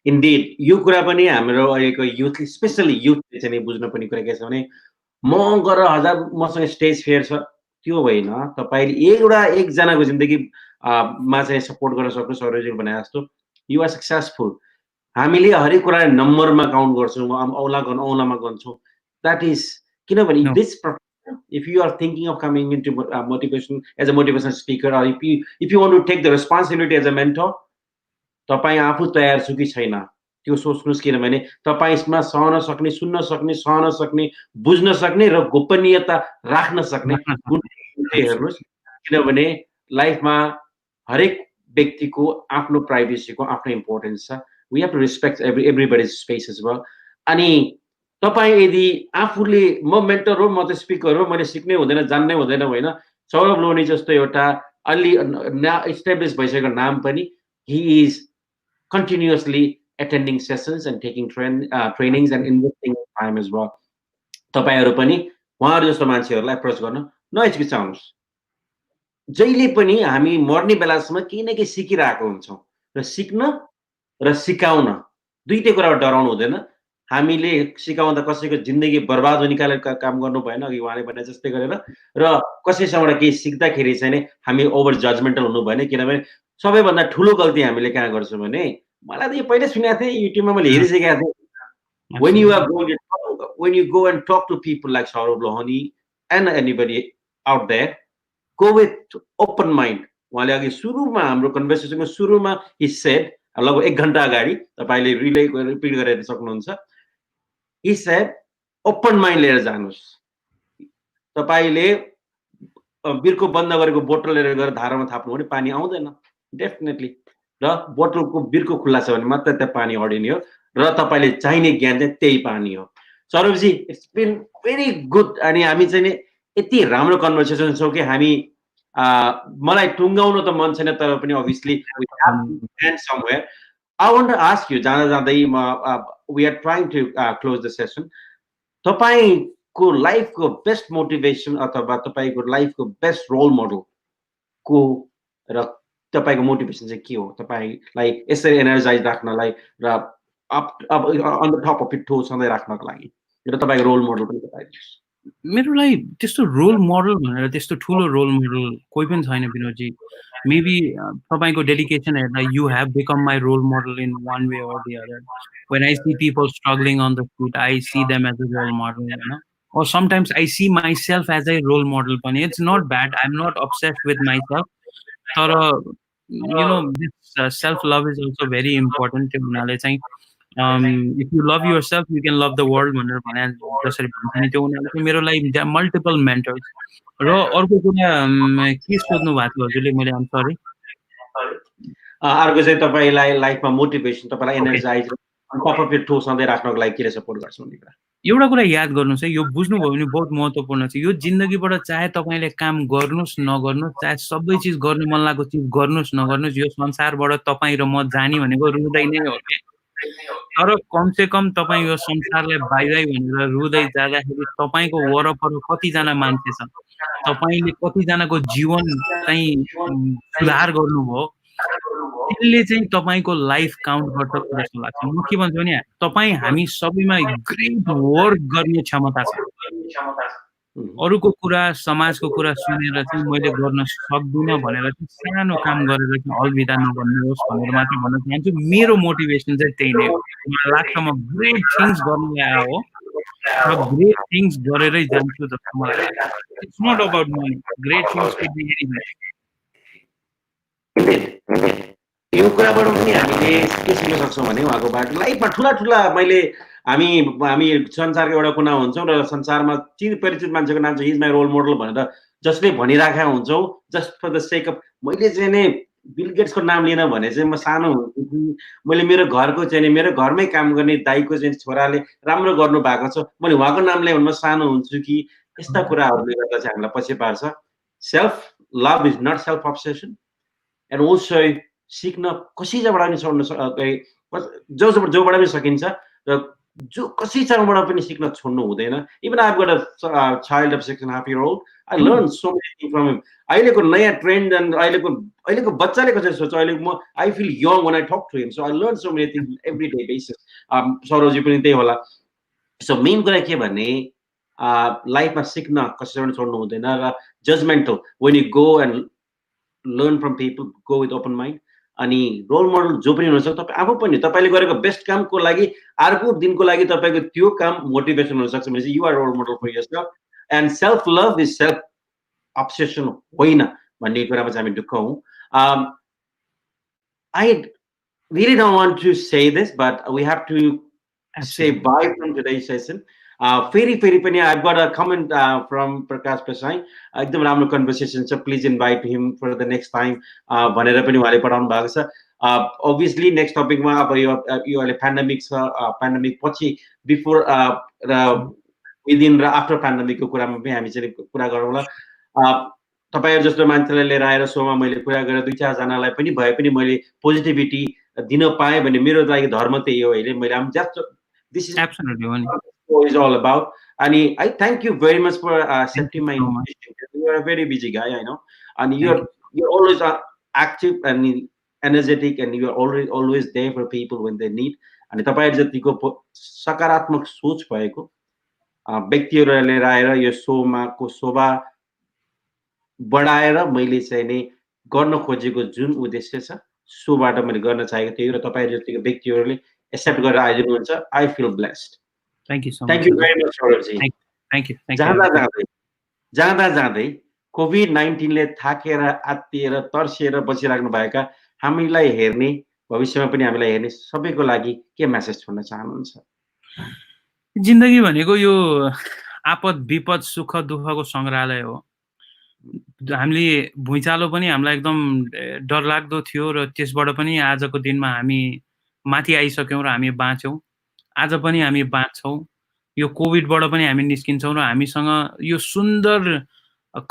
इन्डिड यो कुरा पनि हाम्रो अहिलेको युथ स्पेशली युथले चाहिँ बुझ्नुपर्ने कुरा के छ भने म गरेर हजार मसँग स्टेज फेयर छ त्यो होइन। तपाईँले एकजनाको जिन्दगी मा चाहिँ सपोर्ट गर्न सक्नु सौरवजीले भने जस्तो यु आर सक्सेसफुल। हामीले हरेक कुरा नम्बरमा काउन्ट गर्छौँ, औँलामा गन्छौँ। द्याट इज किनभने this if you are thinking of coming into motivation as a motivational speaker or if you want to take the responsibility as a mentor, तपाई आफू तयार छु कि छैन त्यो सोच्नुस्। किनभने तपाईमा सहन सक्ने, सुन्न सक्ने, सहन सक्ने, बुझ्न सक्ने र गोपनीयता राख्न सक्ने गुण हेर्नुस्। किनभने लाइफमा हरेक व्यक्तिको आफ्नो प्राइभेसीको आफ्नो इम्पोर्टेन्स छ। We have to respect everybody's space as well. अनि तपाई यदि आफूले म मेन्टर हो, म त स्पिकर हो, मैले सिक्नै हुँदैन, जान्नै हुँदैन होइन, सौरभ लोहानी जस्तो एउटा अलि एस्टाब्लिश भइसकेको नाम पनि he is continuously attending sessions and taking trainings and investing time as well. तपाईहरु पनि उहाँहरु जस्तो मान्छेहरुलाई अप्रोच गर्न नहिचकिचाउनुस्। जहिले पनि हामी मर्ने बेलासम्म केही न केही सिकिरहेको हुन्छौं र सिक्न र सिकाउन दुईटै कुरा डराउनु हुँदैन। हामीले सिकाउँदा कसैको जिन्दगी बर्बाद हुने काम गर्नु भएन, अघि उहाँले भने जस्तै गरेर, र कसैसँग केही सिक्दाखेरि चाहिँ हामी ओभर जजमेन्टल हुनु भएन। किनभने सबैभन्दा ठुलो गल्ती हामीले कहाँ गर्छौं भने, मलाई त यो पहिले सुनेको थिएँ, युट्युबमा मैले हेरिसकेको थिएँ। When you go and talk to people like Shaurab Lohani and anybody out there, go with open mind. उहाँले अघि सुरुमा हाम्रो कन्भर्सेसनको सुरुमा he said, लगभग 1 घण्टा अगाडि तपाईले रिपिट गरेर सक्नुहुन्छ, he said ओपन माइन्ड लिएर जानुस्। तपाईले बिर्को बन्द गरेको बोतल लिएर गएर धारामा थाप्नु भने पानी आउँदैन डेफिनेटली, र बोतलको बिर्को खुल्ला छ भने मात्र त्यहाँ पानी अडिने हो, र तपाईले चाहिने ज्ञान चाहिँ त्यही पानी हो। सौरभजी, इट्स बिन भेरी गुड। अनि हामी चाहिँ यति राम्रो कन्भर्सेसन छौं कि हामी मलाई टुङ्गाउन त मन छैन, तर पनि obviously we have to end somewhere. I want to ask you, जाँदा जाँदै we are trying to close the session. तपाईको लाइफको बेस्ट मोटिभेसन अथवा तपाईको लाइफको बेस्ट रोल मोडल को र तपाईको मोटिभेसन चाहिँ के हो? तपाईलाई यसरी एनर्जाइज राख्नलाई र on the top of it to सधैँ राख्नको लागि र तपाईको रोल मोडल पनि बताइदिनुस्। मेरो लागि त्यस्तो रोल मोडल भनेर त्यस्तो ठुलो रोल मोडल कोही पनि छैन विनोदजी। मेबी तपाईको डेडिकेसन हेर्दा you have become my role model in one way or the other. When I see people struggling on the street, I see them as a role model, you know. Or sometimes I see myself as a role model. It's not bad. I'm not obsessed with myself. But, you know, this self-love is also very important. If you love yourself, you can love the world. मेरो लागि multiple mentors. र अर्को कुरा के सोध्नु भएको थियो हजुरले? मैले आम सरी। अर्को चाहिँ तपाईलाई लाइफमा मोटिभेसन, तपाईलाई energise top of it to सधैँ राख्नको लागि के सपोर्ट गर्छ भन्ने कुरा। एउटा कुरा याद गर्नुस् है, यो बुझ्नुभयो भने बहुत महत्त्वपूर्ण छ। यो जिन्दगीबाट चाहे तपाईले काम गर्नुस् नगर्नुस्, चाहे सबै चीज गर्न मन लागेको चीज गर्नुस् नगर्नुस्, यो संसारबाट तपाई र म जानी भनेको रुँदै नै हो के। तर कम से कम तपाई यो संसारलाई बाइ बाइ भनेर रुँदै जाँदाखेरि तपाईको वरपर कति जना मान्छे छ, तपाईले कति जनाको जीवन चाहिँ सुधार गर्नुभयो, त्यसले चाहिँ तपाईको लाइफ काउन्ट गर्छ जस्तो लाग्छ। म के भन्छु भने तपाई हामी सबैमा ग्रेट वर्क गर्ने क्षमता छ। अरूको कुरा, समाजको कुरा सुनेर चाहिँ मैले गर्न सक्दिनँ भनेर चाहिँ सानो काम गरेर चाहिँ अलविदा नभन्नुहोस् भनेर मात्र भन्न चाहन्छु। मेरो मोटिभेसन चाहिँ त्यही नै हो। मलाई लाग्छ म ग्रेट थिङ्स गर्नलाई आएको हो र ग्रेट थिङ्स गरेरै जान्छु जस्तो मलाई लाग्छ। It's not about money. Great things could be anything. यो कुराबाट पनि हामीले के सिक्न सक्छौँ भने उहाँकोबाट लाइफमा ठुला हामी संसारको एउटा कुना हुन्छौँ र संसारमा परिचित मान्छेको नाम चाहिँ हिज माई रोल मोडल भनेर जसले भनिराखेका हुन्छौँ, just for the sake of मैले चाहिँ नै बिल गेट्सको नाम लिन भने चाहिँ म सानो हुन्छु कि मैले मेरो घरको चाहिँ नि मेरो घरमै काम गर्ने दाइको चाहिँ छोराले राम्रो गर्नु भएको छ मैले उहाँको नाम लिएँ भने म सानो हुन्छु कि यस्ता कुराहरूले गर्दा चाहिँ हामीलाई पछि पार्छ self love is not self obsession and also सिक्न कसैबाट पनि जोबाट पनि सकिन्छ र जो कसैसँग पनि सिक्न छोड्नु हुँदैन even I got a child of 6.5 year old I learn so many thing from him अहिलेको नयाँ ट्रेन्ड एन्ड अहिलेको बच्चाले कसरी सोच्छ अहिले म I feel young when I talk to him so I learn so many thing every day basis Sauravji पनि त्यही होला सो मेन कुरा के भने लाइफमा सिक्न कसैबाट पनि छोड्नु हुँदैन र judgemental when you go and learn from people, go with open mind. अनि रोल मोडल जो पनि हुनुहुन्छ तपाईँ आफू पनि तपाईँले गरेको बेस्ट कामको लागि अर्को दिनको लागि तपाईँको त्यो काम मोटिभेसन हुन सक्छ भने चाहिँ you are role model for yourself and self love is self obsession होइन भन्ने कुरामा चाहिँ हामी ढुक्क हौँ I really don't want to say this but we have to say bye from today's session फेरि पनि I've got a comment from Prakash Pasai एकदम राम्रो कन्भर्सेसन छ please invite him for the next time भनेर पनि उहाँले पठाउनु भएको छ अभियसली नेक्स्ट टपिकमा अब यो अहिले पेन्डेमिक छ पेन्डेमिक पछि बिफोर र विदिन र आफ्टर पेन्डेमिकको कुरामा पनि हामी चाहिँ कुरा गरौँला तपाईँहरू जस्तो मान्छेलाई लिएर आएर सोमा मैले कुरा गरेर 2-4 जनालाई पनि भए पनि मैले पोजिटिभिटी दिन पाएँ भने मेरो लागि धर्म त्यही हो अहिले मैले just this is is all about and I thank you very much for accepting my invitation. You are a very busy guy, I know, and you're always active and energetic and you are always there for people when they need अनि तपाईहरु जतिको सकारात्मक सोच भएको व्यक्तिहरुलाई लिएर आएर यो शोमा को शोभा बढाएर मैले चाहिँ नि गर्न खोजेको जुन उद्देश्य छ शोबाट मैले गर्न चाहेको थिएँ र तपाईहरु जतिको व्यक्तिहरुले एक्सेप्ट गरेर आइदिनु हुन्छ I feel blessed Thank you so much. Thank you very much, Shaurabji. Thank you. जाँदा कोभिड-19 ले थाकेर आत्तिएर तर्सिएर बसिराख्नु भएका हामीलाई हेर्ने भविष्यमा पनि हामीलाई हेर्ने सबैको लागि के मेसेज छोड्न चाहनुहुन्छ? जिन्दगी भनेको यो आपद विपद सुख दुःखको संग्रहालय हो। हामीले भुइँचालो पनि हामीलाई एकदम डरलाग्दो थियो र त्यसबाट पनि आजको दिनमा हामी माथि आइसक्यौं र हामी बाँच्यौं। आज पनि हामी बाँच्छौं यो कोभिडबाट पनि हामी निस्किन्छौं र हामीसँग यो सुन्दर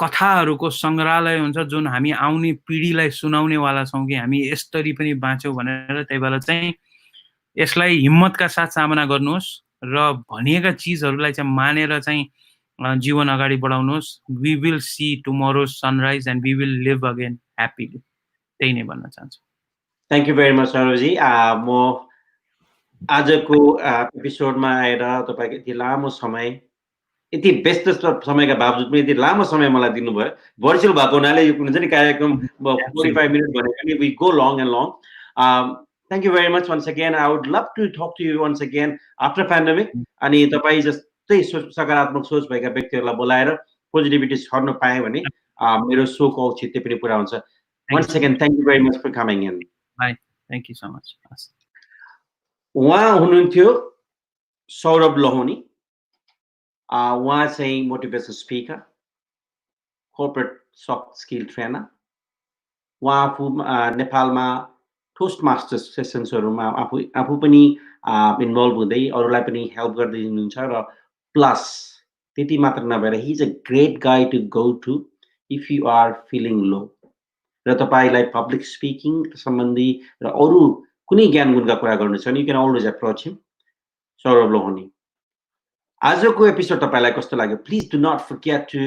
कथाहरूको संग्रहालय हुन्छ जुन हामी आउने पिढीलाई सुनाउने वाला छौं कि हामी यसरी पनि बाँच्यौं भनेर त्यही भएर चाहिँ यसलाई हिम्मतका साथ सामना गर्नुहोस् र भनिएका चीजहरूलाई चाहिँ मानेर चाहिँ जीवन अगाडि बढाउनुहोस् we will see tomorrow's sunrise and we will live again happily त्यही नै भन्न चाहन्छु थ्यांक यू भेरी मच सरोजी म आजको एपिसोडमा आएर तपाईको यति लामो समय यति व्यस्त समयका बावजुद पनि यति लामो समय मलाई दिनुभयो भर्चुअल भएको हुनाले यो कुनै पनि कार्यक्रम 45 मिनेट भनेको नि we go long and long thank you very much once again I would love to talk to you once again after pandemic अनि तपाई जस्तै सकारात्मक सोच भएका व्यक्तिहरुलाई बोलाएर पोजिटिभिटी छर्न पाए भने मेरो शोको औचित्य पनि पुरा हुन्छ once again thank you very much for coming in bye thank you so much उहाँ हुनुहुन्थ्यो सौरभ लोहानी उहाँ चाहिँ motivational speaker corporate soft skill trainer उहाँ आफू नेपालमा टोस्ट मास्टर्स सेसन्सहरुमा आफू पनि इन्भल्भ हुँदै अरूलाई पनि हेल्प गर्दै हुनुहुन्छ र प्लस त्यति मात्र नभएर he is a great guy to go to if you are feeling low र तपाईलाई पब्लिक स्पिकिङ सम्बन्धी र अरू कुनै ज्ञान गुणका कुरा गर्नु छ नि you can always approach him Saurabh Lohani आजको एपिसोड तपाईलाई कस्तो लाग्यो please do not forget to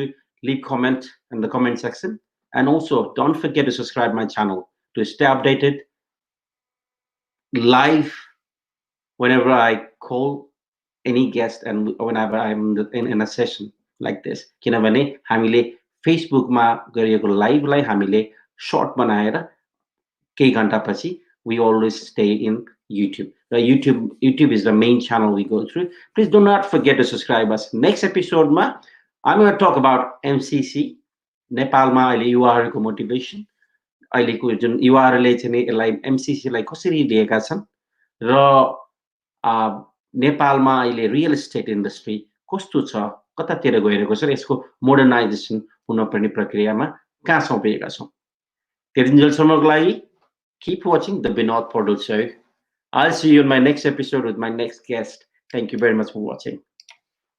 leave comment in the comment section and also don't forget to subscribe my channel to stay updated live whenever I call any guest and whenever I'm in a session like this किनभने हामीले Facebook मा गरिएको live लाई हामीले short बनाएर केही घण्टा पछि we always stay in YouTube. YouTube is the main channel we go through. Please do not forget to subscribe us. Next episode ma I'm going to talk about MCC Nepal ma अहिले युवाहरुको motivation अहिलेको जुन युवाहरुले चाहिँ यसलाई MCC लाई कसरी लिएका छन् र नेपालमा अहिले रियल एस्टेट इन्डस्ट्री कस्तो छ कतातिर गइरहेको छ र यसको मोडर्नाइजेसन हुन पर्ने प्रक्रियामा कहाँ छौं पुगेका छौं त्यतिन्जेलसम्मको लागि keep watching the Binod Paudel show. I'll see you in my next episode with my next guest. Thank you very much for watching.